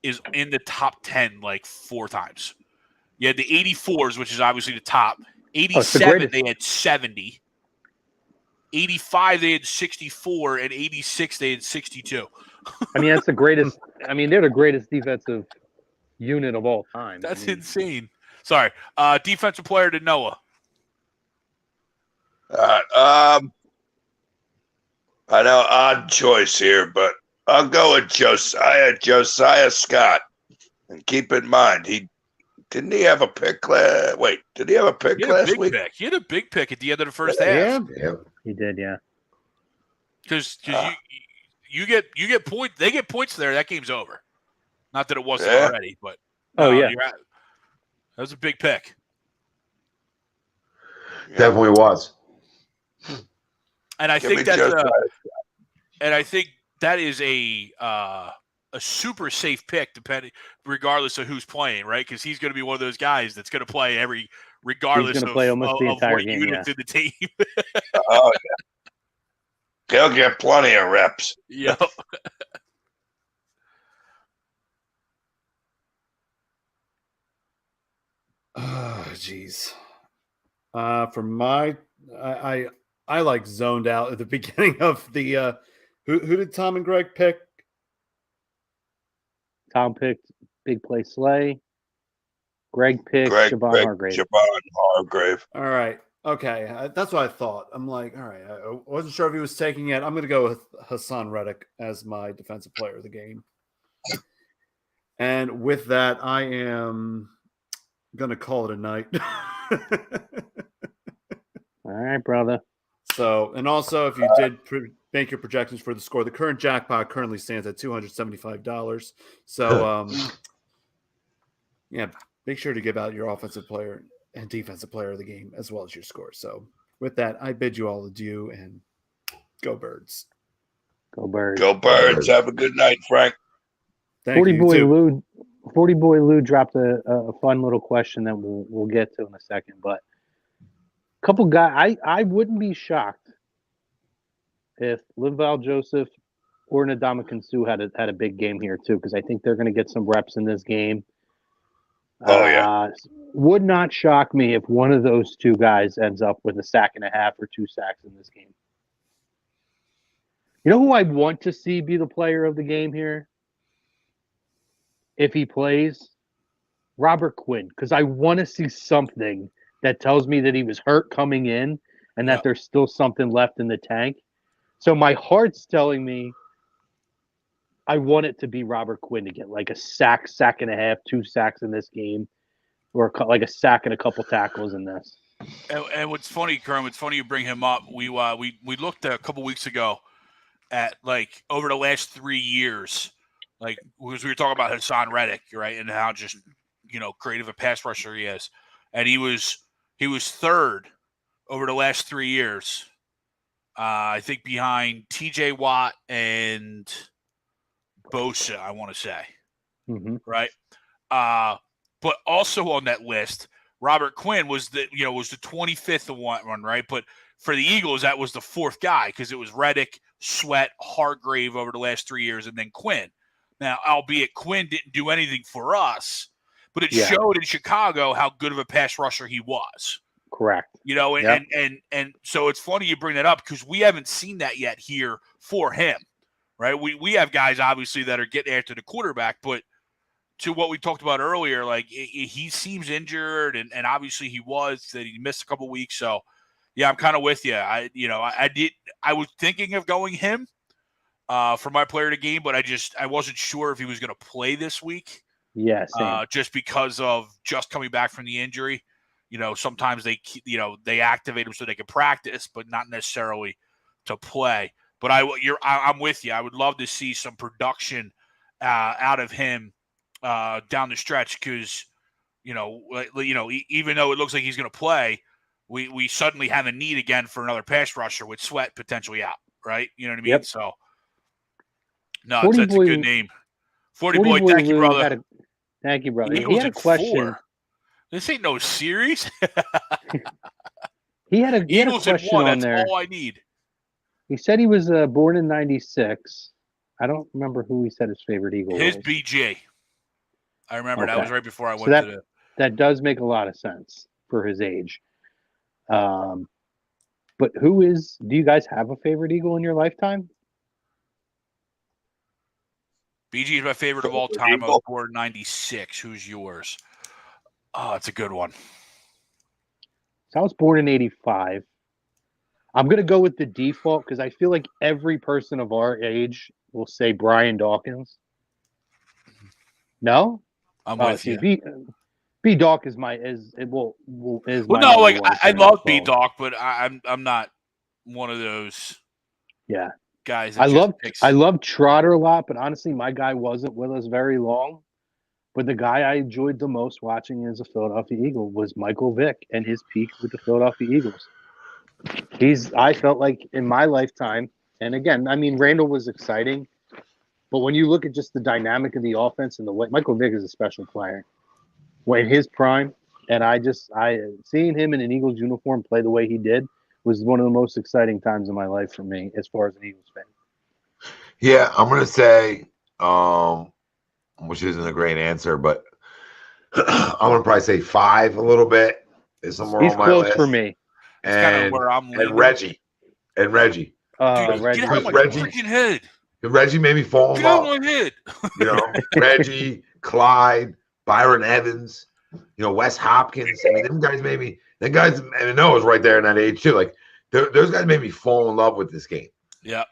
is in the top 10 like 4 times. You had the '84s, which is obviously the top. '87 they had 70. '85 they had 64, and '86 they had 62. I mean, that's the greatest. I mean, they're the greatest defensive unit of all time. That's insane. Sorry, defensive player to Noah. I know odd choice here, but I'll go with Josiah Scott. And keep in mind, didn't he have a pick did he have a pick last week? He had a big pick at the end of the first half. Yeah. He did, yeah. Because you get points. They get points there. That game's over. Not that it wasn't already, but yeah, that was a big pick. Definitely was. And I think that is a super safe pick, regardless of who's playing, right? Because he's going to be one of those guys that's going to play regardless of what unit's in the team. Oh, yeah. He'll get plenty of reps. Yep. Oh, jeez. For my, I like zoned out at the beginning of the. Who did Tom and Greg pick? Tom picked Big Play Slay. Greg picked Javon Hargrave. All right. Okay. That's what I thought. I'm like, all right. I wasn't sure if he was taking it. I'm going to go with Hassan Reddick as my defensive player of the game. And with that, I am going to call it a night. All right, brother. So, and also, if you did make your projections for the score, the current jackpot currently stands at $275. So, yeah, make sure to give out your offensive player and defensive player of the game as well as your score. So, with that, I bid you all adieu and go Birds. Go Birds. Go Birds. Have a good night, Frank. Thank 40 you. Boy Lou dropped a fun little question that we'll get to in a second, but a couple guys, I wouldn't be shocked if Linval Joseph or Ndamukong Suh had a big game here too, because I think they're going to get some reps in this game. Oh yeah, would not shock me if one of those two guys ends up with a sack and a half or 2 sacks in this game. You know who I want to see be the player of the game here? If he plays, Robert Quinn, because I want to see something that tells me that he was hurt coming in and that there's still something left in the tank. So my heart's telling me I want it to be Robert Quinn to get like a sack and a half, 2 sacks in this game, or like a sack and a couple tackles in this. And what's funny, Kerm, it's funny you bring him up. We looked a couple weeks ago at like over the last 3 years, like because we were talking about Hassan Reddick, right, and how just creative a pass rusher he is, and he was third over the last 3 years I think behind TJ Watt and Bosa, I want to say. Mm-hmm. Right? But also on that list, Robert Quinn was the 25th one, right? But for the Eagles, that was the fourth guy because it was Reddick, Sweat, Hargrave over the last 3 years, and then Quinn. Now, albeit Quinn didn't do anything for us, but it showed in Chicago how good of a pass rusher he was. Correct. And so it's funny you bring that up because we haven't seen that yet here for him, right? We have guys obviously that are getting after the quarterback, but to what we talked about earlier, like he seems injured, and obviously he missed a couple weeks. So, yeah, I'm kind of with you. I was thinking of going him for my player of the game, but I wasn't sure if he was going to play this week. Yeah, same. Just because of just coming back from the injury. Sometimes they activate him so they can practice, but not necessarily to play. But I'm with you. I would love to see some production out of him down the stretch because, even though it looks like he's going to play, we suddenly have a need again for another pass rusher with Sweat potentially out, right? You know what I mean? Yep. So, no, it's a good name. 40 boy, thank you, brother. Thank you, brother. Eagles he had a question. 4. This ain't no series. he had a Eagles question in 1. on That's there. all I need. He said he was born in '96. I don't remember who he said his favorite Eagle was. His BG. I remember that was right before I went to the. That does make a lot of sense for his age. But do you guys have a favorite Eagle in your lifetime? BG is my favorite of all time. I was born in '96. Who's yours? Oh, it's a good one. So I was born in '85. I'm going to go with the default because I feel like every person of our age will say Brian Dawkins. No? I'm with you. B Doc is my I love B Doc, but I'm not one of those. Yeah. Guys. I love Trotter a lot, but honestly, my guy wasn't with us very long. But the guy I enjoyed the most watching as a Philadelphia Eagle was Michael Vick and his peak with the Philadelphia Eagles. I felt like in my lifetime, and again, I mean, Randall was exciting, but when you look at just the dynamic of the offense and the way Michael Vick is a special player, in his prime, and seeing him in an Eagles uniform play the way he did was one of the most exciting times in my life for me as far as an Eagles fan. Yeah, I'm gonna say, which isn't a great answer, but I'm gonna probably say 5 a little bit. He's close list. For me. That's kind of where I'm leaning. And Reggie. Dude, get out of my freaking head. Reggie made me fall in love. Get out of my head. Reggie, Clyde, Byron Evans, Wes Hopkins. I mean, them guys made me. The guys, and I know I was right there in that age too. Like those guys made me fall in love with this game. Yeah,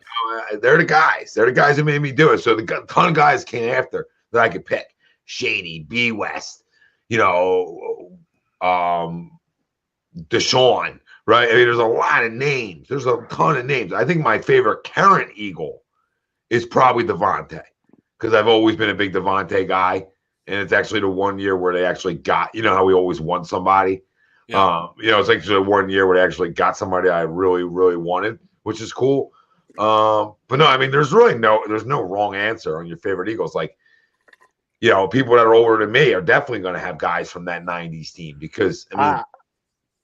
they're the guys. They're the guys who made me do it. So a ton of guys came after that I could pick. Shady, B West, Deshaun. Right? I mean, there's a lot of names. There's a ton of names. I think my favorite current Eagle is probably Devontae because I've always been a big Devontae guy. And it's actually the 1 year where they actually got, how we always won somebody. Yeah. It's like the 1 year where they actually got somebody I really, really wanted, which is cool. But no, I mean, there's no wrong answer on your favorite Eagles. Like, people that are older than me are definitely going to have guys from that 90s team because, I mean,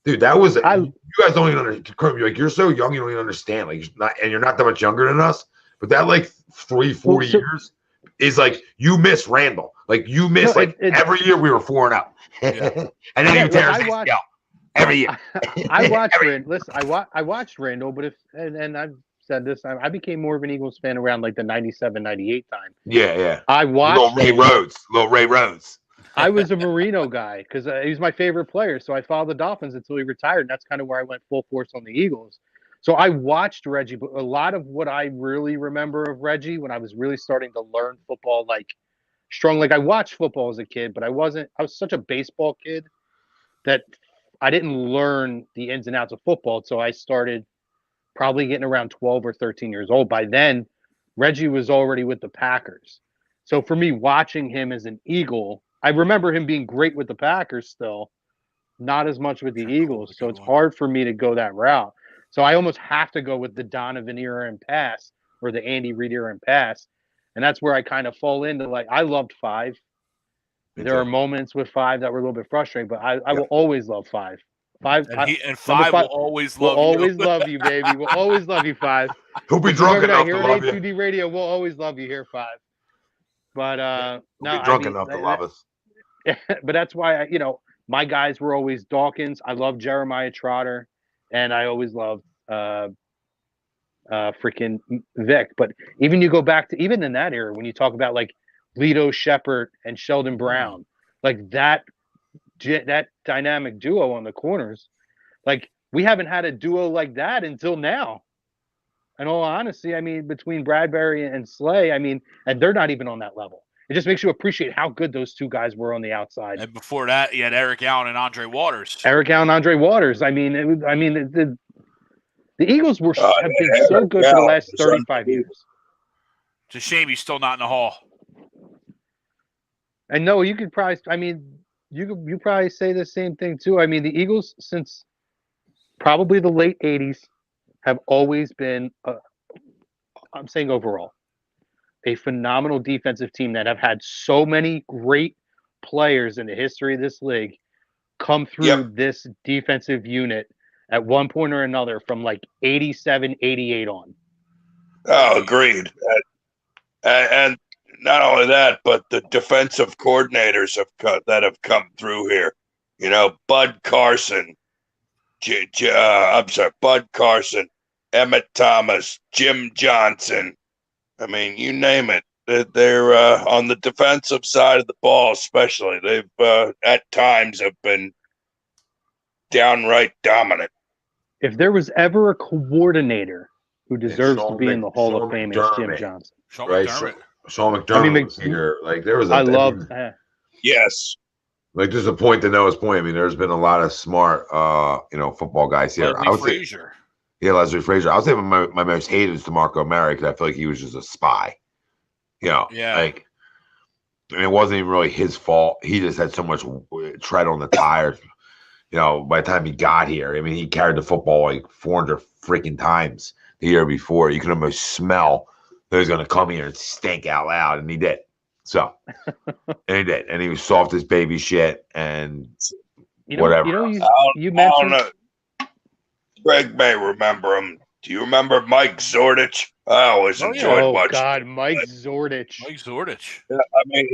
dude, that was, you guys don't even understand. Like, you're so young, you don't even understand. Like, you're not that much younger than us, but that like 3-4 years is like, you miss Randall. Like, you miss every year we were 4-0. Yeah. And then you tear us ACL every year. I watched Randall, but and I've said this, I became more of an Eagles fan around like the 97, 98 time. Yeah. I watched Little Ray Rhodes. I was a Marino guy because he was my favorite player. So I followed the Dolphins until he retired. And that's kind of where I went full force on the Eagles. So I watched Reggie, but a lot of what I really remember of Reggie when I was really starting to learn football, like strong, like I watched football as a kid, but I was such a baseball kid that I didn't learn the ins and outs of football. So I started probably getting around 12 or 13 years old. By then, Reggie was already with the Packers. So for me, watching him as an Eagle, I remember him being great with the Packers still, not as much with the Eagles. So it's hard for me to go that route. So I almost have to go with the Donovan era and pass or the Andy Reid era and pass. And that's where I kind of fall into like I loved 5. There are moments with 5 that were a little bit frustrating, but I will always love 5. 5 and 5 will always love you. We'll always love you, baby. We'll always love you, 5. He'll be drunk enough to love you. Here at A2D Radio, we'll always love you here, 5. But He'll be drunk enough to love us. But that's why my guys were always Dawkins. I love Jeremiah Trotter, and I always loved freaking Vic. But even you go back to even in that era when you talk about like Lito Shepherd and Sheldon Brown, like that dynamic duo on the corners, like we haven't had a duo like that until now. In all honesty, I mean, between Bradbury and Slay, I mean, and they're not even on that level. It just makes you appreciate how good those two guys were on the outside. And before that, you had Eric Allen and Andre Waters. I mean, the Eagles have been so good for the last 35 years. It's a shame he's still not in the Hall. And no, you could probably. I mean, you probably say the same thing too. I mean, the Eagles since probably the late '80s have always been. I'm saying overall, a phenomenal defensive team that have had so many great players in the history of this league come through this defensive unit at one point or another from like 87, 88 on. Oh, agreed. And not only that, but the defensive coordinators that have come through here. Bud Carson, Bud Carson, Emmett Thomas, Jim Johnson. I mean, you name it. They're on the defensive side of the ball, especially. They've at times have been downright dominant. If there was ever a coordinator who deserves to be in the Hall of Fame, it's Jim Johnson. Sean McDermott. Sean McDermott was here. Like there was. Yes. Like just a point to Noah's point. I mean, there's been a lot of smart, football guys here. Leslie Frazier. I would say my most hated is DeMarco Murray because I feel like he was just a spy. Like, and it wasn't even really his fault. He just had so much tread on the tires. By the time he got here, I mean, he carried the football like 400 freaking times the year before. You can almost smell that he's going to come here and stink out loud, and he did. So, and he did, and he was soft as baby shit, and whatever. You mentioned. Greg may remember him. Do you remember Mike Zordich? I always enjoyed watching. Oh God, Mike Zordich. Yeah, I mean,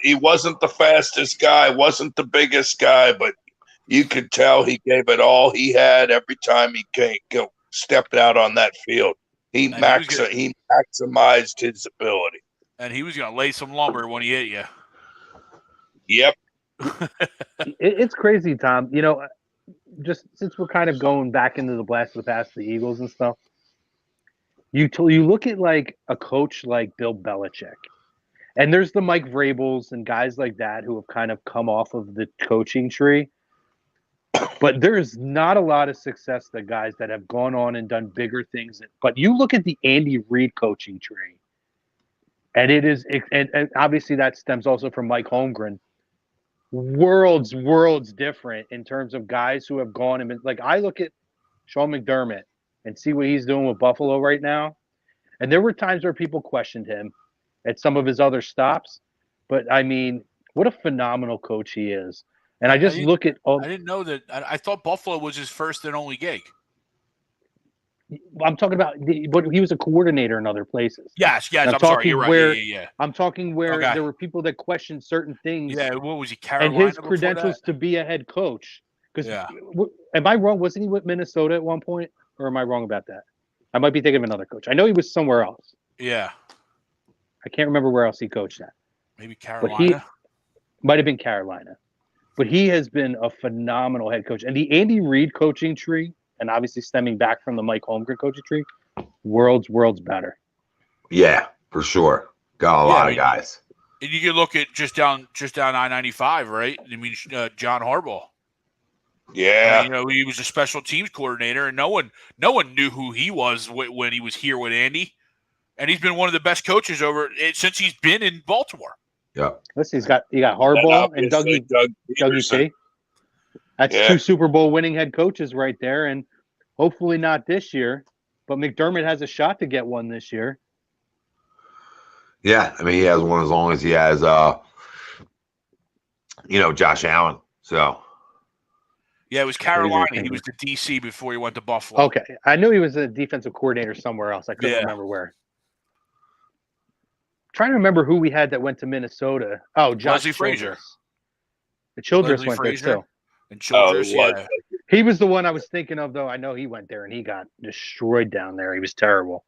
he wasn't the fastest guy, wasn't the biggest guy, but you could tell he gave it all he had every time he stepped out on that field. He maximized his ability. And he was going to lay some lumber when he hit you. Yep. It's crazy, Tom. Just since we're kind of going back into the blast of the past, the Eagles and stuff, you look at like a coach like Bill Belichick, and there's the Mike Vrabels and guys like that who have kind of come off of the coaching tree. But there's not a lot of success that guys that have gone on and done bigger things. But you look at the Andy Reid coaching tree, and and obviously that stems also from Mike Holmgren. Worlds different in terms of guys who have gone and been like I look at Sean McDermott and see what he's doing with Buffalo right now. And there were times where people questioned him at some of his other stops. But I mean, what a phenomenal coach he is. And I look at I didn't know that. I thought Buffalo was his first and only gig. I'm talking about, but he was a coordinator in other places. Yes. I'm sorry. You're right. Yeah. I'm talking where there were people that questioned certain things. Yeah. What was he? Carolina and his credentials to be a head coach. Because am I wrong? Wasn't he with Minnesota at one point, or am I wrong about that? I might be thinking of another coach. I know he was somewhere else. Yeah. I can't remember where else he coached at. Maybe Carolina. Might have been Carolina. But he has been a phenomenal head coach. And the Andy Reid coaching tree, and obviously stemming back from the Mike Holmgren coaching tree, worlds better. Yeah, for sure. Got a lot of guys. And you can look at just down I-95, right? I mean, John Harbaugh. Yeah. He was a special teams coordinator, and no one knew who he was when he was here with Andy. And he's been one of the best coaches since he's been in Baltimore. Yeah. Listen, you got Harbaugh and Dougie P. That's two Super Bowl winning head coaches right there. And Hopefully not this year, but McDermott has a shot to get one this year. Yeah, I mean, he has one as long as he has, Josh Allen. So, Yeah, it was Carolina. He was the DC before he went to Buffalo. Okay. I knew he was a defensive coordinator somewhere else. I couldn't remember where. Trying to remember who we had that went to Minnesota. Oh, Josh Leslie Frazier. The Childress Leslie went Frazier. there too. And Childress, yeah. He was the one I was thinking of, though. I know he went there and he got destroyed down there. He was terrible.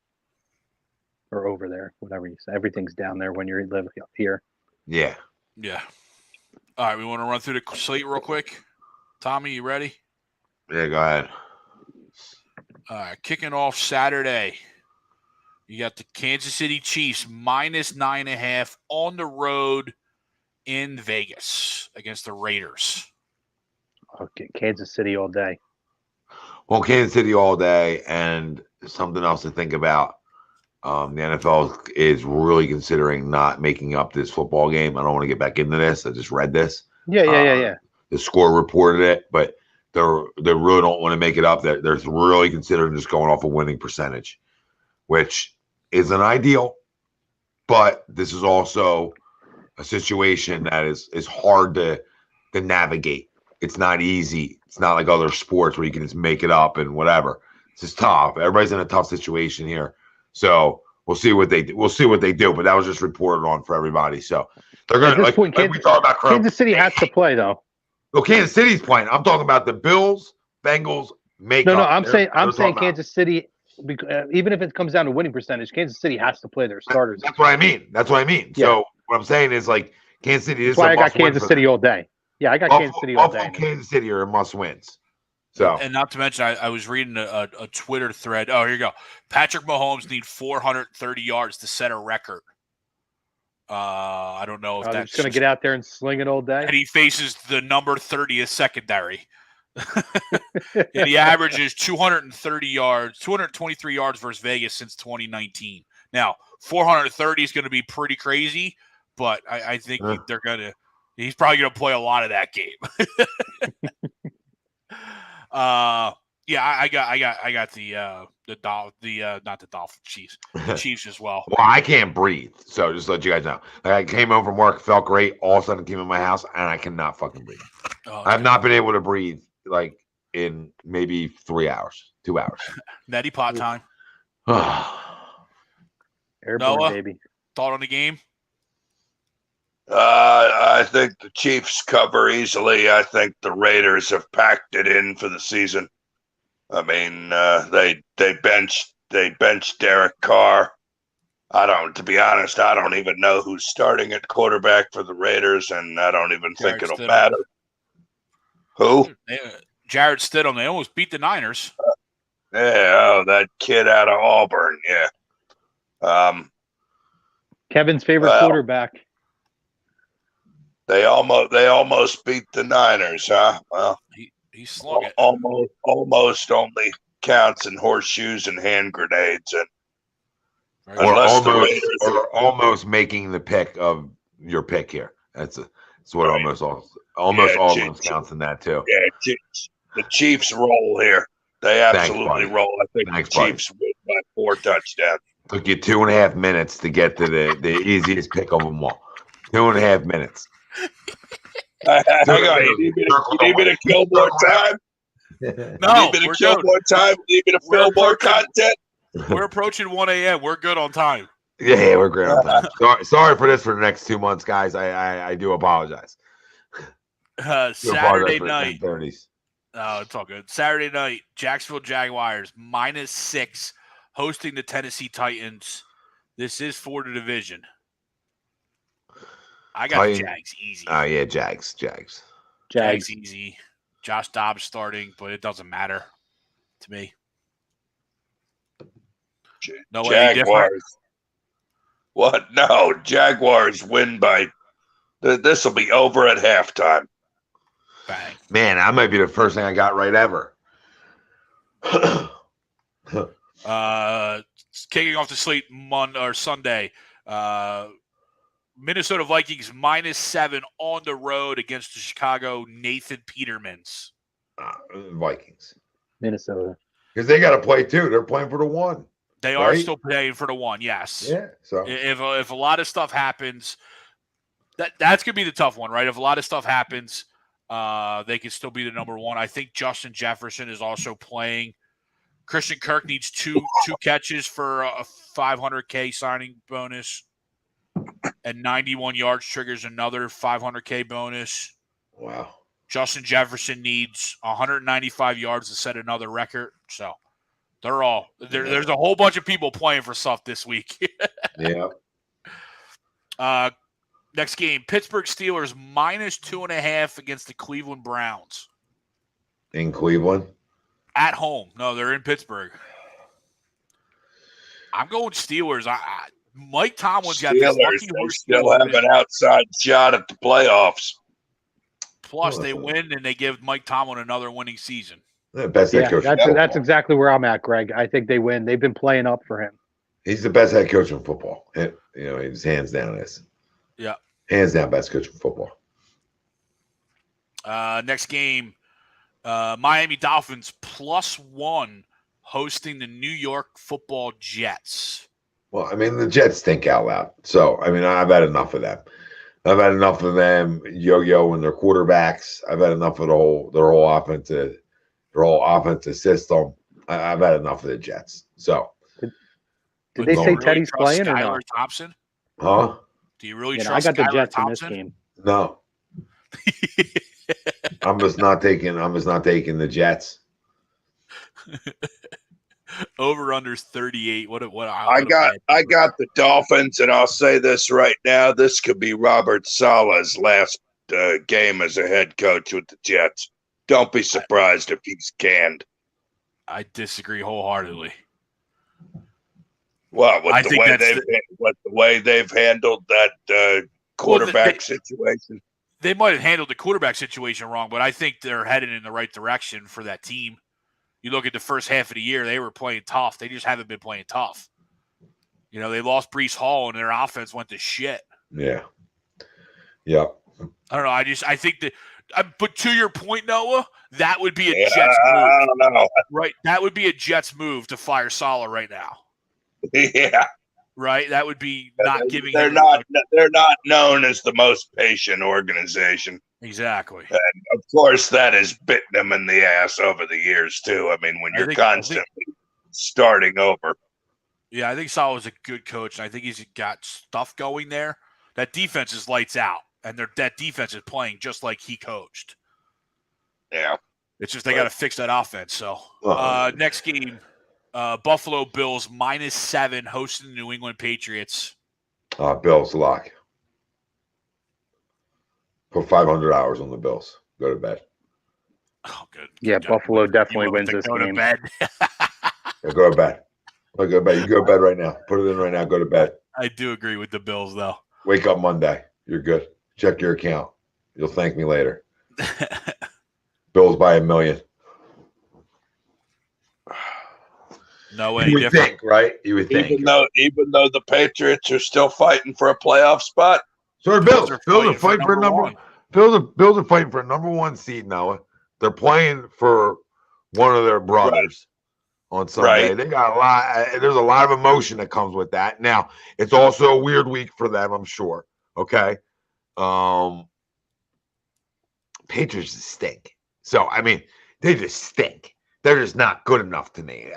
Or over there, whatever you say. Everything's down there when you live up here. Yeah. Yeah. All right, we want to run through the slate real quick. Tommy, you ready? Yeah, go ahead. All right, kicking off Saturday. You got the Kansas City Chiefs minus 9.5 on the road in Vegas against the Raiders. Okay, Kansas City all day. Well, Kansas City all day, and something else to think about. The NFL is really considering not making up this football game. I don't want to get back into this. I just read this. Yeah. The score reported it, but they really don't want to make it up. They're really considering just going off a winning percentage, which isn't ideal. But this is also a situation that is hard to navigate. It's not easy. It's not like other sports where you can just make it up and whatever. It's just tough. Everybody's in a tough situation here. So we'll see what they do. But that was just reported on for everybody. So they're going to, like we talked about. Kansas City has to play, though. Well, Kansas City's playing. I'm talking about the Bills, Bengals, make No, up. I'm saying Kansas City, even if it comes down to winning percentage, Kansas City has to play their starters. That's what I mean. Yeah. So what I'm saying is, like, Kansas City is That's why I got Kansas City all day. Yeah, I got Kansas City all day. Kansas City are must wins. So, and not to mention, I was reading a Twitter thread. Oh, here you go. Patrick Mahomes needs 430 yards to set a record. I don't know if that's going to get out there and sling it all day. And he faces the number 30th secondary. And he averages 230 yards, 223 yards versus Vegas since 2019. Now, 430 is going to be pretty crazy, but I think he's probably going to play a lot of that game. I got the Chiefs as well. Well, I can't breathe, so just to let you guys know. Like, I came home from work, felt great. All of a sudden, came in my house, and I cannot fucking breathe. Oh, I've not been able to breathe like in maybe 3 hours, 2 hours. Neti pot time. Airborne, Noah, baby. Thought on the game? I think the Chiefs cover easily. I think the Raiders have packed it in for the season. I mean, they benched Derek Carr. To be honest, I don't even know who's starting at quarterback for the Raiders, and I don't even think it'll matter. Who? Jarrett Stidham. They almost beat the Niners. Yeah, that kid out of Auburn. Yeah. Kevin's favorite quarterback. They almost beat the Niners, huh? Well, he slung it. Almost only counts in horseshoes and hand grenades, and almost making the pick of your pick here. That's what almost counts in that too. Yeah, the Chiefs roll here. They absolutely roll. I think the Chiefs win by 4 touchdowns. Took you 2.5 minutes to get to the easiest pick of them all. 2.5 minutes. Hang on. You need me to kill more time? No, you need me to kill more time? You need me to fill more content? We're approaching 1 a.m. We're good on time. Yeah, we're great on time. Sorry for this for the next 2 months, guys. I do apologize. Saturday night. Oh, it's all good. Saturday night, Jacksonville Jaguars -6 hosting the Tennessee Titans. This is for the division. I got the Jags easy. Oh, yeah, Jags easy. Josh Dobbs starting, but it doesn't matter to me. No way different. What? No, Jaguars win by. This will be over at halftime. Bang. Man, that might be the first thing I got right ever. Kicking off the slate Sunday. Minnesota Vikings -7 on the road against the Chicago Nathan Petermans. Vikings. Minnesota. Because they got to play too. They're playing for the one. They are still playing for the one, yes. Yeah. So if a lot of stuff happens, that's gonna be the tough one, right? If a lot of stuff happens, they can still be the number one. I think Justin Jefferson is also playing. Christian Kirk needs two catches for a $500K signing bonus, and 91 yards triggers another $500K bonus. wow. Justin Jefferson needs 195 yards to set another record. So they're all there's a whole bunch of people playing for stuff this week. Yeah. Next game, Pittsburgh Steelers -2.5 against the Cleveland Browns. In Cleveland? At home. No, they're in Pittsburgh. I'm going Steelers. Mike Tomlin's got this lucky horse. Still have an outside shot at the playoffs. Plus, they win and they give Mike Tomlin another winning season. Best head coach. That's exactly where I'm at, Greg. I think they win. They've been playing up for him. He's the best head coach in football. He's hands down this. Yeah. Hands down best coach in football. Next game, Miami Dolphins +1 hosting the New York Football Jets. Well, I mean, the Jets stink out loud. So, I mean, I've had enough of them. I've had enough of them yo-yo and their quarterbacks. I've had enough of their whole offensive system. I've had enough of the Jets. So, did they say Teddy's playing or Skylar not? Thompson? huh? Do you really I trust got the Skylar Jets Thompson? in this game. No. I'm just not taking the Jets. Over under 38. I got the Dolphins, and I'll say this right now: this could be Robert Saleh's last game as a head coach with the Jets. Don't be surprised if he's canned. I disagree wholeheartedly. Well, with the way they've handled that quarterback situation. They might have handled the quarterback situation wrong, but I think they're headed in the right direction for that team. You look at the first half of the year, they were playing tough. They just haven't been playing tough. They lost Breece Hall, and their offense went to shit. Yeah. Yeah. I don't know. I think that but to your point, Noah, that would be a Jets move. I don't know. Right? That would be a Jets move to fire Saleh right now. Yeah. Right? That would be not giving They're not known as the most patient organization. Exactly. And of course, that has bitten them in the ass over the years, too. I mean, when you're constantly starting over. Yeah, I think Saleh was a good coach, and I think he's got stuff going there. That defense is lights out, and that defense is playing just like he coached. Yeah. It's just they got to fix that offense. So, next game, Buffalo Bills -7 hosting the New England Patriots. Bills lock. Put $500 on the Bills. Go to bed. Oh, good. Yeah, Buffalo definitely wins this Go game. to bed. Yeah, go to bed. Go to bed. You go to bed right now. Put it in right now. Go to bed. I do agree with the Bills, though. Wake up Monday. You're good. Check your account. You'll thank me later. Bills by $1 million. No way. You would think, right? You would think. Even though the Patriots are still fighting for a playoff spot. So are Bills. Bills are fighting fighting for number one. Bills are fighting for a number one seed now. They're playing for one of their brothers on Sunday. Right. They got a lot. There's a lot of emotion that comes with that. Now, it's also a weird week for them, I'm sure. Okay. Patriots just stink. So, I mean, they just stink. They're just not good enough to me.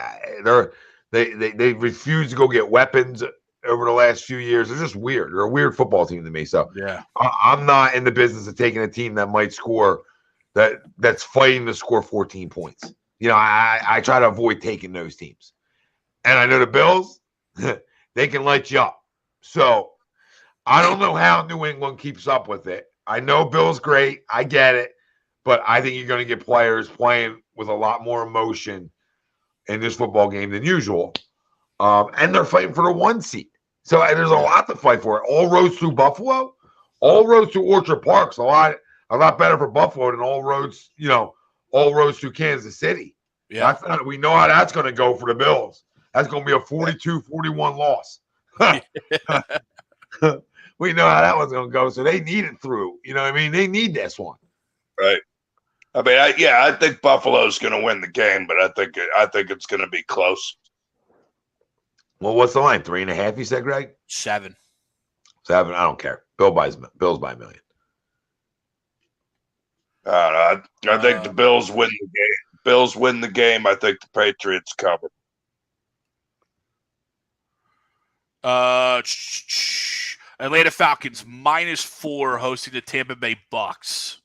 They refuse to go get weapons over the last few years. They're just weird. They're a weird football team to me. So yeah, I'm not in the business of taking a team that might score that's fighting to score 14 points. I try to avoid taking those teams. And I know the Bills, they can light you up. So I don't know how New England keeps up with it. I know Bill's great. I get it. But I think you're going to get players playing with a lot more emotion in this football game than usual. And they're fighting for the 1 seed. So there's a lot to fight for. All roads through Buffalo, all roads to Orchard Park's a lot better for Buffalo than all roads through Kansas City. Yeah. We know how that's going to go for the Bills. That's going to be a 42-41 loss. We know how that one's going to go. So they need it through. You know what I mean? They need this one. Right. I mean, I think Buffalo's going to win the game, but I think it's going to be close. Well, what's the line? 3.5, you said, Greg? 7. 7, I don't care. Bills by $1 million. I think the Bills win the game. Bills win the game. I think the Patriots cover. Atlanta Falcons -4 hosting the Tampa Bay Bucks.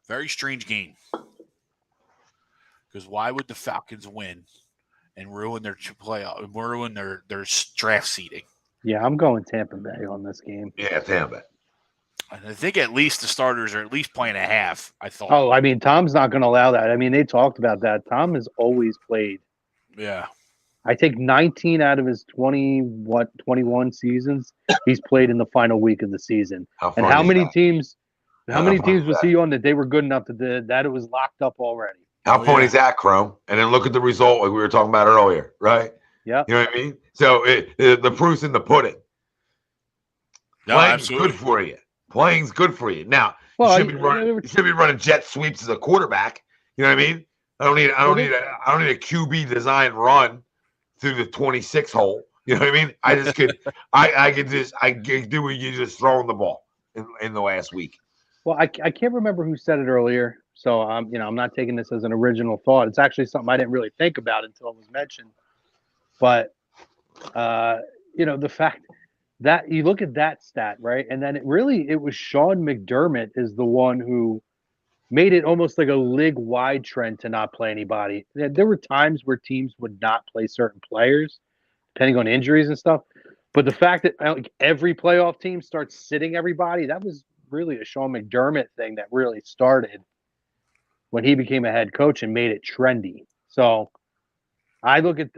Very strange game. Because why would the Falcons win and ruin their draft seeding? Yeah, I'm going Tampa Bay on this game. Yeah, Tampa Bay. And I think at least the starters are at least playing a half, I thought. Oh, I mean, Tom's not going to allow that. I mean, they talked about that. Tom has always played. Yeah. I think 19 out of his 21 seasons, he's played in the final week of the season. And how many teams was he on that they were good enough that it was locked up already? How funny is that, Chrome? And then look at the result like we were talking about earlier, right? Yeah. You know what I mean? So the proof's in the pudding. No, Playing's absolutely. good for you. Playing's good for you. Now, Well, you should be running jet sweeps as a quarterback. You know what I mean? I don't need a QB design run through the 26 hole. You know what I mean? I just could I could do what you just throwing the ball in the last week. Well, I can't remember who said it earlier, so I'm not taking this as an original thought. It's actually something I didn't really think about until it was mentioned. But the fact that you look at that stat, right, and then it was Sean McDermott is the one who made it almost like a league-wide trend to not play anybody. There were times where teams would not play certain players, depending on injuries and stuff. But the fact that every playoff team starts sitting everybody, that was really a Sean McDermott thing that really started when he became a head coach and made it trendy. So I look at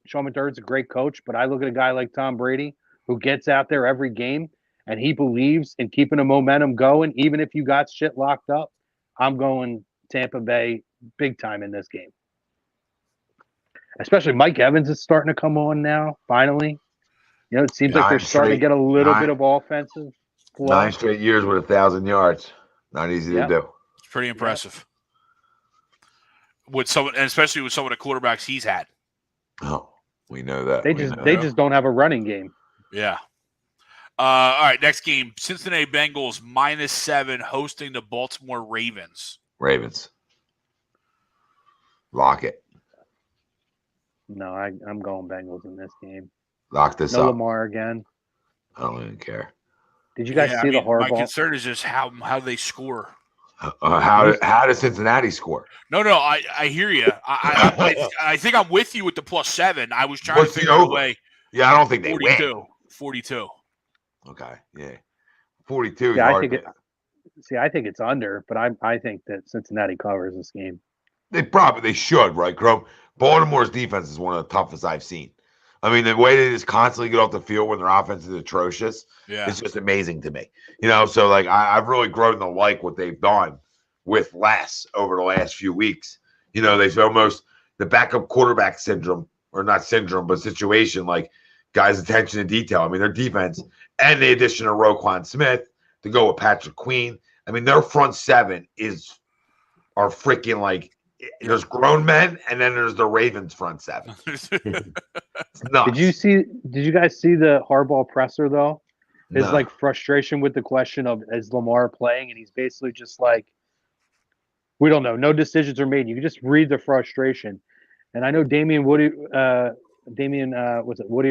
Sean McDermott's a great coach, but I look at a guy like Tom Brady who gets out there every game and he believes in keeping the momentum going, even if you got shit locked up. I'm going Tampa Bay big time in this game. Especially Mike Evans is starting to come on now, finally. It seems like they're starting to get a little bit of offensive flow. 9 straight years with 1,000 yards. Not easy to do. It's pretty impressive. And especially with some of the quarterbacks he's had. Oh, we know that. They just don't have a running game. Yeah. All right, next game. Cincinnati Bengals -7 hosting the Baltimore Ravens. Ravens. Lock it. No, I'm going Bengals in this game. Lock this up. No Lamar again. I don't even care. Did you guys see the Harbaugh? My concern is just how they score. How does Cincinnati score? No, I hear you. I think I'm with you with the +7. I was trying to figure out a way. Yeah, I don't think they win. 42. Okay, yeah. 42 is yeah, hard. I think it's under, but I think that Cincinnati covers this game. They should, right, Chrome? Baltimore's defense is one of the toughest I've seen. I mean, the way they just constantly get off the field when their offense is atrocious, it's just amazing to me. So like I've really grown to like what they've done with less over the last few weeks. They've almost the backup quarterback syndrome, or not syndrome, but situation, like guys' attention to detail. I mean, their defense and the addition of Roquan Smith to go with Patrick Queen. I mean, their front seven are freaking like, there's grown men, and then there's the Ravens front seven. It's nuts. Did you guys see the Harbaugh presser though? His No. Frustration with the question of is Lamar playing, and he's basically just like, we don't know. No decisions are made. You can just read the frustration. And I know Woody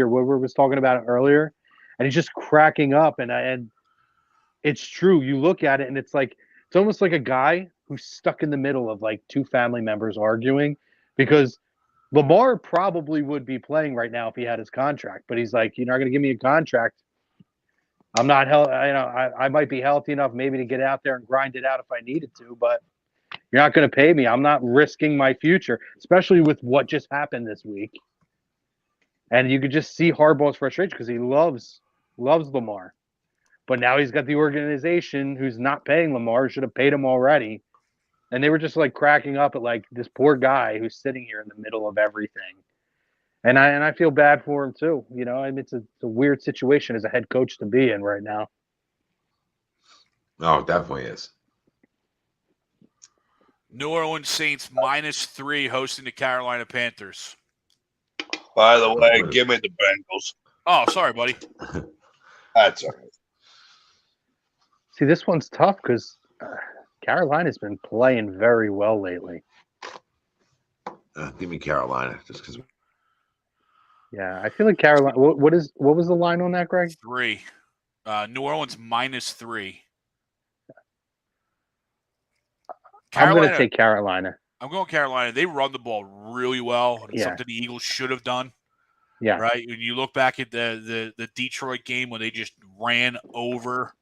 or Woodward was talking about it earlier, and he's just cracking up. And it's true. You look at it, and it's almost like a guy who's stuck in the middle of like two family members arguing, because Lamar probably would be playing right now if he had his contract, but he's like, you're not going to give me a contract. I'm not I might be healthy enough maybe to get out there and grind it out if I needed to, but you're not going to pay me. I'm not risking my future, especially with what just happened this week. And you could just see Harbaugh's frustration because he loves Lamar. But now he's got the organization who's not paying Lamar, should have paid him already. And they were just like cracking up at like this poor guy who's sitting here in the middle of everything. And I feel bad for him too. I mean, it's a weird situation as a head coach to be in right now. No, it definitely is. New Orleans Saints -3 hosting the Carolina Panthers. By the way, give me the Bengals. Oh, sorry, buddy. That's all right. See, this one's tough because Carolina's been playing very well lately. Give me Carolina, just because. Yeah, I feel like Carolina. What was the line on that, Greg? 3. New Orleans -3. I'm going to take Carolina. I'm going Carolina. They run the ball really well. It's something the Eagles should have done. Yeah. Right. When you look back at the Detroit game when they just ran over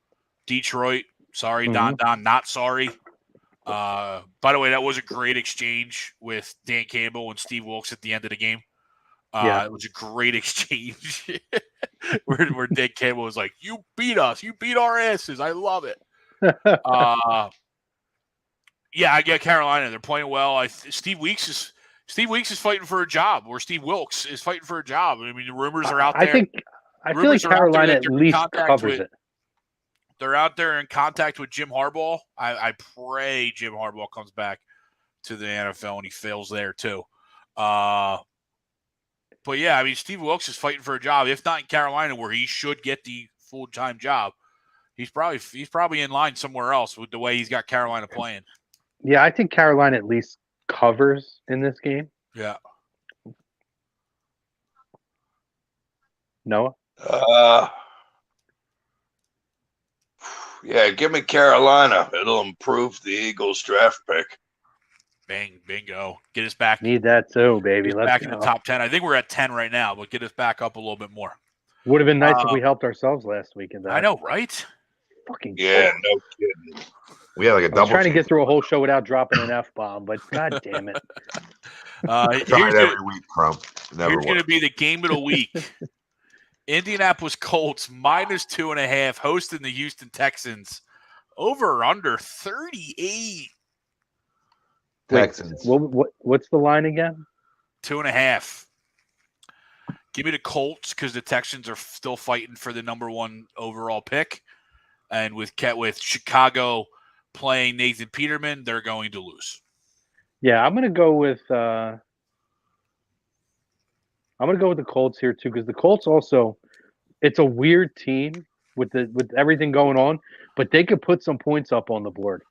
Detroit. Sorry, Don, not sorry. By the way, that was a great exchange with Dan Campbell and Steve Wilkes at the end of the game. It was a great exchange where Dan Campbell was like, "You beat us. You beat our asses. I love it." Yeah, I get Carolina. They're playing well. Steve Weeks is fighting for a job, or Steve Wilkes is fighting for a job. I mean, the rumors are out there. I feel like Carolina at least covers it. They're out there in contact with Jim Harbaugh. I pray Jim Harbaugh comes back to the NFL and he fails there too. But yeah, I mean, Steve Wilkes is fighting for a job, if not in Carolina, where he should get the full-time job. He's probably in line somewhere else with the way he's got Carolina playing. Yeah, I think Carolina at least covers in this game. Yeah. Noah? Yeah, give me Carolina. It'll improve the Eagles draft pick. Bingo. Get us back. Need that too, baby. Let's back in the top 10. I think we're at 10 right now, but get us back up a little bit more. Would have been nice if we helped ourselves last week. I know, right? Fucking no kidding. We had like a double. I was trying to get through a whole show without dropping an F-bomb, but god damn it. Here's every week, Crump. Here's going to be the game of the week. Indianapolis Colts -2.5 hosting the Houston Texans. Over or under 38. Texans. What's the line again? 2.5. Give me the Colts because the Texans are still fighting for the number 1 overall pick. And with Chicago playing Nathan Peterman, they're going to lose. Yeah, I'm going to go with the Colts here too, because the Colts also, it's a weird team with everything going on, but they could put some points up on the board.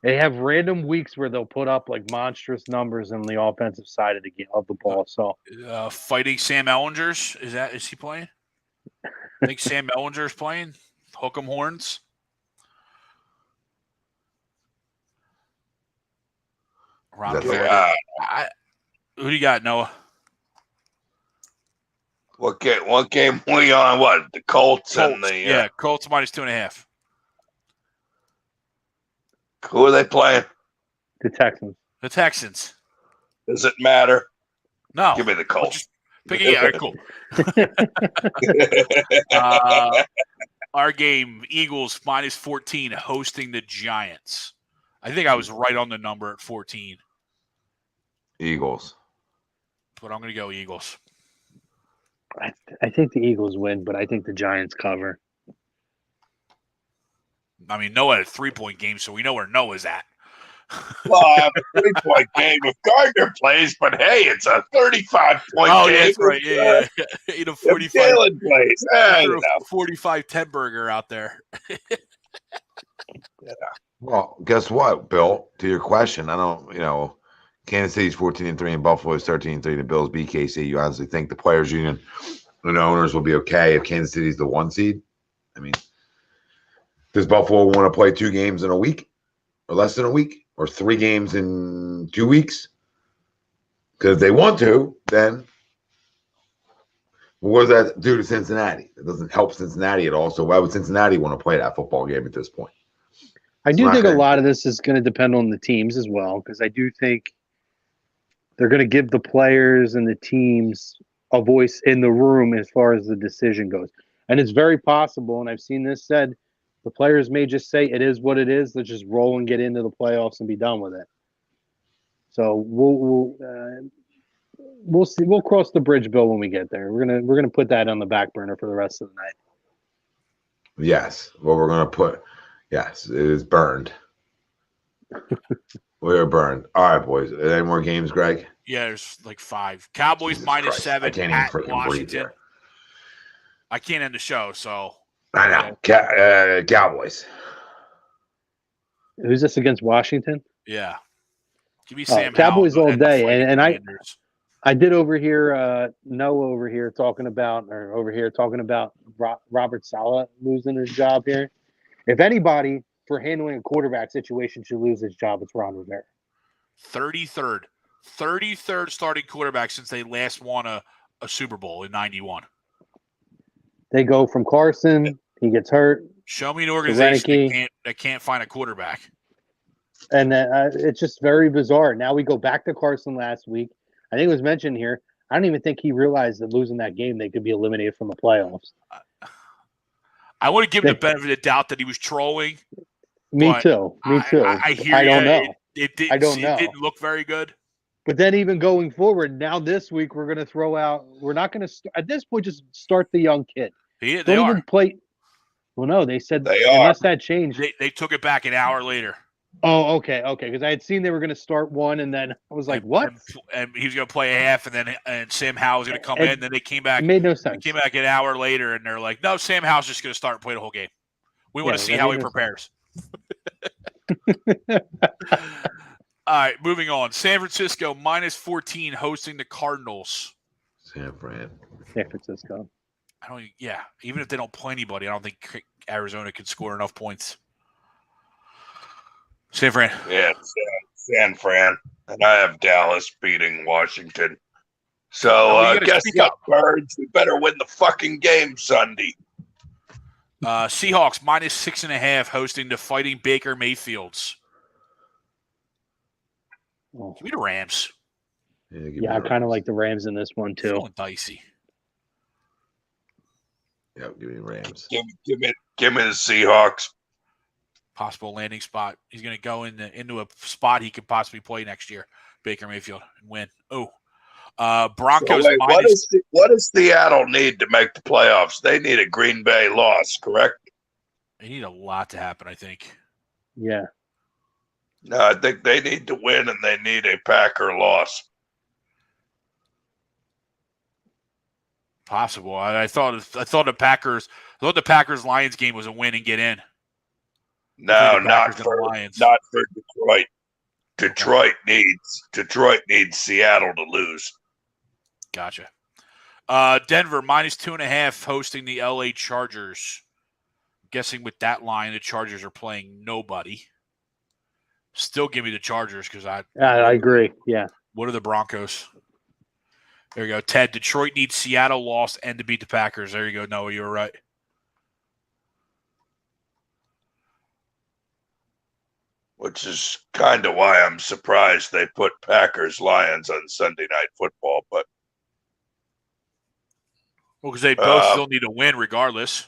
They have random weeks where they'll put up like monstrous numbers on the offensive side of the ball. So fighting Sam Ellingers, is he playing? I think Sam Ellinger's playing. Hook 'em horns. Who do you got, Noah? What game we on? What, the Colts and the Colts -2.5. Who are they playing? The Texans. The Texans. Does it matter? No. Give me the Colts. Cool. Our game, Eagles -14 hosting the Giants. I think I was right on the number at 14. Eagles. But I'm going to go Eagles. I think the Eagles win, but I think the Giants cover. I mean, Noah had a 3-point game, so we know where Noah's at. Well, I have a 3-point game if Gardner plays, but hey, it's a 35-point game. Oh, yeah, that's right. Yeah. 45. Jalen plays. 45 burger out there. Well, guess what, Bill? To your question, Kansas City's 14-3 and Buffalo is 13-3. The Bills beat KC. You honestly think the players' union and the owners will be okay if Kansas City's the 1 seed? I mean, does Buffalo want to play 2 games in a week or less than a week or 3 games in 2 weeks? Because if they want to, then what does that do to Cincinnati? It doesn't help Cincinnati at all. So why would Cincinnati want to play that football game at this point? I do think a lot of this is going to depend on the teams as well, because I do think they're going to give the players and the teams a voice in the room as far as the decision goes. And it's very possible, and I've seen this said, the players may just say it is what it is. Let's just roll and get into the playoffs and be done with it. So we'll see. We'll cross the bridge, Bill, when we get there. We're gonna put that on the back burner for the rest of the night. Yes. Well, we're gonna put. Yes, it is burned. We're burned. All right, boys. Any more games, Greg? Yeah, there's like 5. Cowboys Jesus minus Christ. 7 I can't even at freaking breathe Washington. here. I can't end the show, so I know. Cowboys. Who's this against Washington? yeah. Give me Sam Cowboys Howell all and the day, Fighting and Commanders. I did overhear Noah over here talking about Robert Saleh losing his job here. If anybody for handling a quarterback situation should lose his job, it's Ron Rivera. 33rd starting quarterback since they last won a Super Bowl in 91. They go from Carson, he gets hurt. Show me an organization Renicky, that can't find a quarterback. and it's just very bizarre. Now we go back to Carson last week. I think it was mentioned here. I don't even think he realized that losing that game, they could be eliminated from the playoffs. I want to give him the benefit of the doubt that he was trolling. Me too. I hear I don't know. It didn't, I don't know. It didn't look very good. But then even going forward, now this week we're going to throw out. We're not going to at this point just start the young kid. They Don't are. even play. Well, no, they said They unless are. that changed. They took it back an hour later. Oh, okay. Because I had seen they were going to start one, and then I was like, "What?" And he was going to play a half, and Sam Howell was going to come in. Then they came back. It made no sense. They came back an hour later, and they're like, "No, Sam Howell's just going to start and play the whole game. We want to see how he prepares." All right, moving on. San Francisco minus 14 hosting the Cardinals. San Francisco. Even if they don't play anybody, I don't think Arizona can score enough points. San Fran. Yeah, San Fran. And I have Dallas beating Washington. So guess what, Birds? We better win the fucking game Sunday. Seahawks minus 6.5 hosting the Fighting Baker Mayfields. Oh. Give me the Rams. Yeah, I kind of like the Rams in this one too. Feeling dicey. Yeah, give me the Rams. Give me the Seahawks. Possible landing spot. He's going to go into a spot he could possibly play next year. Baker Mayfield and win. Broncos. So wait, what does Seattle need to make the playoffs? They need a Green Bay loss, correct? They need a lot to happen, I think. Yeah. No, I think they need to win, and they need a Packer loss. Possible. I thought the Packers Lions game was a win and get in. No, not for Detroit. Detroit needs Seattle to lose. Gotcha. Denver minus 2.5 hosting the LA Chargers. Guessing with that line, the Chargers are playing nobody. Still give me the Chargers because I agree. Yeah. What are the Broncos? There you go. Ted, Detroit needs Seattle lost and to beat the Packers. There you go. Noah, you were right. Which is kind of why I'm surprised they put Packers-Lions on Sunday Night Football. But because they both still need to win regardless.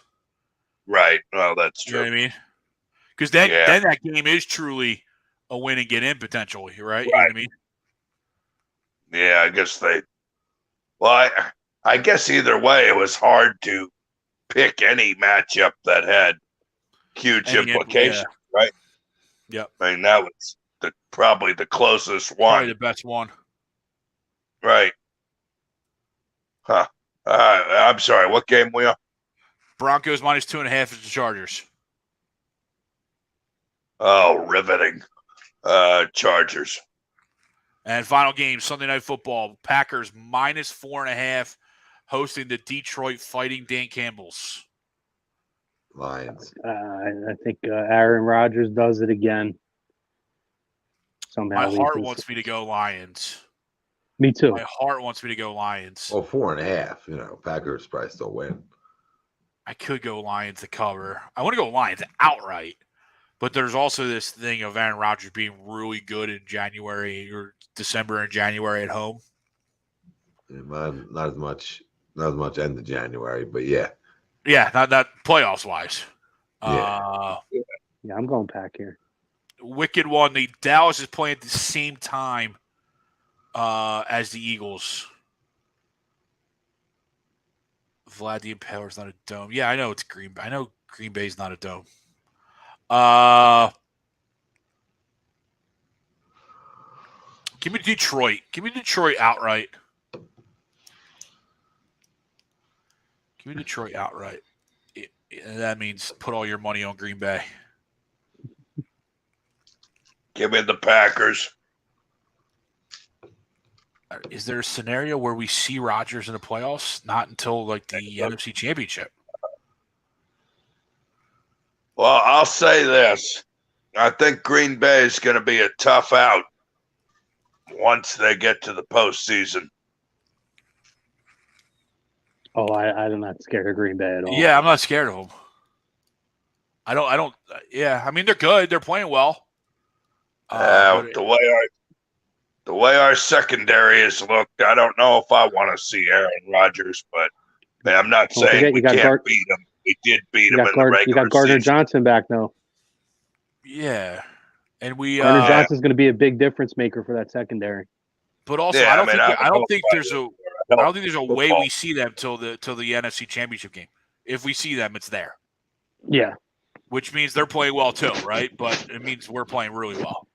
Right. Well, that's true. You know what I mean? Because then that game is truly a win and get in potentially, right? You know what I mean? Yeah, I guess Well, I guess either way, it was hard to pick any matchup that had huge implications, right? Yep. I mean, that was probably the closest one. Probably the best one. Right. Huh. I'm sorry. What game we on? Broncos minus 2.5 is the Chargers. Oh, riveting. Chargers. And final game, Sunday Night Football. Packers minus 4.5 hosting the Detroit Fighting Dan Campbell's. Lions. I think Aaron Rodgers does it again. Somehow. My heart wants me to go Lions. Me too. My heart wants me to go Lions. Well, 4.5. Packers probably still win. I could go Lions to cover. I want to go Lions outright. But there's also this thing of Aaron Rodgers being really good in January or December and January at home. Not as much end of January, but yeah. Yeah, not playoffs wise. Yeah. Yeah, I'm going Pack here. Wicked one. The Dallas is playing at the same time as the Eagles. Vlad the Impaler's not a dome. Yeah, I know it's Green Bay. I know Green Bay's not a dome. Give me Detroit. Give me Detroit outright. Give me Detroit outright. That means put all your money on Green Bay. Give me the Packers. Is there a scenario where we see Rodgers in the playoffs? Not until like the NFC Championship. Well, I'll say this. I think Green Bay is going to be a tough out once they get to the postseason. Oh, I'm not scared of Green Bay at all. Yeah, I'm not scared of them. I don't. Yeah, I mean they're good. They're playing well. The way our secondary is looked, I don't know if I want to see Aaron Rodgers, but man, I'm not saying we can't beat him. We did beat him in the regular season. You got Gardner Johnson back now. Yeah, and Gardner Johnson's going to be a big difference maker for that secondary. But also, I don't think there's a way we see them till the NFC Championship game. If we see them, it's there. Yeah. Which means they're playing well too, right? But it means we're playing really well.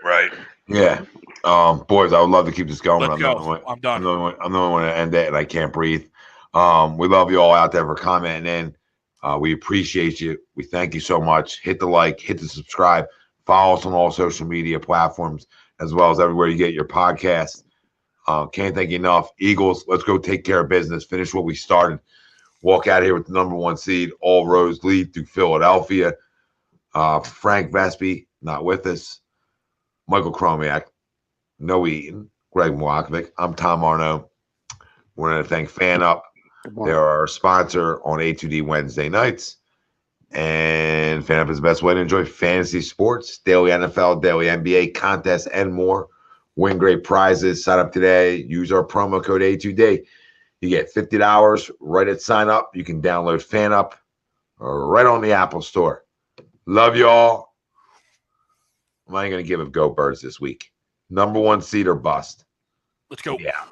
Right. Yeah. Boys, I would love to keep this going. I'm done. I'm the only one to end it, and I can't breathe. We love you all out there for commenting in. We appreciate you. We thank you so much. Hit the like, hit the subscribe, follow us on all social media platforms, as well as everywhere you get your podcast. Can't thank you enough. Eagles, let's go take care of business. Finish what we started. Walk out here with the number 1 seed. All roads lead through Philadelphia. Frank Vespi, not with us. Michael Chromiak, no Eaton. Greg Mwakovic. I'm Tom Arno. We're going to thank Fan Up. They're our sponsor on A2D Wednesday nights. And Fan Up is the best way to enjoy fantasy sports, daily NFL, daily NBA, contests, and more. Win great prizes. Sign up today. Use our promo code A2D. You get $50 right at sign up. You can download Fan Up right on the Apple Store. Love you all. I'm not going to give a Go Birds this week. Number 1 seed or bust. Let's go. Yeah.